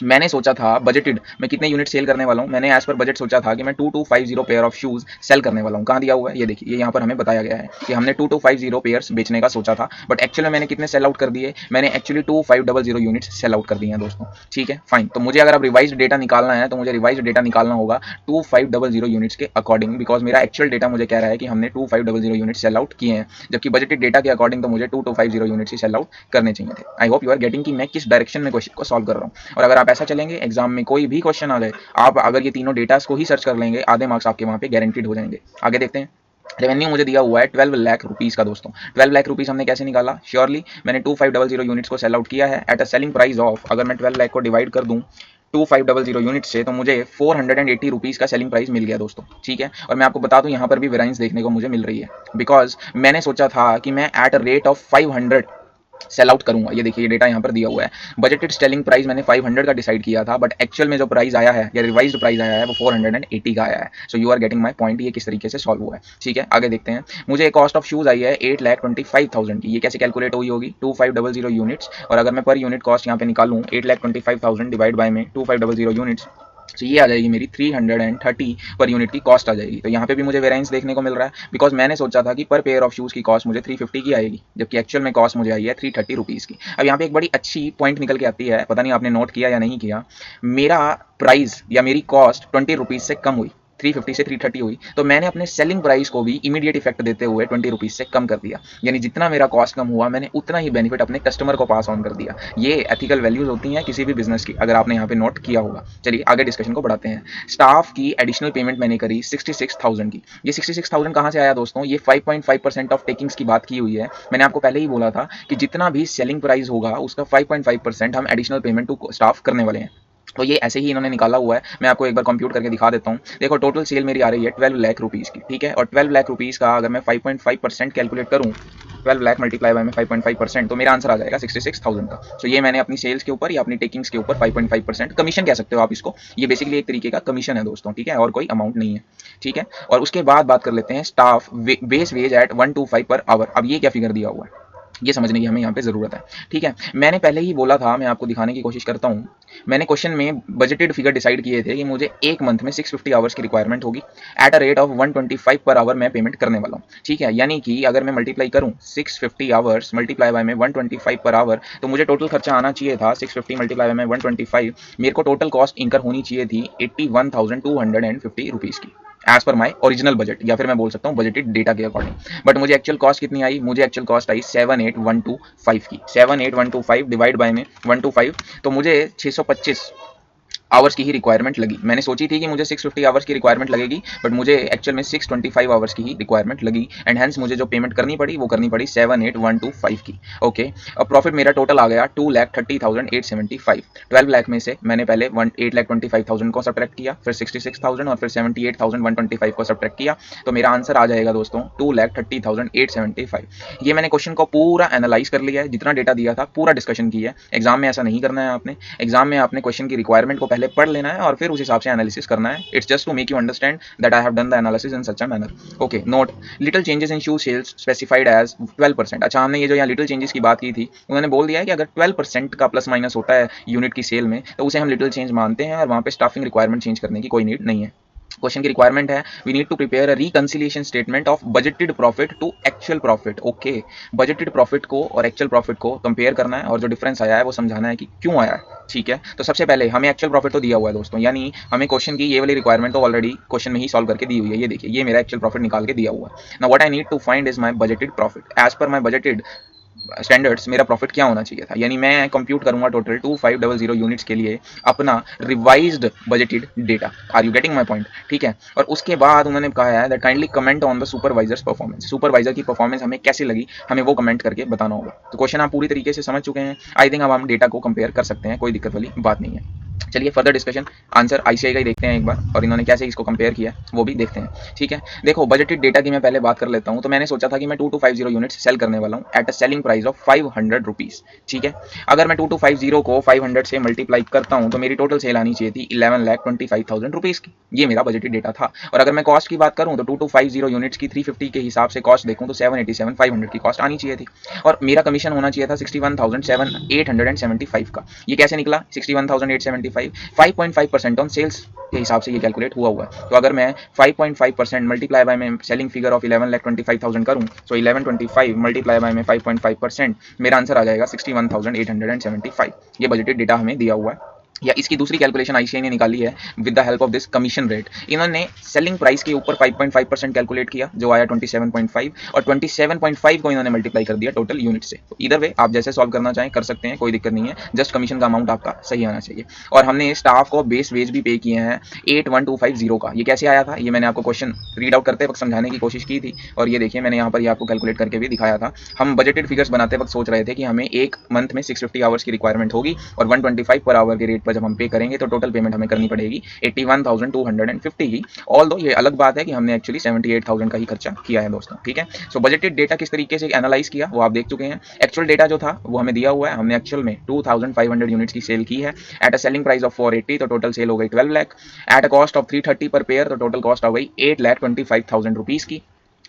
मैंने सोचा था बजटेड मैं कितने यूनिट सेल करने वाला हूँ, मैंने एज पर बजट सोचा था कि मैं 2250 पेयर ऑफ शूज सेल करने वाला हूँ। कहाँ दिया हुआ है? ये देखिए, ये यहाँ पर हमें बताया गया है कि हमने 2250 पेयर्स बेचने का सोचा था, बट एक्चुअली मैंने कितने सेल आउट कर दिए? मैंने एक्चुअली 2500 यूनिट्स सेल आउट कर दिए हैं दोस्तों। ठीक है फाइन, तो मुझे अगर अब रिवाइज डेटा निकालना है तो मुझे रिवाइज डेटा निकालना होगा 2500 यूनिट्स के अकॉर्डिंग, बिकॉज मेरा एक्चुअल डेटा मुझे कह रहा है कि हमने 2500 यूनिट सेल आउट किए हैं, जबकि बजटेड डेटा के अकॉर्डिंग तो मुझे 2250 यूनिट्स ही सेल आउट करने चाहिए थे। I hope you are getting कि मैं किस डायरेक्शन में क्वेश्चन को सॉल्व कर रहा हूँ। और अगर आप ऐसा चलेंगे एग्जाम में कोई भी क्वेश्चन आ जाए, आप अगर ये तीनों डेटास को ही सर्च कर लेंगे, आधे मार्क्स आपके वहां पे गारंटीड हो जाएंगे। आगे देखते हैं। रेवेन्यू मुझे दिया हुआ है 12 लाख रुपीस का दोस्तों। 12 लाख रुपीस हमने कैसे निकाला? श्योरली मैंने 2500 यूनिट्स को सेल आउट किया है at a selling price of, अगर मैं 12 लाख को डिवाइड कर दूं 2500 यूनिट से, तो मुझे 480 रुपीज़ का सेलिंग प्राइस मिल गया दोस्तों। ठीक है, और मैं आपको बता दूं यहाँ पर भी वेरिएंस देखने को मुझे मिल रही है, बिकॉज मैंने सोचा था कि मैं at a rate of 500 sell out करूंगा। ये देखिए, ये डेटा यहाँ पर दिया हुआ है। बजटेड सेलिंग प्राइस मैंने 500 का डिसाइड किया था, बट एक्चुअल में जो प्राइस आया है या रिवाइज्ड प्राइस आया है वो 480 का आया है। So you are getting my point, ये किस तरीके से सॉल्व हुआ है। ठीक है, आगे देखते हैं। मुझे कॉस्ट ऑफ शूज आई है 8,25,000 की। ये कैसे कैलकुलेट हुई होगी? 2500 यूनिट्स, और अगर मैं पर यूनिट कॉस्ट यहाँ पे निकालूँ 8,25,000 डिवाइड बाय में 2500 यूनिट्स, तो ये आ जाएगी मेरी 330 पर यूनिट की कॉस्ट आ जाएगी। तो यहाँ पे भी मुझे वेरिएंस देखने को मिल रहा है, बिकॉज मैंने सोचा था कि पर पेयर ऑफ शूज़ की कॉस्ट मुझे 350 की आएगी, जबकि एक्चुअल में कॉस्ट मुझे आई है 330 रुपीज़ की। अब यहाँ पे एक बड़ी अच्छी पॉइंट निकल के आती है, पता नहीं आपने नोट किया या नहीं किया, मेरा प्राइस या मेरी कॉस्ट 20 रुपीज़ से कम हुई, 350 से 330 हुई, तो मैंने अपने सेलिंग प्राइस को भी इमीडिएट इफेक्ट देते हुए 20 रुपीज़ से कम कर दिया। यानी जितना मेरा कॉस्ट कम हुआ, मैंने उतना ही बेनिफिट अपने कस्टमर को पास ऑन कर दिया। ये एथिकल वैल्यूज होती हैं किसी भी बिजनेस की, अगर आपने यहाँ पे नोट किया होगा। चलिए आगे डिस्कशन को बढ़ाते हैं। स्टाफ की एडिशनल पेमेंट मैंने करी 66,000 की। ये 66,000 कहाँ से आया दोस्तों? ये 5.5% ऑफ टेकिंग्स की बात की हुई है। मैंने आपको पहले ही बोला था कि जितना भी सेलिंग प्राइस होगा उसका 5.5% हम एडिशनल पेमेंट टू स्टाफ करने वाले हैं। तो ये ऐसे ही इन्होंने निकाला हुआ है। मैं आपको एक बार कंप्यूट करके दिखा देता हूँ। देखो टोटल सेल मेरी आ रही है 12 लाख रुपीज़ की, ठीक है। और 12 लाख रुपीज़ का अगर मैं 5.5% कैलकुलेट करूँ, 12 लाख मल्टीप्लाई बाय में 5.5%, तो मेरा आंसर आ जाएगा 66,000 का। तो ये मैंने अपनी सेल्स के ऊपर या अपनी टेकिंग्स के ऊपर 5.5% कमीशन कह सकते हो आप इसको। ये बेसिकली एक तरीके का कमीशन है दोस्तों, ठीक है, और कोई अमाउंट नहीं है, ठीक है। और उसके बाद बात कर लेते हैं staff base veg eight 125 per hour. अब ये क्या फिगर दिया हुआ है, ये समझने की हमें यहाँ पे ज़रूरत है, ठीक है। मैंने पहले ही बोला था, मैं आपको दिखाने की कोशिश करता हूँ। मैंने क्वेश्चन में बजटेड फिगर डिसाइड किए थे कि मुझे एक मंथ में 650 आवर्स की रिक्वायरमेंट होगी, at a rate of 125 per hour मैं पेमेंट करने वाला हूँ, ठीक है। यानी कि अगर मैं मल्टीप्लाई करूँ 650 आवर्स मल्टीप्लाई बाय में 125 पर आवर, तो मुझे टोटल खर्चा आना चाहिए था 650 मल्टीप्लाई बाय में 125, मेरे को टोटल कॉस्ट इंकर होनी चाहिए थी 81,250 रुपीज़ की, as per my original budget, या फिर मैं बोल सकता हूँ बजटेड डेटा के अकॉर्डिंग। बट मुझे एक्चुअल कॉस्ट कितनी आई? मुझे एक्चुअल कॉस्ट आई 78,125 की। 78,125 डिवाइड बाय में 125, तो मुझे 625 आवर्स की ही रिक्वायरमेंट लगी। मैंने सोची थी कि मुझे 650 आवर्स की रिक्वायरमेंट लगेगी, बट मुझे एक्चुअल में 625 आवर्स की ही रिक्वायरमेंट लगी, एंड हेंस मुझे जो पेमेंट करनी पड़ी वो करनी पड़ी 78,125 की। ओके, अब प्रॉफिट मेरा टोटल आ गया 2,30,875। 12 लाख में से मैंने पहले 8,25,000 को सब्ट्रैक्ट किया, फिर 66,000 और फिर 78,125 को सब्ट्रैक्ट किया, तो मेरा आंसर आ जाएगा दोस्तों 2,30,875। ये मैंने क्वेश्चन को पूरा एनालाइज कर लिया है, जितना डेटा दिया था पूरा डिस्कशन किया है। एग्जाम में ऐसा नहीं करना है आपने। एग्जाम में आपने क्वेश्चन की रिक्वायरमेंट को पहले पढ़ लेना है और फिर उस हिसाब से एनालिसिस करना है। It's just to make you understand that I have done the analysis in such a manner. Okay, note little changes in shoe sales specified as 12%। अच्छा, हमने ये जो यहाँ लिटिल चेंजेस की बात की थी, उन्होंने बोल दिया है कि अगर 12% का प्लस माइनस होता है यूनिट की सेल में, तो उसे हम लिटिल चेंज मानते हैं और वहाँ पे स्टाफिंग रिक्वायरमेंट चेंज करने की कोई नीड नहीं है। क्वेश्चन की रिक्वायरमेंट है, we need to prepare a reconciliation statement of budgeted profit to actual profit. Okay, budgeted profit को और एक्चुअल प्रॉफिट को कंपेयर करना है और जो डिफरेंस आया है वो समझाना है कि क्यों आया है, ठीक है। तो सबसे पहले हमें एक्चुअल प्रॉफिट तो दिया हुआ है दोस्तों, यानी हमें क्वेश्चन की ये वाली रिक्वायरमेंट तो ऑलरेडी क्वेश्चन में ही सॉल्व करके दी हुई है। ये देखिए, ये मेरा एक्चुअल प्रॉफिट निकाल के दिया हुआ है। Now what I need to find is my budgeted profit. As per my budgeted standards मेरा प्रॉफिट क्या होना चाहिए था, यानी मैं कंप्यूट करूंगा टोटल 2500 यूनिट्स के लिए अपना revised budgeted data. Are you getting my point, ठीक है। और उसके बाद उन्होंने कहा है that kindly comment on the supervisor's performance. Supervisor की परफॉर्मेंस हमें कैसी लगी, हमें वो कमेंट करके बताना होगा। तो क्वेश्चन आप पूरी तरीके से समझ चुके हैं। आई थिंक अब हम डेटा को कंपेयर कर सकते हैं, कोई दिक्कत वाली बात नहीं है। चलिए फर्दर डिस्कशन, आंसर आईसीआई का ही देखते हैं एक बार, और इन्होंने कैसे इसको कंपेयर किया वो भी देखते हैं, ठीक है। देखो बजटेड डेटा की मैं पहले बात कर लेता हूँ। तो मैंने सोचा था कि मैं 2250 यूनिट्स सेल करने वाला हूँ at a selling price of 500 rupees, ठीक है। अगर मैं 2250 को 500 से मल्टीप्लाई करता हूँ तो मेरी टोटल सेल आनी चाहिए थी 11,25,000 रुपीज़ की। ये मेरा बजटेड डेटा था। और अगर मैं कॉस्ट की बात करूँ तो 2250 यूनिट्स की 350 के हिसाब से कॉस्ट देखूँ तो 787,500 की कॉस्ट आनी चाहिए थी। और मेरा कमीशन होना चाहिए था 61,875 का। ये कैसे निकला 61,875? 5.5% ऑन सेल्स के हिसाब से ये कैलकुलेट हुआ है। तो अगर मैं 5.5% मल्टीप्लाई बाय में सेलिंग फिगर ऑफ 11,25,000 करूँ, सो 1125 मल्टीप्लाई बाय में 5.5%, मेरा आंसर आ जाएगा 61,875। ये बजटेड डेटा हमें दिया हुआ है। या इसकी दूसरी कैलकुलेशन आईसीआई ने निकाली है with the help of this commission rate. इन्होंने सेलिंग प्राइस के ऊपर 5.5% कैलकुलेट किया, जो आया 27.5, और 27.5 को इन्होंने मल्टीप्लाई कर दिया टोटल यूनिट से। तो इधर वे आप जैसे सॉल्व करना चाहें कर सकते हैं, कोई दिक्कत नहीं है। जस्ट कमीशन का अमाउंट आपका सही आना चाहिए। और हमने स्टाफ को बेस वेज भी पे किए हैं 8,125 का। ये कैसे आया था, ये मैंने आपको क्वेश्चन रीड आउट करते वक्त समझाने की कोशिश की थी, और ये देखिए मैंने यहाँ पर ये आपको कैलकुलेट करके भी दिखाया था। हम बजटेड फिगर्स बनाते वक्त सोच रहे थे कि हमें एक मंथ में 650 आवर्स की रिक्वायरमेंट होगी, और 125 पर आवर के रेट पर जब हम पे करेंगे तो टोटल पेमेंट हमें करनी पड़ेगी 81,250 की। ऑल्दो ये अलग बात है कि हमने एक्चुअली 78,000 का ही खर्चा किया है दोस्तों, ठीक है। सो बजटेड डेटा किस तरीके से एनालाइज किया वो आप देख चुके हैं। एक्चुअल डेटा जो था वो हमें दिया हुआ है, हमने एक्चुअल में 2500 यूनिट्स की सेल की है at a selling price of 480, तो टोटल सेल हो गई 12 lakh. At a cost of 330 पर पेयर, तो टोटल कॉस्ट आ गई 8,25,000 रुपीज़ की,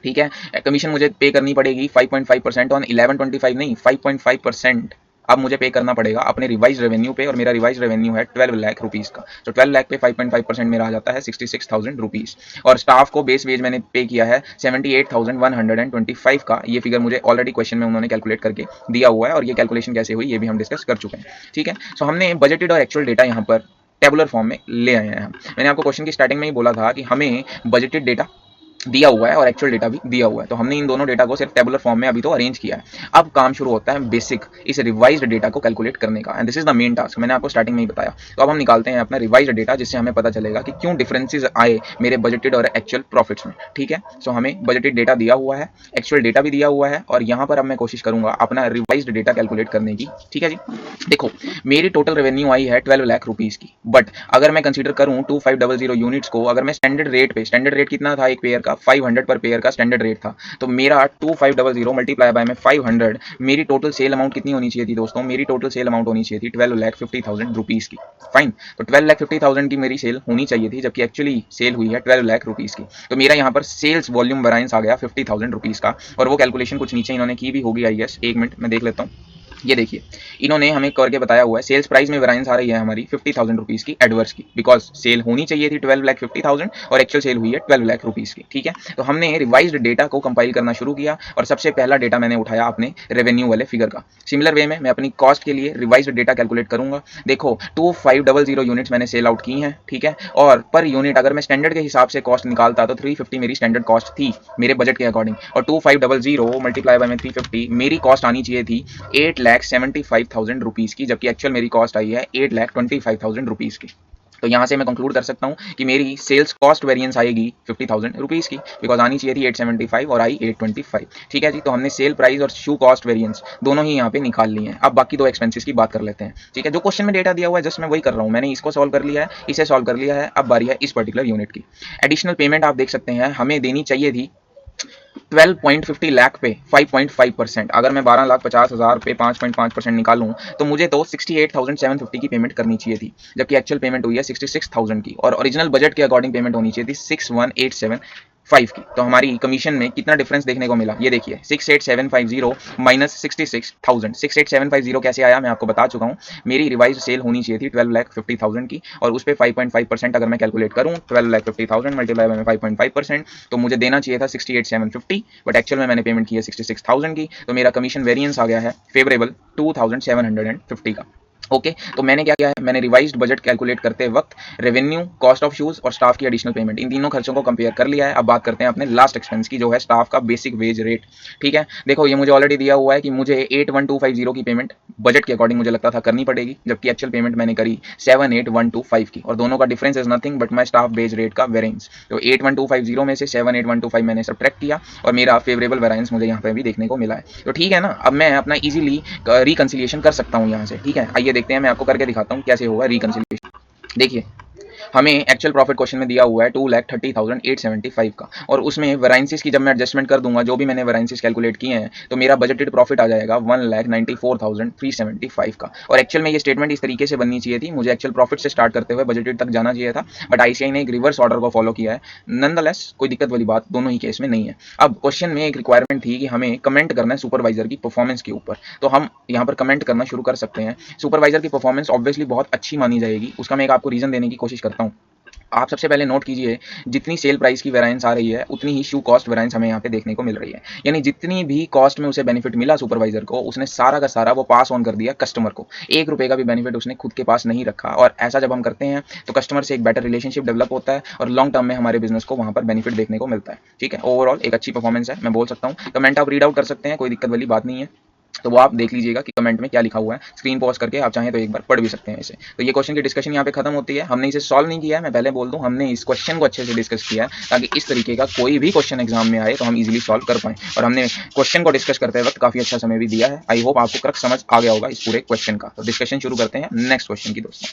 ठीक है। कमीशन मुझे पे करनी पड़ेगी 5.5% ऑन 1125 नहीं 5.5% अब मुझे पे करना पड़ेगा अपने रिवाइज रेवेन्यू पे, और मेरा रिवाइज रेवेन्यू है 12 लाख रुपीज़ का। तो 12 लाख पे 5.5% मेरा आ जाता है 66,000 रुपीज़। और स्टाफ को बेस वेज मैंने पे किया है 78,125 का। ये फिगर मुझे ऑलरेडी क्वेश्चन में उन्होंने कैलकुलेट करके दिया हुआ है, और ये कैलकुलेशन कैसे हुई ये भी हम डिस्कस कर चुके हैं, ठीक है। सो हमने बजटेड और एक्चुअल डेटा यहाँ पर टेबुलर फॉर्म में ले आए हैं हम। मैंने आपको क्वेश्चन की स्टार्टिंग में ही बोला था कि हमें बजटेड डेटा दिया हुआ है और एक्चुअल डेटा भी दिया हुआ है, तो हमने इन दोनों डेटा को सिर्फ टेबुलर फॉर्म में अभी तो अरेंज किया है। अब काम शुरू होता है बेसिक इस रिवाइज्ड डेटा को कैलकुलेट करने का, and this is the main task. मैंने आपको स्टार्टिंग में ही बताया। तो अब हम निकालते हैं अपना रिवाइज्ड डेटा, जिससे हमें पता चलेगा कि क्यों डिफरेंसेस आए मेरे बजटेड और एक्चुअल प्रॉफिट्स में। ठीक है, सो हमें बजटेड डेटा दिया हुआ है, एक्चुअल डेटा भी दिया हुआ है, और यहाँ पर अब मैं कोशिश करूंगा अपना रिवाइज्ड डेटा कैलकुलेट करने की। ठीक है जी, देखो मेरी टोटल रेवेन्यू आई है 12 लाख रुपीज की, बट अगर मैं कंसीडर करूं 2500 यूनिट्स को, अगर मैं स्टैंडर्ड रेट पे, स्टैंडर्ड रेट कितना था एक पेयर का, 500 पर पेयर का स्टैंडर्ड रेट था, तो मेरा 2500 मल्टीप्लाई बाय में 500, मेरी टोटल सेल अमाउंट कितनी होनी चाहिए थी दोस्तों? मेरी टोटल सेल अमाउंट होनी चाहिए थी 12,50,000 रुपीज की। फाइन, तो 12,50,000 की मेरी सेल होनी चाहिए थी, जबकि एक्चुअली सेल हुई है 12 लाख रुपीज की। तो मेरा यहाँ पर सेल्स वॉल्यूम वेरिएंस आ गया 50,000 रुपीज का, और वो कैलकुलेशन कुछ नीचे इन्होंने की भी होगी आई गेस। एक मिनट मैं देख लेता हूँ। ये देखिए, इन्होंने हमें करके बताया हुआ है सेल्स प्राइस में वेरिएंस आ रही है हमारी 50,000 रुपीज की एडवर्स की, बिकॉज सेल होनी चाहिए थी 12,50,000 और एक्चुअल सेल हुई है 12 लाख रुपीज की। ठीक है, तो हमने रिवाइज्ड डेटा को कंपाइल करना शुरू किया, और सबसे पहला डेटा मैंने उठाया अपने रेवेन्यू वाले फिगर का। सिमिलर वे में मैं अपनी कॉस्ट के लिए रिवाइज्ड डेटा कैलकुलेट करूंगा। देखो 2500 यूनिट्स मैंने सेल आउट की हैं, ठीक है, और पर यूनिट अगर मैं स्टैंडर्ड के हिसाब से कॉस्ट निकालता तो 350 मेरी स्टैंडर्ड कॉस्ट थी मेरे बजट के अकॉर्डिंग, और 2500 मल्टीप्लाई बाय में 350 मेरी कॉस्ट आनी चाहिए थी 8,75,000 रुपीज़ की, जबकि एक्चुअल मेरी कॉस्ट आई है 8,25,000 रुपीज़ की। तो यहाँ से मैं कंक्लूड कर सकता हूँ कि मेरी सेल्स कॉस्ट वेरिएंस आएगी 50,000 रुपीज़ की, बिकॉज आनी चाहिए थी 875 और आई 825। ठीक है जी, तो हमने सेल प्राइस और शू कॉस्ट वेरिएंस दोनों ही यहाँ पे निकाल लिए हैं। अब बाकी दो एक्सपेंसेस की बात कर लेते हैं। ठीक है, जो क्वेश्चन में डेटा दिया हुआ है जस्ट मैं वही कर रहा हूँ, मैंने इसको सॉल्व कर लिया है, इसे सॉल्व कर लिया है। अब बारी है इस पर्टिकुलर यूनिट की। एडिशनल पेमेंट आप देख सकते हैं हमें देनी चाहिए थी 12.50 लाख पे 5.5%। अगर मैं 12,50,000 पे 5.5% निकालूं तो मुझे तो 68,750 की पेमेंट करनी चाहिए थी, जबकि एक्चुअल पेमेंट हुई है 66,000 की, और ओरिजिनल बजट के अकॉर्डिंग पेमेंट होनी चाहिए थी 61,875 की। तो हमारी कमीशन में कितना डिफरेंस देखने को मिला, ये देखिए 68,750 माइनस 66,000। 68,750 कैसे आया मैं आपको बता चुका हूँ। मेरी रिवाइज सेल होनी चाहिए थी 12,50,000 की, और उस पर 5.5% अगर मैं कैलकुलेट करूँ 12,50,000 मल्टीप्लाई बाय 5.5%, तो मुझे देना चाहिए था 68,750, बट एक्चुअल में मैंने पेमेंट की है 66,000 की। तो मेरा कमीशन वेरिएंस आ गया है फेवरेबल 2,750 का। ओके, तो मैंने क्या किया है, मैंने रिवाइज्ड बजट कैलकुलेट करते वक्त रेवेन्यू, कॉस्ट ऑफ शूज और स्टाफ की एडिशनल पेमेंट, इन तीनों खर्चों को कंपेयर कर लिया है। अब बात करते हैं अपने लास्ट एक्सपेंस की, जो है स्टाफ का बेसिक वेज रेट। ठीक है, देखो ये मुझे ऑलरेडी दिया हुआ है कि मुझे 8,1,250 की पेमेंट बजट के अकॉर्डिंग मुझे लगता था करनी पड़ेगी, जबकि एक्चुअल पेमेंट मैंने करी 7,8,125 की, और दोनों का difference is nothing but my staff base rate का वेरिएंस। तो 8,1,250 में से 7,8,125 मैंने सब्ट्रैक्ट किया, और मेरा फेवरेबल वेरिएंस मुझे यहाँ पे भी देखने को मिला है। तो ठीक है ना, अब मैं अपना इजीली रिकंसिलिएशन कर सकता हूँ यहाँ से। ठीक है, आइए देखते हैं, मैं आपको करके दिखाता हूँ कैसे होगा रिकंसिलिएशन। देखिए, हमें एक्चुअल प्रॉफिट क्वेश्चन में दिया हुआ है 2,30,875 का, और उसमें वेराइंसिस की जब मैं एडजस्टमेंट कर दूंगा, जो भी मैंने वेराइंसिस कैलकुलेट किए हैं, तो मेरा बजटेड प्रॉफिट आ जाएगा 1,94,375 का। और एक्चुअल में ये स्टेटमेंट इस तरीके से बननी चाहिए थी, मुझे एक्चुअल प्रॉफिट से स्टार्ट करते हुए बजटेड तक जाना चाहिए था, बट आईसीआई ने एक रिवर्स ऑर्डर को फॉलो किया है। नॉनदलेस कोई दिक्कत वाली बात दोनों ही केस में नहीं है। अब क्वेश्चन में एक रिक्वायरमेंट थी कि हमें कमेंट करना है सुपरवाइजर की परफॉर्मेंस के ऊपर, तो हम यहाँ पर कमेंट करना शुरू कर सकते हैं। सुपरवाइजर की परफॉर्मेंस ऑब्वियसली बहुत अच्छी मानी जाएगी, उसका मैं एक आपको रीजन देने की कोशिश करता हूँ। आप सबसे पहले नोट कीजिए, जितनी सेल प्राइस की वेरिएंस आ रही है उतनी ही शू कॉस्ट वेरिएंस हमें यहाँ पे देखने को मिल रही है। यानी जितनी भी कॉस्ट में उसे बेनिफिट मिला सुपरवाइजर को, उसने सारा का सारा वो पास ऑन कर दिया कस्टमर को। 1 रुपए का भी बेनिफिट उसने खुद के पास नहीं रखा, और ऐसा जब हम करते हैं तो कस्टमर से एक बेटर रिलेशनशिप डेवलप होता है, और लॉन्ग टर्म में हमारे बिजनेस को वहाँ पर बेनिफिट देखने को मिलता है। ठीक है, ओवरऑल एक अच्छी परफॉर्मेंस है, मैं बोल सकता हूँ। कमेंट आप रीड आउट कर सकते हैं, कोई दिक्कत वाली बात नहीं है। तो वो आप देख लीजिएगा कि कमेंट में क्या लिखा हुआ है, स्क्रीन पॉज करके आप चाहें तो एक बार पढ़ भी सकते हैं इसे। तो ये क्वेश्चन की डिस्कशन यहाँ पे खत्म होती है। हमने इसे सॉल्व नहीं किया है, मैं पहले बोल दूं, हमने इस क्वेश्चन को अच्छे से डिस्कस किया है ताकि इस तरीके का कोई भी क्वेश्चन एग्जाम में आए तो हम इजीली सॉल्व कर पाएं, और हमने क्वेश्चन को डिस्कस करते वक्त काफी अच्छा समय भी दिया है। आई होप आपको क्रक्स समझ आ गया होगा इस पूरे क्वेश्चन का। तो डिस्कशन शुरू करते हैं नेक्स्ट क्वेश्चन की दोस्तों।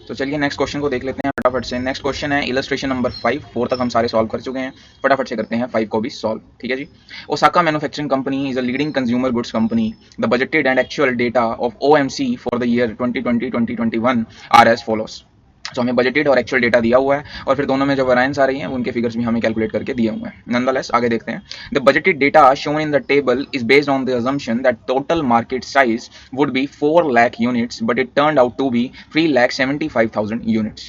तो चलिए नेक्स्ट क्वेश्चन को देख लेते हैं फटाफट से। नेक्स्ट क्वेश्चन है इलस्ट्रेशन नंबर 5। 4 तक हम सारे सॉल्व कर चुके हैं, फटाफट से करते हैं 5 को भी सॉल्व। ठीक है जी। Osaka manufacturing company is a leading consumer goods company. The budgeted and actual data of OMC for the year 2020-2021 are as follows. तो हमें बजटेड और एक्चुअल डेटा दिया हुआ है, और फिर दोनों में जो वेरिएंस आ रही हैं उनके फिगर्स भी हमें कैलकुलेट करके दिए हुए हैं। नॉनदलेस आगे देखते हैं। The budgeted data shown in the table is based on the assumption that total market size would be 4 lakh units, but it turned out to be 3,75,000 units।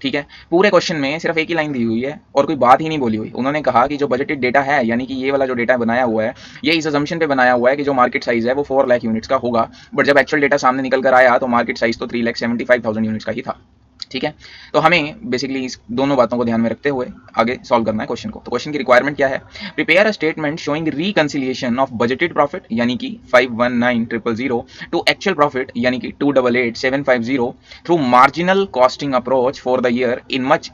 ठीक है, पूरे क्वेश्चन में सिर्फ एक ही लाइन दी हुई है और कोई बात ही नहीं बोली हुई। उन्होंने कहा कि जो बजटेड डेटा है, यानी कि ये वाला जो डेटा बनाया हुआ है, ये इस अजम्पशन पे बनाया हुआ है कि जो मार्केट साइज है वो 4 लाख यूनिट्स का होगा, बट जब एक्चुअल डेटा सामने निकल कर आया तो मार्केट साइज तो 3,75,000 यूनिट्स का ही था। ठीक है। तो हमें बेसिकली इस दोनों बातों को ध्यान में रखते हुए आगे सॉल्व करना है क्वेश्चन को। तो क्वेश्चन की रिक्वायरमेंट क्या है? Prepare a statement showing reconciliation of budgeted profit यानी कि 519000 टू एक्चुअल प्रॉफिट यानी कि 288750 through marginal costing approach for the year in much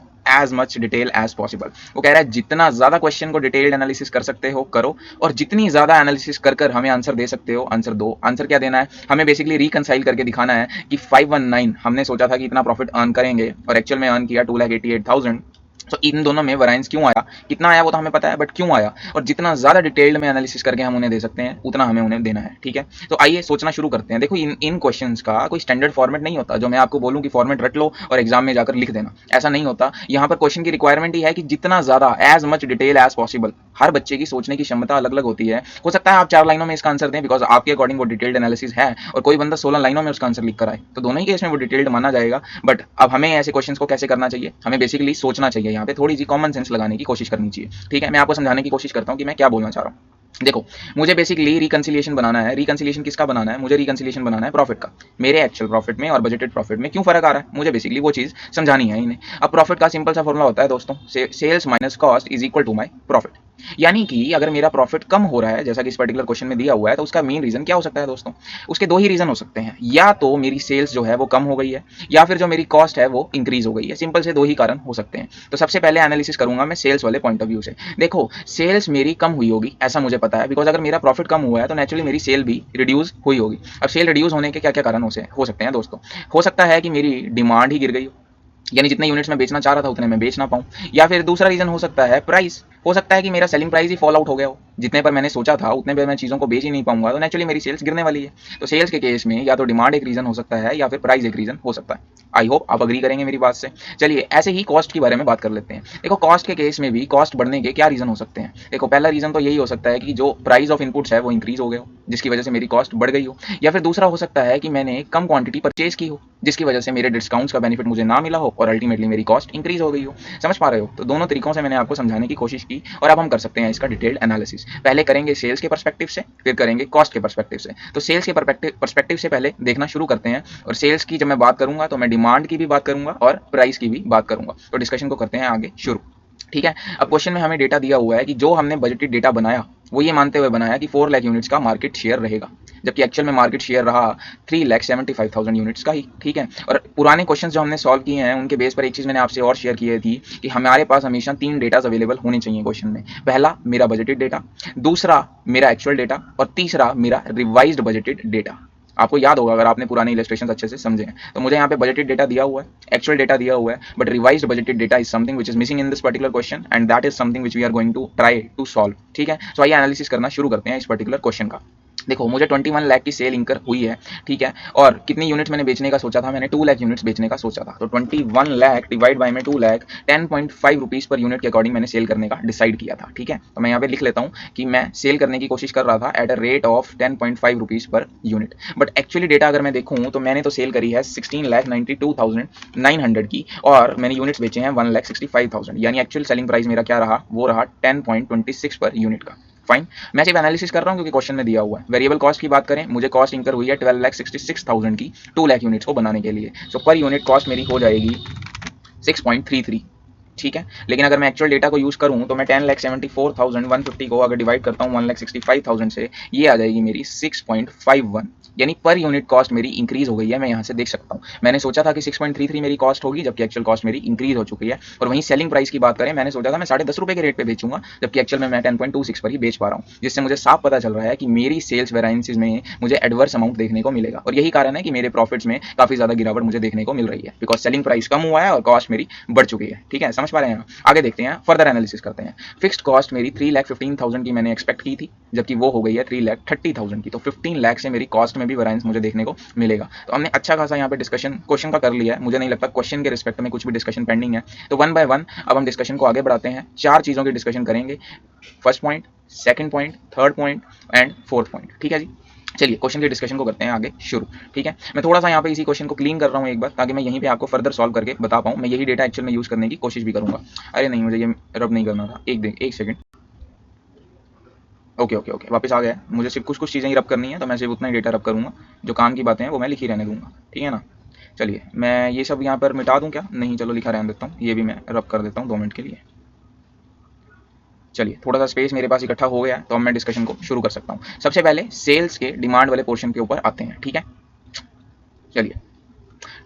detail as possible. वो कह रहा है जितना ज्यादा क्वेश्चन को डिटेल्ड एनालिसिस कर सकते हो करो, और जितनी ज्यादा एनालिसिस कर कर हमें आंसर दे सकते हो आंसर दो। आंसर क्या देना है हमें? बेसिकली रिकंसाइल करके दिखाना है कि 519 हमने सोचा था कि इतना प्रॉफिट अर्न करेंगे और एक्चुअल में अर्न किया 2,88,000। तो इन दोनों में वैरिएंस क्यों आया, कितना आया वो तो हमें पता है, बट क्यों आया, और जितना ज्यादा डिटेल्ड में एनालिसिस करके हम उन्हें दे सकते हैं उतना हमें उन्हें देना है। ठीक है, तो आइए सोचना शुरू करते हैं। देखो इन क्वेश्चंस का कोई स्टैंडर्ड फॉर्मेट नहीं होता जो मैं आपको बोलूं कि फॉर्मेट रट लो और एग्जाम में जाकर लिख देना, ऐसा नहीं होता। यहाँ पर क्वेश्चन की रिक्वायरमेंट ही है कि जितना ज्यादा as much detail as possible. हर बच्चे की सोचने की क्षमता अलग अलग होती है। हो सकता है आप 4 लाइनों में इसका आंसर दें बिकॉज आपके अकॉर्डिंग वो डिटेल्ड एनालिसिस है, और कोई बंदा 16 लाइनों में उसका आंसर लिख कर आए, तो दोनों ही केस में वो डिटेल्ड माना जाएगा। बट अब हमें ऐसे क्वेश्चंस को कैसे करना चाहिए? हमें बेसिकली सोचना चाहिए, यहाँ पे थोड़ी सी कॉमन सेंस लगाने की कोशिश करनी चाहिए। ठीक है, मैं आपको समझाने की कोशिश करता हूँ कि मैं क्या बोलना चाह रहा हूँ। देखो, मुझे बेसिकली रिकंसिलिएशन बनाना है। रिकंसिलिएशन किसका बनाना है? मुझे रिकंसिलिएशन बनाना है प्रॉफिट का। मेरे एक्चुअल प्रॉफिट में और बजटेड प्रॉफिट में क्यों फर्क आ रहा है, मुझे बेसिकली वो चीज समझानी है इन्हें। अब प्रॉफिट का सिंपल सा फॉर्मूला होता है दोस्तों, sales minus cost is equal to my profit. यानी कि अगर मेरा प्रॉफिट कम हो रहा है जैसा कि इस पर्टिकुलर क्वेश्चन में दिया हुआ है, तो उसका मेन रीजन क्या हो सकता है दोस्तों? उसके दो ही रीजन हो सकते हैं, या तो मेरी सेल्स जो है वो कम हो गई है, या फिर जो मेरी कॉस्ट है वो इंक्रीज हो गई है। सिंपल से दो ही कारण हो सकते हैं। तो सबसे पहले एनालिसिस करूंगा मैं सेल्स वाले पॉइंट ऑफ व्यू से। देखो, सेल्स मेरी कम हुई होगी ऐसा मुझे पता है, बिकॉज अगर मेरा प्रॉफिट कम हुआ है तो नेचुरली मेरी सेल भी रिड्यूस हुई होगी। अब सेल रिड्यूस होने के क्या क्या कारण हो सकते हैं दोस्तों? हो सकता है कि मेरी डिमांड ही गिर गई हो, यानी जितने यूनिट्स में बेचना चाह रहा था उतने में बेच ना पाऊं। या फिर दूसरा रीजन हो सकता है प्राइस। हो सकता है कि मेरा सेलिंग प्राइस ही फॉल आउट हो गया हो, जितने पर मैंने सोचा था उतने पर मैं चीज़ों को बेच ही नहीं पाऊंगा, तो नेचुरली मेरी सेल्स गिरने वाली है। तो सेल्स के केस में या तो डिमांड एक रीजन हो सकता है या फिर प्राइस एक रीजन हो सकता है। आई होप आप अग्री करेंगे मेरी बात से। चलिए ऐसे ही कॉस्ट के बारे में बात कर लेते हैं। देखो, कॉस्ट के केस में भी कॉस्ट बढ़ने के क्या रीजन हो सकते हैं? देखो, पहला रीजन तो यही हो सकता है कि जो प्राइस ऑफ इनपुट्स है वो इंक्रीज हो गया हो, जिसकी वजह से मेरी कॉस्ट बढ़ गई हो। या फिर दूसरा हो सकता है कि मैंने कम क्वांटिटी परचेज की हो, जिसकी वजह से मेरे डिस्काउंट्स का बेनिफिट मुझे ना मिला हो और अल्टीमेटली मेरी कॉस्ट इंक्रीज हो गई हो। समझ पा रहे हो? तो दोनों तरीकों से मैंने आपको समझाने की कोशिश की, और अब हम कर सकते हैं इसका डिटेल्ड एनालिसिस। पहले करेंगे सेल्स के पर्सपेक्टिव से, फिर करेंगे कॉस्ट के पर्सपेक्टिव से। तो सेल्स के पर्सपेक्टिव से पहले देखना शुरू करते हैं, और सेल्स की जब मैं बात करूंगा तो मैं डिमांड की भी बात करूंगा और प्राइस की भी बात करूंगा। तो डिस्कशन को करते हैं आगे शुरू। ठीक है, अब क्वेश्चन में हमें डेटा दिया हुआ है कि जो हमने बजटेड डेटा बनाया वो ये मानते हुए बनाया कि 4 लाख यूनिट्स का मार्केट शेयर रहेगा, जबकि एक्चुअल में मार्केट शेयर रहा 3,75,000 यूनिट्स का ही। ठीक है, और पुराने क्वेश्चंस जो हमने सॉल्व किए हैं उनके बेस पर एक चीज़ मैंने आपसे और शेयर की थी कि हमारे पास हमेशा 3 डेटाज अवेलेबल होने चाहिए क्वेश्चन में। पहला मेरा बजटेड डेटा, दूसरा मेरा एक्चुअल डेटा, और तीसरा मेरा रिवाइज्ड बजटेड डेटा। आपको याद होगा अगर आपने पुराने इलस्ट्रेशन अच्छे से समझे हैं। तो मुझे यहाँ पे बजटेड डेटा दिया हुआ है, एक्चुअल डेटा दिया हुआ है, but revised budgeted data is something which is missing in this particular question, and that is something which we are going to try to solve. ठीक है, तो आइए एनालिसिस करना शुरू करते हैं इस पर्टिकुलर क्वेश्चन का। देखो, मुझे 21 लाख की सेल इंकर हुई है। ठीक है, और कितनी यूनिट्स मैंने बेचने का सोचा था? मैंने 2 लाख यूनिट्स बेचने का सोचा था। तो 21 लाख डिवाइड बाय में 2 लाख, 10.5 रुपीज़ पर यूनिट के अकॉर्डिंग मैंने सेल करने का डिसाइड किया था। ठीक है, तो मैं यहाँ पे लिख लेता हूँ कि मैं सेल करने की कोशिश कर रहा था at a rate of 10.5 rupees per unit. But actually data अगर मैं देखूँ तो मैंने तो सेल करी है 16,92,900 की, और मैंने यूनिट्स बेचे हैं 1,65,000, यानी एक्चुअल सेलिंग प्राइस मेरा क्या रहा? वो रहा 10.26 पर यूनिट का। फाइन, मैं सिर्फ एनालिसिस कर रहा हूँ क्योंकि क्वेश्चन में दिया हुआ है। वेरिएबल कॉस्ट की बात करें, मुझे कॉस्ट इंकर हुई है 12,66,000 की 2 लाख यूनिट्स को बनाने के लिए। सो पर यूनिट कॉस्ट मेरी हो जाएगी 6.33। ठीक है, लेकिन अगर मैं एक्चुअल डेटा को यूज करूं तो मैं 10,74,150 को अगर डिवाइड करता हूं 1,65,000 से, ये आ जाएगी मेरी 6.51, यानी पर यूनिट कॉस्ट मेरी इंक्रीज हो गई है। मैं यहाँ से देख सकता हूँ, मैंने सोचा था कि 6.33 मेरी कॉस्ट होगी, जबकि एक्चुअल कॉस्ट मेरी इंक्रीज हो चुकी है। और वहीं सेलिंग प्राइस की बात करें, मैंने सोचा था मैं 10.5 रुपये के रेट पे बेचूंगा, जबकि एक्चुअल में मैं 10.26 पर ही बेच पा रहा हूँ, जिससे मुझे साफ पता चल रहा है कि मेरी सेल्स वेरायंसेज में मुझे एडवर्स अमाउंट देखने को मिलेगा। और यही कारण है कि मेरे प्रॉफिट्स में काफी ज्यादा गिरावट मुझे देखने को मिल रही है, बिकॉज सेलिंग प्राइस कम हुआ है और कॉस्ट मेरी बढ़ चुकी है। ठीक है, समझ पा रहे हैं? आगे देखते हैं, फर्दर एनालिसिस करते हैं। फिक्स्ड कॉस्ट मेरी 3,15,000 की मैंने एक्सपेक्ट की थी, जबकि वो हो गई है 3,30,000 की। तो 15 लाख से मेरी कॉस्ट में भी वेरिएंस मुझे देखने को मिलेगा। तो हमने अच्छा खासा यहाँ पे डिस्कशन क्वेश्चन का कर लिया है। मुझे नहीं लगता क्वेश्चन के रिस्पेक्ट में कुछ भी डिस्कशन पेंडिंग है। तो वन बाय वन अब हम डिस्कशन को आगे बढ़ाते हैं। 4 चीज़ों की डिस्कशन करेंगे, first point, second point, third point and fourth point. ठीक है जी, चलिए क्वेश्चन के डिस्कशन को करते हैं आगे शुरू। ठीक है, मैं थोड़ा सा यहाँ पे इसी क्वेश्चन को क्लीन कर रहा हूँ एक बार, ताकि मैं यहीं पे आपको फर्दर सॉल्व करके बता पाऊँ। मैं यही डेटा एक्चुअल में यूज करने की कोशिश भी करूंगा। अरे नहीं, मुझे ये रब नहीं करना था, एक सेकंड। ओके ओके ओके, वापस आ गया। मुझे सिर्फ कुछ चीज़ें ही रब करनी है, तो मैं सिर्फ उतना ही डेटा रब करूंगा, जो काम की बातें हैं वो मैं लिखी रहने दूंगा। ठीक है ना? चलिए मैं ये सब यहाँ पर मिटा दूँ क्या? नहीं, चलो लिखा रहने देता हूँ, ये भी मैं रब कर देता हूँ 2 मिनट के लिए। चलिए थोड़ा सा स्पेस मेरे पास इकट्ठा हो गया है, तो अब मैं डिस्कशन को शुरू कर सकता हूँ। सबसे पहले सेल्स के डिमांड वाले पोर्शन के ऊपर आते हैं, ठीक है। चलिए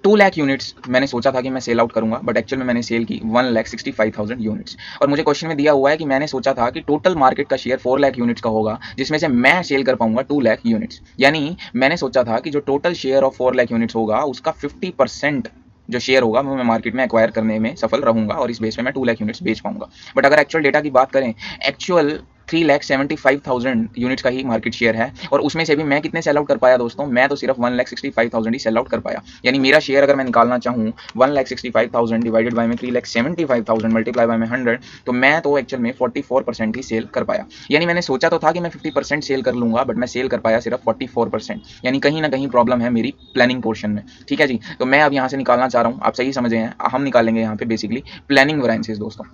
2 लाख यूनिट्स मैंने सोचा था कि मैं सेल आउट करूंगा, बट एक्चुअल में मैंने सेल की 1,65,000 यूनिट्स। और मुझे क्वेश्चन में दिया हुआ है कि मैंने सोचा था कि टोटल मार्केट का शेयर 4 लाख यूनिट्स का होगा, जिसमें से मैं सेल कर पाऊंगा 2 लाख यूनिट्स। यानी मैंने सोचा था कि जो total share of 4 lakh units होगा उसका 50% जो शेयर होगा वो मैं मार्केट में एक्वायर करने में सफल रहूंगा और इस बेस पे मैं 2 लाख यूनिट्स बेच पाऊंगा। बट अगर एक्चुअल डेटा की बात करें, एक्चुअल 3,75,000 यूनिट्स का ही मार्केट शेयर है, और उसमें से भी मैं कितने सेल आउट कर पाया दोस्तों? मैं तो सिर्फ 1,65,000 ही सेल आउट कर पाया। यानी मेरा शेयर अगर मैं निकालना चाहूँ 1,65,000 डिवाइडेड बाय में 3,75,000 मल्टीप्लाई बाय में 100, तो मैं तो एक्चुअल में 44% ही सेल कर पाया। यानी मैंने सोचा तो था कि मैं 50% सेल कर लूंगा, बट मैं सेल कर पाया सिर्फ 44%। यानी कहीं ना कहीं प्रॉब्लम है मेरी प्लानिंग पोर्शन में, ठीक है जी। तो मैं अब यहाँ से निकालना चाह रहा हूँ, आप सही समझे हैं, हम निकालेंगे यहाँ पे बेसिकली प्लानिंग वेरिएंसेस दोस्तों।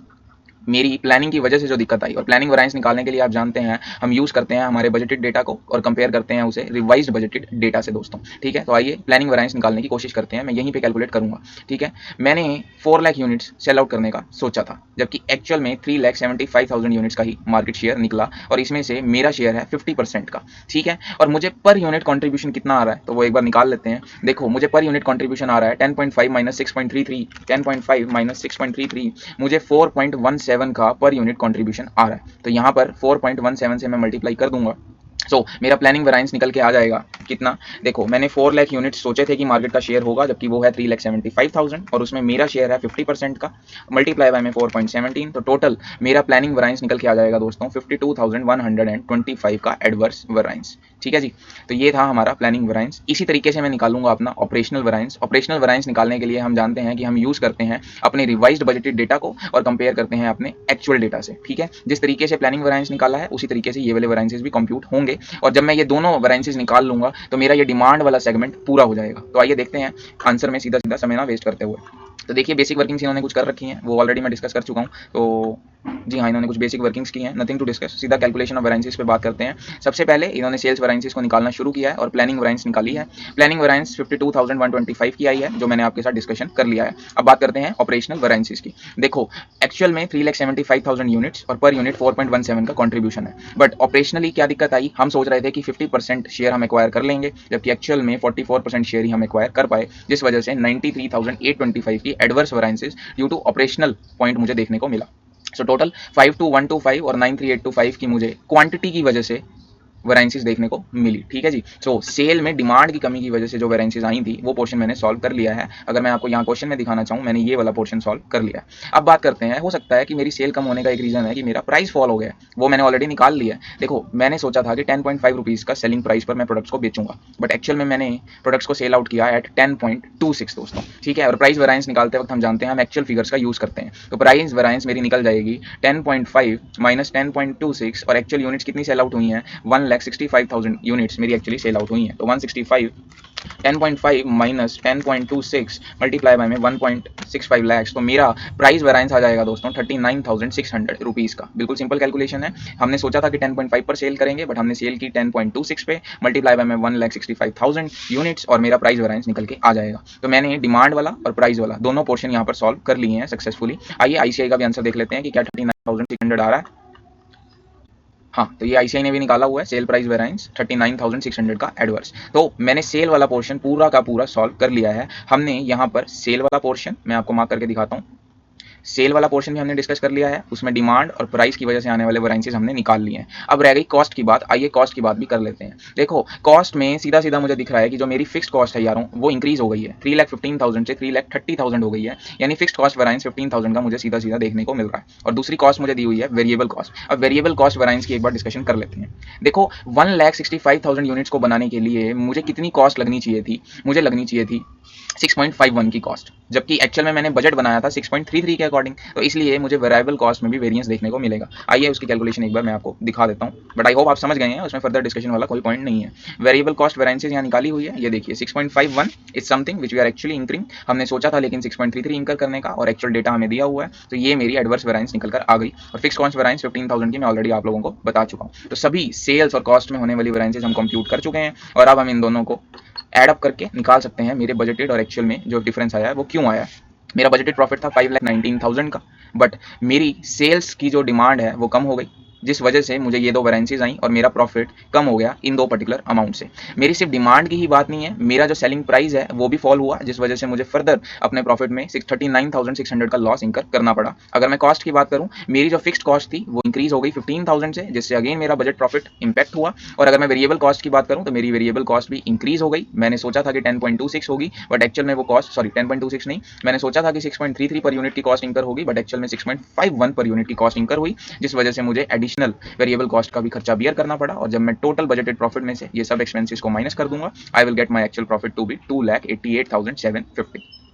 मेरी प्लानिंग की वजह से जो दिक्कत आई, और प्लानिंग वेरिएंस निकालने के लिए आप जानते हैं हम यूज़ करते हैं हमारे बजटेड डेटा को और कंपेयर करते हैं उसे रिवाइज्ड बजटेड डेटा से दोस्तों, ठीक है। तो आइए प्लानिंग वेरिएंस निकालने की कोशिश करते हैं, मैं यहीं पे कैलकुलेट करूंगा, ठीक है। मैंने 4 लाख यूनिट्स सेल आउट करने का सोचा था, जबकि एक्चुअल में 3,75,000 यूनिट्स का ही मार्केट शेयर निकला, और इसमें से मेरा शेयर है 50% का, ठीक है। और मुझे पर यूनिट कॉन्ट्रीब्यूशन कितना आ रहा है तो वो एक बार निकाल लेते हैं। देखो मुझे पर यूनिट कॉन्ट्रीब्यूशन आ रहा है 10.5 माइनस 6.33, 10.5 माइनस 6.33, मुझे 4.17 का पर यूनिट कंट्रीब्यूशन आ रहा है। तो यहाँ पर 4.17 से मैं मल्टीप्लाई कर दूंगा, सो मेरा प्लानिंग वेरिएंस निकल के आ जाएगा कितना? देखो मैंने 4 लाख यूनिट्स सोचे थे कि मार्केट का शेयर होगा, जबकि वो है 3,75,000, और उसमें मेरा शेयर है 50% का, मल्टीप्लाई बाय में 4.17, तो टोटल मेरा प्लानिंग वेरिएंस निकल के आ जाएगा दोस्तों 52,125 का एडवर्स वेरिएंस, ठीक है जी। तो ये था हमारा प्लानिंग वेरिएंस। इसी तरीके से मैं निकालूंगा अपना ऑपरेशनल वेरिएंस। ऑपरेशनल वेरिएंस निकालने के लिए हम जानते हैं कि हम यूज करते हैं अपने रिवाइज्ड बजटेड डेटा को और कंपेयर करते हैं अपने एक्चुअल डेटा से, ठीक है। जिस तरीके से प्लानिंग वेरिएंस निकाला है उसी तरीके से ये वाले वेरिएंसेस भी कंप्यूट होंगे, और जब मैं ये दोनों वेरिएंसेस निकाल लूंगा तो मेरा ये डिमांड वाला सेगमेंट पूरा हो जाएगा। तो आइए देखते हैं आंसर में सीधा सीधा समय ना वेस्ट करते हुए। तो देखिए बेसिक वर्किंग्स इन्होंने कुछ कर रखी हैं, वो ऑलरेडी मैं डिस्कस कर चुका हूँ। तो जी हाँ, इन्होंने कुछ बेसिक वर्किंग्स की हैं, नथिंग टू डिस्कस। सीधा कैलकुलेशन ऑफ वेरिएंसेस पे बात करते हैं। सबसे पहले इन्होंने सेल्स वेरिएंसेस को निकालना शुरू किया है और प्लानिंग वेरिएंस निकाली है। प्लानिंग वेरिएंस 52,125 की आई है, जो मैंने आपके साथ डिस्कशन कर लिया है। अब बात करते हैं ऑपरेशनल वेरिएंसेस की। देखो एक्चुअल में 3,75,000 यूनिट्स और पर यूनिट 4.17 का कॉन्ट्रीब्यूशन है, बट ऑपरेशनली क्या दिक्कत आई? हम सोच रहे थे कि 50% शेयर हम एक्वायर कर लेंगे, जबकि एक्चुअल में 44% शेयर ही हम एक्वायर कर पाए, जिस वजह से 93,825 की adverse variances due to operational point मुझे देखने को मिला। सो टोटल 52,125 और 93,825 की मुझे क्वांटिटी की वजह से वेरिएंसेस देखने को मिली, ठीक है जी। सो सेल में डिमांड की कमी की वजह से जो वेरिएंसेस आई थी वो पोर्शन मैंने सॉल्व कर लिया है। अगर मैं आपको यहाँ क्वेश्चन में दिखाना चाहूँ, मैंने ये वाला पोर्शन सॉल्व कर लिया है। अब बात करते हैं, हो सकता है कि मेरी सेल कम होने का एक रीजन है कि मेरा प्राइस फॉल हो गया है, वो मैंने ऑलरेडी निकाल लिया है। देखो मैंने सोचा था कि 10.5 रुपीज़ का सेलिंग प्राइस पर मैं प्रोडक्ट्स को बेचूंगा, बट एक्चुअल में मैंने प्रोडक्ट्स को सेल आउट किया एट 10.26 दोस्तों, ठीक है। और प्राइस वेरिएंस निकालते वक्त हम जानते हैं हम एक्चुअल फिगर्स का यूज करते हैं, तो प्राइस वेरिएंस मेरी निकल जाएगी 10.5 माइनस 10.26, और एक्चुअल यूनिट्स कितनी सेल आउट हुई हैं? 1,65,000 यूनिट्स मेरी एक्चुअली सेल आउट हुई हैं। तो 165 10.5 माइनस 10.26 मल्टीप्लाई बाय में 1.65 लैक्स, तो मेरा प्राइस वेरिएंस आ जाएगा दोस्तों 39,600 रुपीज़ का। बिल्कुल सिंपल कैलकुलेशन है। हमने सोचा था कि 10.5 पर सेल करेंगे, बट हमने सेल की 10.26 पे, मल्टीप्लाई बाय में 1,65,000 यूनिट्स, और मेरा प्राइस वेरिएंस निकल के आ जाएगा। तो मैंने डिमांड वाला और प्राइस वाला दोनों पोर्शन यहाँ पर सॉल्व कर लिए हैं सक्सेसफुली। आइए आईसीआई का भी आंसर देख लेते हैं कि क्या 39,600 आ रहा है। हाँ, तो ये आईसीआई ने भी निकाला हुआ है सेल प्राइस वेरिएंस 39,600 का एडवर्स। तो मैंने सेल वाला पोर्शन पूरा का पूरा सॉल्व कर लिया है। हमने यहाँ पर सेल वाला पोर्शन मैं आपको मार्क करके दिखाता हूँ, सेल वाला पोर्शन भी हमने डिस्कस कर लिया है, उसमें डिमांड और प्राइस की वजह से आने वाले वेरिएंसेस हमने निकाल लिए हैं। अब रह गई कॉस्ट की बात, आइए कॉस्ट की बात भी कर लेते हैं। देखो कॉस्ट में सीधा सीधा मुझे दिख रहा है कि जो मेरी फिक्स्ड कॉस्ट है यारों वो इंक्रीज हो गई है, 3,15,000 से 3,30,000 हो गई है, यानी फिक्स्ड कॉस्ट वेरिएंस 15,000 का मुझे सीधा सीधा देखने को मिल रहा है। और दूसरी कॉस्ट मुझे दी हुई है वेरिएबल कॉस्ट। अब वेरिएबल कॉस्ट वेरिएंस की एक बार डिस्कशन कर लेते हैं। देखो 1,65,000 यूनिट्स को बनाने के लिए मुझे कितनी कॉस्ट लगनी चाहिए थी? मुझे लगनी चाहिए थी 6.51 की कॉस्ट, जबकि एक्चुअल में मैंने बजट बनाया था 6.33 के अकॉर्डिंग, तो इसलिए मुझे वेरिएबल कॉस्ट में भी वेरिएंस देखने को मिलेगा। आइए उसकी कैलकुलेशन एक बार मैं आपको दिखा देता हूँ, बट आई होप आप समझ गए हैं, उसमें फर्दर डिस्कशन वाला कोई पॉइंट नहीं है। वेरिएबल कॉस्ट वेरिएंसेस यहाँ निकाली हुई है, ये देखिए 6.51 is something which we are actually incurring. हमने सोचा था लेकिन 6.33 इंकर करने का, और एक्चुअल डेटा हमें दिया हुआ है, तो ये मेरी एडवर्स वेरिएंस निकल कर आ गई। और फिक्स कॉस्ट वेरिएंस 15,000 की मैं ऑलरेडी आप लोगों को बता चुका हूँ। तो सभी सेल्स और कॉस्ट में होने वाली वेरिएंसेस हम कंप्यूट कर चुके हैं, और अब हम इन दोनों को ऐड अप करके निकाल सकते हैं मेरे बजटेड और एक्चुअल में जो डिफरेंस आया है वो क्यों आया है। मेरा बजटेड प्रॉफिट था 5,19,000 का, बट मेरी सेल्स की जो डिमांड है वो कम हो गई, जिस वजह से मुझे ये दो वैरेंसीज आई और मेरा प्रॉफिट कम हो गया इन दो पर्टिकुलर अमाउंट से। मेरी सिर्फ डिमांड की ही बात नहीं है, मेरा जो सेलिंग प्राइस है वो भी फॉल हुआ, जिस वजह से मुझे फर्दर अपने प्रॉफिट में 39,600 का लॉस इंकर करना पड़ा। अगर मैं कॉस्ट की बात करूं, मेरी जो फिक्स्ड कॉस्ट थी वो इंक्रीज हो गई 15,000 से, जिससे अगेन मेरा बजट प्रॉफिट इंपैक्ट हुआ। और अगर मैं वेरिएबल कॉस्ट की बात करूं तो मेरी वेरिएबल कॉस्ट भी इंक्रीज हो गई। मैंने सोचा था कि 10.26 होगी, बट एक्चुअल में वो कॉस्ट, सॉरी 10.26 नहीं, मैंने सोचा था कि 6.33 पर यूनिट की कॉस्ट इंकर होगी, बट एक्चुअल में 6.51 पर यूनिट की कॉस्ट इंकर हुई, जिस वजह से मुझे एडिशनल वेरिएबल कॉस्ट का भी खर्चा बियर करना पड़ा। और जब मैं टोटल बजटेड प्रॉफिट में से ये सब एक्सपेंसेस को माइनस कर दूंगा, I will get my actual profit to be 2,88,750।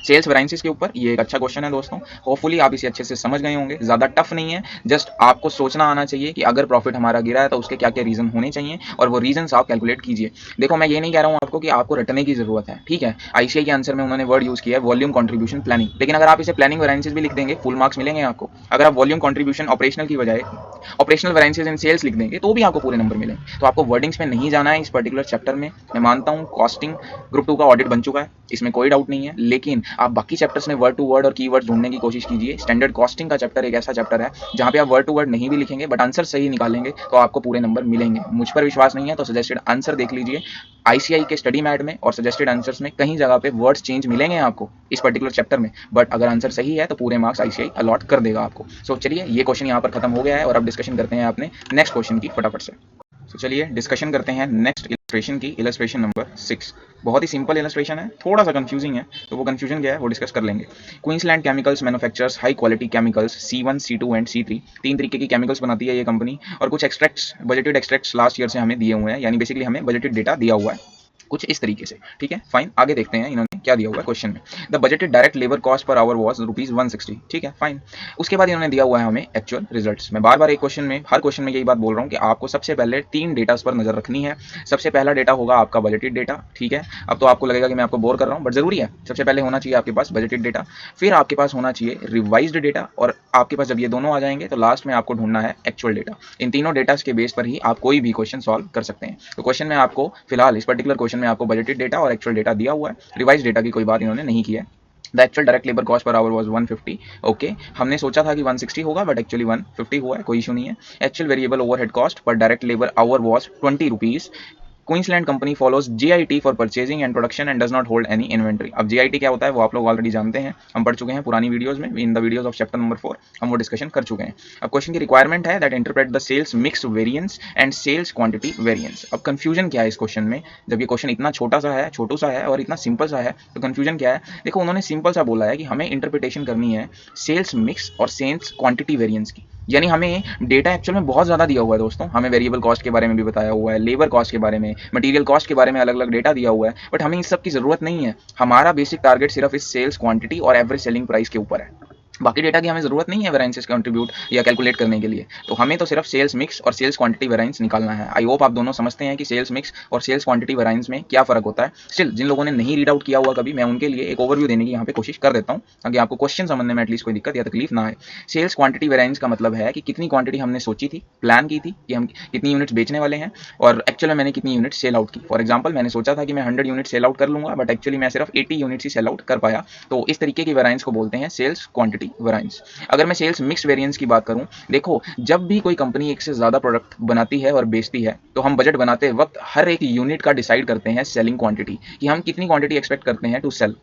Sales variances के ऊपर ये एक अच्छा क्वेश्चन है दोस्तों, होपफुली आप इसे अच्छे से समझ गए होंगे। ज़्यादा टफ नहीं है, जस्ट आपको सोचना आना चाहिए कि अगर प्रॉफिट हमारा गिरा है तो उसके क्या क्या रीजन होने चाहिए, और वो रीजन आप कैलकुलेट कीजिए। देखो, मैं ये नहीं कह रहा हूँ आपको कि आपको रटने की जरूरत है, ठीक है। आईसीआई के आंसर में उन्होंने वर्ड यूज किया है वॉल्यूम कॉन्ट्रीब्यूशन प्लानिंग, लेकिन अगर आप इसे प्लानिंग वेराइंसीज भी लिख देंगे फुल मार्क्स मिलेंगे आपको। अगर आप वॉल्यूम कॉन्ट्रीब्यूशन ऑपरेशनल की बजाय ऑपरेशनल वेराइंसीज इन सेल्स लिख देंगे तो भी आपको पूरे नंबर मिलेंगे। तो आपको वर्डिंग्स में नहीं जाना है इस पर्टिकुलर चैप्टर में। मैं मानता हूँ कॉस्टिंग ग्रुप 2 का ऑडिट बन चुका है, इसमें कोई डाउट नहीं है, लेकिन आप बाकी चैप्टर्स में वर्ड टू वर्ड और कीवर्ड ढूंढने की कोशिश कीजिए। स्टैंडर्ड कॉस्टिंग का चैप्टर एक ऐसा चैप्टर है जहां पे आप वर्ड टू वर्ड नहीं भी लिखेंगे बट आंसर सही निकालेंगे तो आपको पूरे नंबर मिलेंगे। मुझ पर विश्वास नहीं है तो सजेस्टेड आंसर देख लीजिए। आईसीआई के स्टडी मैट में और सजेस्टेड आंसर्स में कहीं जगह पे वर्ड्स चेंज मिलेंगे आपको इस पर्टिकुलर चैप्टर में, बट अगर आंसर सही है तो पूरे मार्क्स आईसीआई अलॉट कर देगा आपको। सो चलिए, ये क्वेश्चन यहाँ पर खत्म हो गया है और अब डिस्कशन करते हैं अपने नेक्स्ट क्वेश्चन की फटाफट से। तो चलिए डिस्कशन करते हैं नेक्स्ट इलस्ट्रेशन की, इलस्ट्रेशन नंबर 6। बहुत ही सिंपल इलस्ट्रेशन है, थोड़ा सा कंफ्यूजिंग है, तो वो कंफ्यूजन क्या है वो डिस्कस कर लेंगे। Queensland chemicals manufactures high quality chemicals C1, C2 and C3, तीन तरीके की केमिकल्स बनाती है ये कंपनी, और कुछ extracts, budgeted extracts last year से हमें दिए हुए हैं, यानी बेसिकली हमें बजटेड डेटा दिया हुआ है कुछ इस तरीके से, ठीक है। फाइन, आगे देखते हैं इन्होंने क्या दिया हुआ है क्वेश्चन में। The budgeted direct labour cost per hour was ₹160, ठीक है फाइन। उसके बाद इन्होंने दिया हुआ है हमें एक्चुअल रिजल्ट्स। मैं बार बार एक क्वेश्चन में, हर क्वेश्चन में यही बात बोल रहा हूँ कि आपको सबसे पहले तीन डेटास पर नजर रखनी है। सबसे पहला डेटा होगा आपका बजटेड डेटा, ठीक है। अब तो आपको लगेगा कि मैं आपको बोर कर रहा हूँ, बट जरूरी है, सबसे पहले होना चाहिए आपके पास बजटेड डेटा, फिर आपके पास होना चाहिए रिवाइज्ड डेटा, और आपके पास जब ये दोनों आ जाएंगे तो लास्ट में आपको ढूंढना है एक्चुअल डेटा। इन तीनों डेटा के बेस पर ही आप कोई भी क्वेश्चन सॉल्व कर सकते हैं। तो क्वेश्चन में आपको फिलहाल इस पर्टिकुलर क्वेश्चन में आपको बजटेड डेटा और एक्चुअल डेटा दिया हुआ है, रिवाइज डेटा की कोई बात इन्होंने नहीं की है। The actual direct labour cost per hour was 150, okay. हमने सोचा था कि 160 होगा बट एक्चुअली 150 हुआ है, कोई इशू नहीं है। Actual variable overhead cost per direct labour our was ₹20। Queensland company follows JIT for purchasing and production and does not hold any inventory. अब JIT क्या होता है वो आप लोग ऑलरेडी जानते हैं, हम पढ़ चुके हैं पुरानी वीडियोस में, in the videos of chapter number 4 हम वो डिस्कशन कर चुके हैं। अब क्वेश्चन की रिक्वायरमेंट है that interpret the sales mix variance and sales quantity variance. अब कंफ्यूजन क्या है इस क्वेश्चन में, जब ये क्वेश्चन इतना छोटा सा है, छोटू सा है और इतना सिंपल सा है, तो कंफ्यूजन क्या है। देखो, उन्होंने सिंपल सा बोला है कि हमें इंटरप्रिटेशन करनी है सेल्स मिक्स और सेल्स क्वांटिटी वेरिएंस की, यानी हमें डेटा एक्चुअल में बहुत ज़्यादा दिया हुआ है दोस्तों। हमें वेरिएबल कॉस्ट के बारे में भी बताया हुआ है, लेबर कॉस्ट के बारे में, मटेरियल कॉस्ट के बारे में अलग अलग डेटा दिया हुआ है, बट हमें इस सब की ज़रूरत नहीं है। हमारा बेसिक टारगेट सिर्फ इस सेल्स क्वांटिटी और एवरेज सेलिंग प्राइस के ऊपर है। बाकी डेटा की हमें ज़रूरत नहीं है वेरिएंसेस कंट्रीब्यूट या कैलकुलेट करने के लिए, तो हमें तो सिर्फ सेल्स मिक्स और सेल्स क्वांटिटी वेरिएंस निकालना है। आई होप आप दोनों समझते हैं कि सेल्स मिक्स और सेल्स क्वांटिटी वेरिएंस में क्या फ़र्क होता है। स्टिल जिन लोगों ने नहीं रीड आउट किया हुआ कभी, मैं उनके लिए एक ओवरव्यू देने की यहाँ पे कोशिश कर देता हूँ ताकि आपको क्वेश्चन समझने में एटलीस्ट कोई दिक्कत या तकलीफ ना आए। सेल्स क्वांटिटी वेरिएंस का मतलब है कि कितनी क्वांटिटी हमने सोची थी, प्लान की थी कि हम कितनी यूनिट्स बेचने वाले हैं, और एक्चुअल में मैंने कितनी यूनिट सेल आउट की। फॉर एग्जाम्पल, मैंने सोचा था कि मैं 100 यूनिट सेल आउट कर लूंगा, बट एक्चुअली मैं सिर्फ 80 यूनिट्स ही सेल आउट कर पाया। तो इस तरीके की वेरिएंस को बोलते हैं सेल्स क्वांटिटी वेरिएंस। अगर मैं सेल्स मिक्स वेरिएंस की बात करूं, देखो, जब भी कोई कंपनी एक से ज़्यादा प्रोडक्ट बनाती है और बेचती है तो हम बजट बनाते वक्त हर एक यूनिट का डिसाइड करते हैं सेलिंग क्वांटिटी, कि हम कितनी क्वांटिटी एक्सपेक्ट करते हैं टू सेल,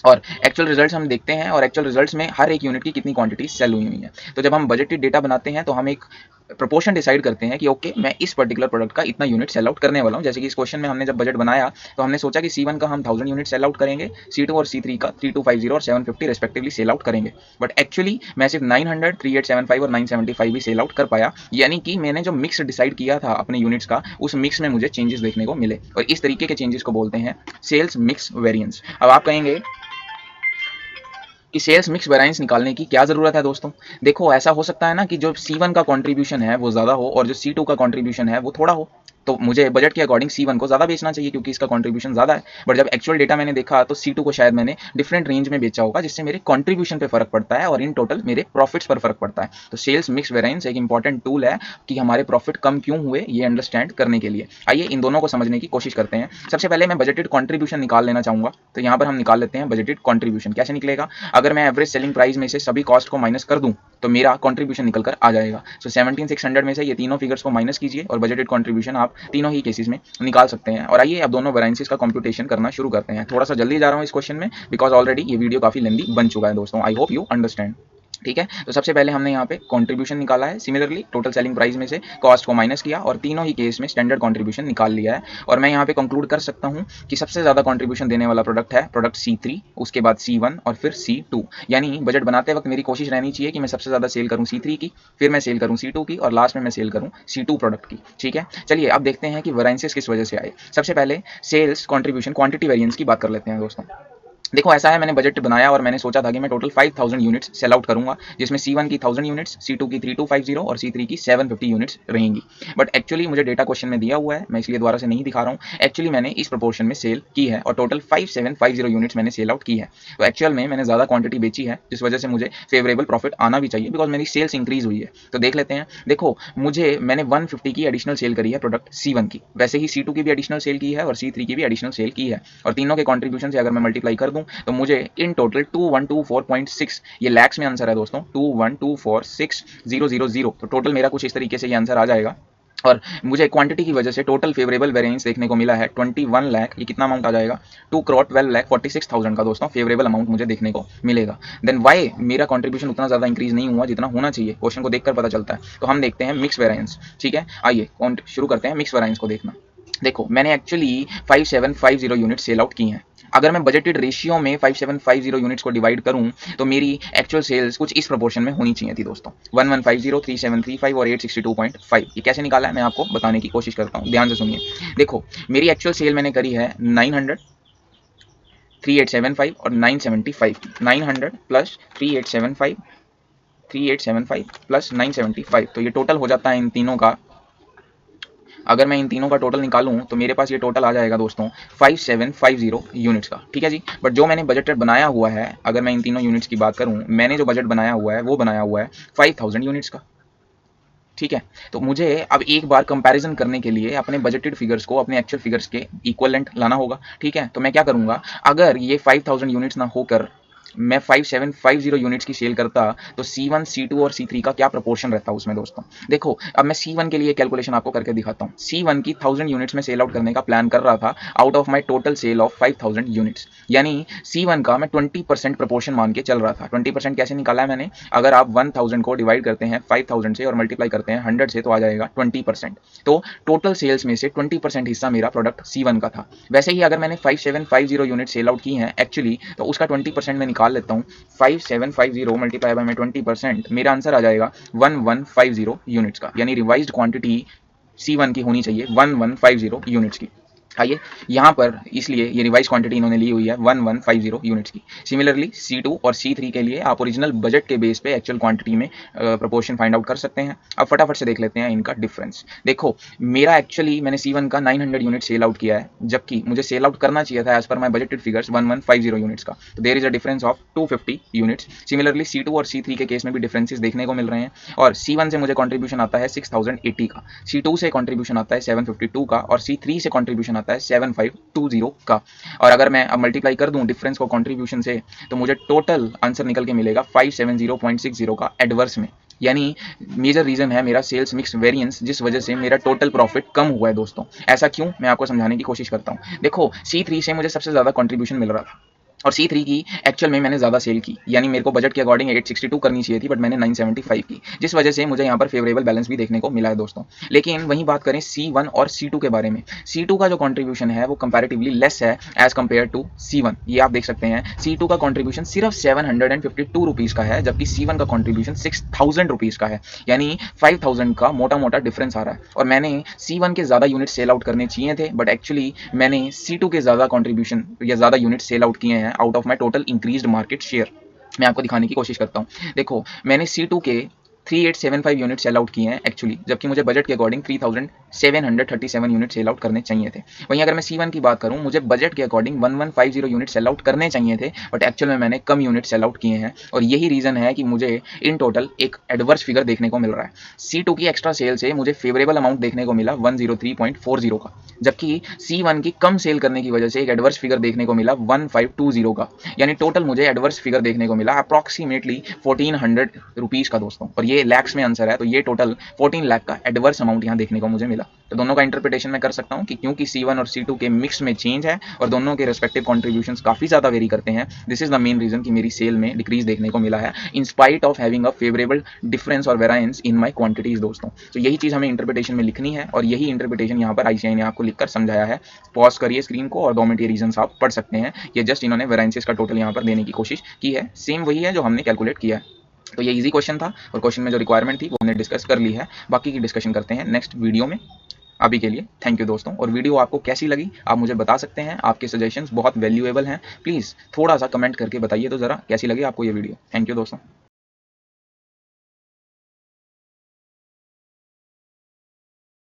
और एक्चुअल रिजल्ट्स हम देखते हैं और एक्चुअल रिजल्ट्स में हर एक यूनिट की कितनी क्वांटिटी सेल हुई है। तो जब हम बजटेड डेटा बनाते हैं तो हम एक प्रोपोर्शन डिसाइड करते हैं कि ओके, मैं इस पर्टिकुलर प्रोडक्ट का इतना यूनिट सेल आउट करने वाला हूं। जैसे कि इस क्वेश्चन में हमने जब बजट बनाया तो हमने सोचा कि C1 का हम 1000 यूनिट सेल आउट करेंगे, C2 और C3 का 3250 और 750 रेस्पेक्टिवली सेल आउट करेंगे, बट एक्चुअली मैं सिर्फ 900, 3875 और 975 ही सेल आउट कर पाया, यानी कि मैंने जो मिक्स डिसाइड किया था अपने यूनिट्स का, उस मिक्स में मुझे चेंजेस देखने को मिले, और इस तरीके के चेंजेस को बोलते हैं सेल्स मिक्स वेरिएंस। अब आप कहेंगे कि सेल्स मिक्स वेरिएंस निकालने की क्या जरूरत है दोस्तों। देखो, ऐसा हो सकता है ना कि जो C1 का कंट्रीब्यूशन है वो ज्यादा हो और जो C2 का कंट्रीब्यूशन है वो थोड़ा हो, तो मुझे बजट के अकॉर्डिंग C1 को ज़्यादा बेचना चाहिए क्योंकि इसका कंट्रीब्यूशन ज़्यादा है। बट जब एक्चुअल डेटा मैंने देखा तो C2 को शायद मैंने डिफरेंट रेंज में बेचा होगा, जिससे मेरे कंट्रीब्यूशन पे फर्क पड़ता है और इन टोटल मेरे प्रॉफिट्स पर फर्क पड़ता है। तो सेल्स मिक्स वेरिएंस एक इंपॉर्टेंट टूल है कि हमारे प्रॉफिट कम क्यों हुए ये अंडरस्टैंड करने के लिए। आइए इन दोनों को समझने की कोशिश करते हैं। सबसे पहले मैं बजटेड कंट्रीब्यूशन निकाल लेना चाहूँगा। तो यहाँ पर हम निकाल लेते हैं बजटेड कंट्रीब्यूशन। कैसे निकलेगा? अगर मैं एवरेज सेलिंग प्राइस में से सभी कॉस्ट को माइनस कर दूँ तो मेरा कंट्रीब्यूशन निकल कर आ जाएगा। सो 17,600 में से ये तीनों फिगर्स को माइनस कीजिए और बजटेड कंट्रीब्यूशन आप तीनों ही केसेस में निकाल सकते हैं। और आइए अब दोनों वेरिएंसेस का कंप्यूटेशन करना शुरू करते हैं। थोड़ा सा जल्दी जा रहा हूँ इस क्वेश्चन में बिकॉज ऑलरेडी ये वीडियो काफी लेंदी बन चुका है दोस्तों। I hope you understand. ठीक है, तो सबसे पहले हमने यहाँ पे कंट्रीब्यूशन निकाला है। सिमिलरली टोटल सेलिंग प्राइस में से कॉस्ट को माइनस किया और तीनों ही केस में स्टैंडर्ड कंट्रीब्यूशन निकाल लिया है। और मैं यहाँ पे कंक्लूड कर सकता हूँ कि सबसे ज़्यादा कंट्रीब्यूशन देने वाला प्रोडक्ट है प्रोडक्ट C3, उसके बाद C1 और फिर C2। यानी बजट बनाते वक्त मेरी कोशिश रहनी चाहिए कि मैं सबसे ज़्यादा सेल करूँ C3 की, फिर मैं सेल करूँ C2 की और लास्ट में मैं सेल करूँ C2 प्रोडक्ट की। ठीक है, चलिए अब देखते हैं कि वेरिएंसेस किस वजह से आए। सबसे पहले सेल्स कंट्रीब्यूशन क्वांटिटी वेरिएंस की बात कर लेते हैं दोस्तों। देखो ऐसा है, मैंने बजट बनाया और मैंने सोचा था कि मैं टोटल 5000 यूनिट्स सेल आउट करूंगा, जिसमें C1 की 1000 यूनिट्स, C2 की 3250 और C3 की 750 यूनिट्स रहेंगी। बट एक्चुअली मुझे डेटा क्वेश्चन में दिया हुआ है, मैं इसलिए दोबारा से नहीं दिखा रहा हूँ। एक्चुअली मैंने इस प्रोपोर्शन में सेल की है और टोटल 5750 यूनिट्स मैंने सेल आउट की है। तो एक्चुअल में मैंने ज़्यादा क्वांटिटी बेची है, जिस वजह से मुझे फेवरेबल प्रॉफिट आना भी चाहिए बिकॉज मेरी सेल्स इंक्रीज हुई है। तो देख लेते हैं। देखो मैंने 150 की एडिशनल सेल करी है प्रोडक्ट C1 की, वैसे ही C2 की भी एडिशनल सेल की है और C3 की भी एडिशनल सेल की है। और तीनों के कॉन्ट्रीब्यूशन से अगर मैं मल्टीप्लाई कर दूं तो मुझे इन टोटल 2124.6, ये लैक्स में आंसर है दोस्तों, 21246000। तो टोटल मेरा कुछ इस तरीके से ये आंसर आ जाएगा। और मुझे क्वांटिटी की वजह से टोटल फेवरेबल वेरिएंस देखने को मिला है 21 लाख। ये कितना अमाउंट आ जाएगा? 2,12,46,000 का दोस्तों फेवरेबल अमाउंट मुझे देखने को मिलेगा। देन वाई मेरा कंट्रीब्यूशन उतना ज़्यादा इंक्रीज नहीं हुआ जितना होना चाहिए? क्वेश्चन को देखकर पता चलता है। तो हम देखते हैं मिक्स वेरिएंस। ठीक है, आइए शुरू करते हैं मिक्स वेरिएंस को देखना। देखो मैंने एक्चुअली 5750 यूनिट सेल आउट की हैं। अगर मैं बजटेड रेशियो में 5750 यूनिट्स को डिवाइड करूं तो मेरी एक्चुअल सेल्स कुछ इस प्रोपोर्शन में होनी चाहिए थी दोस्तों, 1150, 3735 और 862.5। ये कैसे निकाला है मैं आपको बताने की कोशिश करता हूं, ध्यान से सुनिए। देखो मेरी एक्चुअल सेल मैंने करी है 900, 3875 और 975। 900 प्लस 3875, 3875 प्लस 975, तो ये टोटल हो जाता है इन तीनों का। अगर मैं इन तीनों का टोटल निकालूं तो मेरे पास ये टोटल आ जाएगा दोस्तों 5750 यूनिट्स का। ठीक है जी, बट जो मैंने बजट बनाया हुआ है, अगर मैं इन तीनों यूनिट्स की बात करूं, मैंने जो बजट बनाया हुआ है वो बनाया हुआ है 5000 यूनिट्स का। ठीक है, तो मुझे अब एक बार कंपैरिजन करने के लिए अपने बजटेड फिगर्स को अपने एक्चुअल फिगर्स के इक्वलेंट लाना होगा। ठीक है, तो मैं क्या करूंगा, अगर ये 5000 यूनिट्स ना होकर मैं 5750 यूनिट्स की सेल करता तो C1, C2 और C3 का क्या प्रोपोर्शन रहता उसमें दोस्तों। देखो अब मैं C1 के लिए कैलकुलेशन आपको करके दिखाता हूँ। C1 की 1000 यूनिट्स में सेल आउट करने का प्लान कर रहा था out of my total sale of 5000 units, यानी C1 का मैं 20% प्रोपोर्शन मान के चल रहा था। 20% कैसे निकाला है मैंने? अगर आप 1000 को डिवाइड करते हैं 5000 से और मल्टीप्लाई करते हैं 100 से तो आ जाएगा 20%। तो टोटल सेल्स में से 20% हिस्सा मेरा प्रोडक्ट C1 का था। वैसे ही अगर मैंने 5750 यूनिट सेल आउट की हैं एक्चुअली, तो उसका 20% में निकाल लेता हूँ। 5750 मल्टीप्लाई बाय में 20%, मेरा आंसर आ जाएगा 1150 यूनिट्स का, यानी रिवाइज्ड क्वांटिटी C1 की होनी चाहिए 1150 यूनिट्स की। आइए यहाँ पर इसलिए ये रिवाइज क्वांटिटी इन्होंने ली हुई है 1150 यूनिट्स की। सिमिलरली C2 और C3 के लिए आप ओरिजिनल बजट के बेस पे एक्चुअल क्वांटिटी में प्रोपोर्शन फाइंड आउट कर सकते हैं। अब फटाफट से देख लेते हैं इनका डिफरेंस। देखो मेरा एक्चुअली मैंने C1 का 900 यूनिट सेल आउट किया है, जबकि मुझे सेल आउट करना चाहिए था एज पर माई बजटेड फिगर्स 1150 यूनिट्स का। तो there is a difference of 250 units. Similarly C2 और C3 के केस में भी डिफरेंसेस देखने को मिल रहे हैं। और C1 से मुझे कॉन्ट्रीब्यूशन आता है 6080 का, C2 से कॉन्ट्रीब्यूशन आता है 752 का और C3 से कॉन्ट्रीब्यूशन आता है 7520 का। और अगर मैं अब मल्टीप्लाई कर दूं डिफरेंस को कंट्रीब्यूशन से तो मुझे टोटल आंसर निकल के मिलेगा 570.60 का एडवर्स में। यानी मेजर रीजन है मेरा सेल्स मिक्स वेरिएंस, जिस वजह से मेरा टोटल प्रॉफिट कम हुआ है दोस्तों। ऐसा क्यों, मैं आपको समझाने की कोशिश करता हूं। देखो C3 से मुझे सबसे ज्यादा कंट्रीब्यूशन मिल रहा था और C3 की एक्चुअल में मैंने ज़्यादा सेल की, यानी मेरे को बजट के अकॉर्डिंग 862 करनी चाहिए थी, बट मैंने 975 की, जिस वजह से मुझे यहाँ पर फेवरेबल बैलेंस भी देखने को मिला है दोस्तों। लेकिन वहीं बात करें C1 और C2 के बारे में, C2 का जो कंट्रीब्यूशन है वो कंपैरेटिवली लेस है एज कम्पेयर टू C1। ये आप देख सकते हैं C2 का कंट्रीब्यूशन सिर्फ 752 रुपीज़ का है, जबकि C1 का कंट्रीब्यूशन 6000 रुपीज़ का है, यानी 5000 का मोटा मोटा डिफरेंस आ रहा है। और मैंने C1 के ज़्यादा यूनिट सेल आउट करने चाहिए थे, बट एक्चुअली मैंने C2 के ज़्यादा कंट्रीब्यूशन या ज़्यादा यूनिट सेल आउट किए हैं out of my total increased market share. मैं आपको दिखाने की कोशिश करता हूँ। देखो मैंने C2 के 3875 यूनिट सेल आउट किए हैं एक्चुअली, जबकि मुझे बजट के अकॉर्डिंग 3737 यूनिट सेल आउट करने चाहिए थे। वहीं अगर मैं C1 की बात करूं, मुझे बजट के अकॉर्डिंग 1150 यूनिट सेल आउट करने चाहिए थे, बट एक्चुअल में मैंने कम यूनिट सेल आउट किए हैं, और यही रीजन है कि मुझे इन टोटल एक एडवर्स फिगर देखने को मिल रहा है। C2 की एक्स्ट्रा सेल से मुझे फेवरेबल अमाउंट देखने को मिला 103.40 का, जबकि C1 की कम सेल करने की वजह से एक एडवर्स फिगर देखने को मिला 1520 का। यानी टोटल मुझे एडवर्स फिगर देखने को मिला अप्रॉक्सीमेटली 1400 रुपीज़ का दोस्तों, और ये लैक्स में आंसर है, तो ये टोटल 14 लाख का एडवर्स अमाउंट यहाँ देखने को मुझे मिला। तो दोनों का इंटरप्रिटेशन मैं कर सकता हूँ कि क्योंकि C1 और C2 के मिक्स में चेंज है और दोनों के रेस्पेक्टिव कॉन्ट्रीब्यूशंस काफ़ी ज़्यादा वेरी करते हैं, this is the main reason कि मेरी सेल में डिक्रीज देखने को मिला है in spite of having a favourable difference और वेरायंस इन माई क्वांटिटीज दोस्तों। तो यही चीज़ हमें इंटरप्रिटेशन में लिखनी है, और यही इंटरप्रिटेशन यहाँ पर ICAI ने आपको लिखकर समझाया है। पॉज करिए स्क्रीन को और 2 मिनट ये रीजन आप पढ़ सकते हैं। ये जस्ट इन्होंने वेरायंसेस का टोटल यहाँ पर देने की कोशिश की है, सेम वही है जो हमने कैलकुलेट किया है। तो ये इजी क्वेश्चन था, और क्वेश्चन में जो रिक्वायरमेंट थी वो हमने डिस्कस कर ली है। बाकी की डिस्कशन करते हैं नेक्स्ट वीडियो में। अभी के लिए थैंक यू दोस्तों, और वीडियो आपको कैसी लगी आप मुझे बता सकते हैं। आपके सजेशंस बहुत वैल्यूएबल हैं, प्लीज़ थोड़ा सा कमेंट करके बताइए तो ज़रा कैसी लगी आपको ये वीडियो। थैंक यू दोस्तों।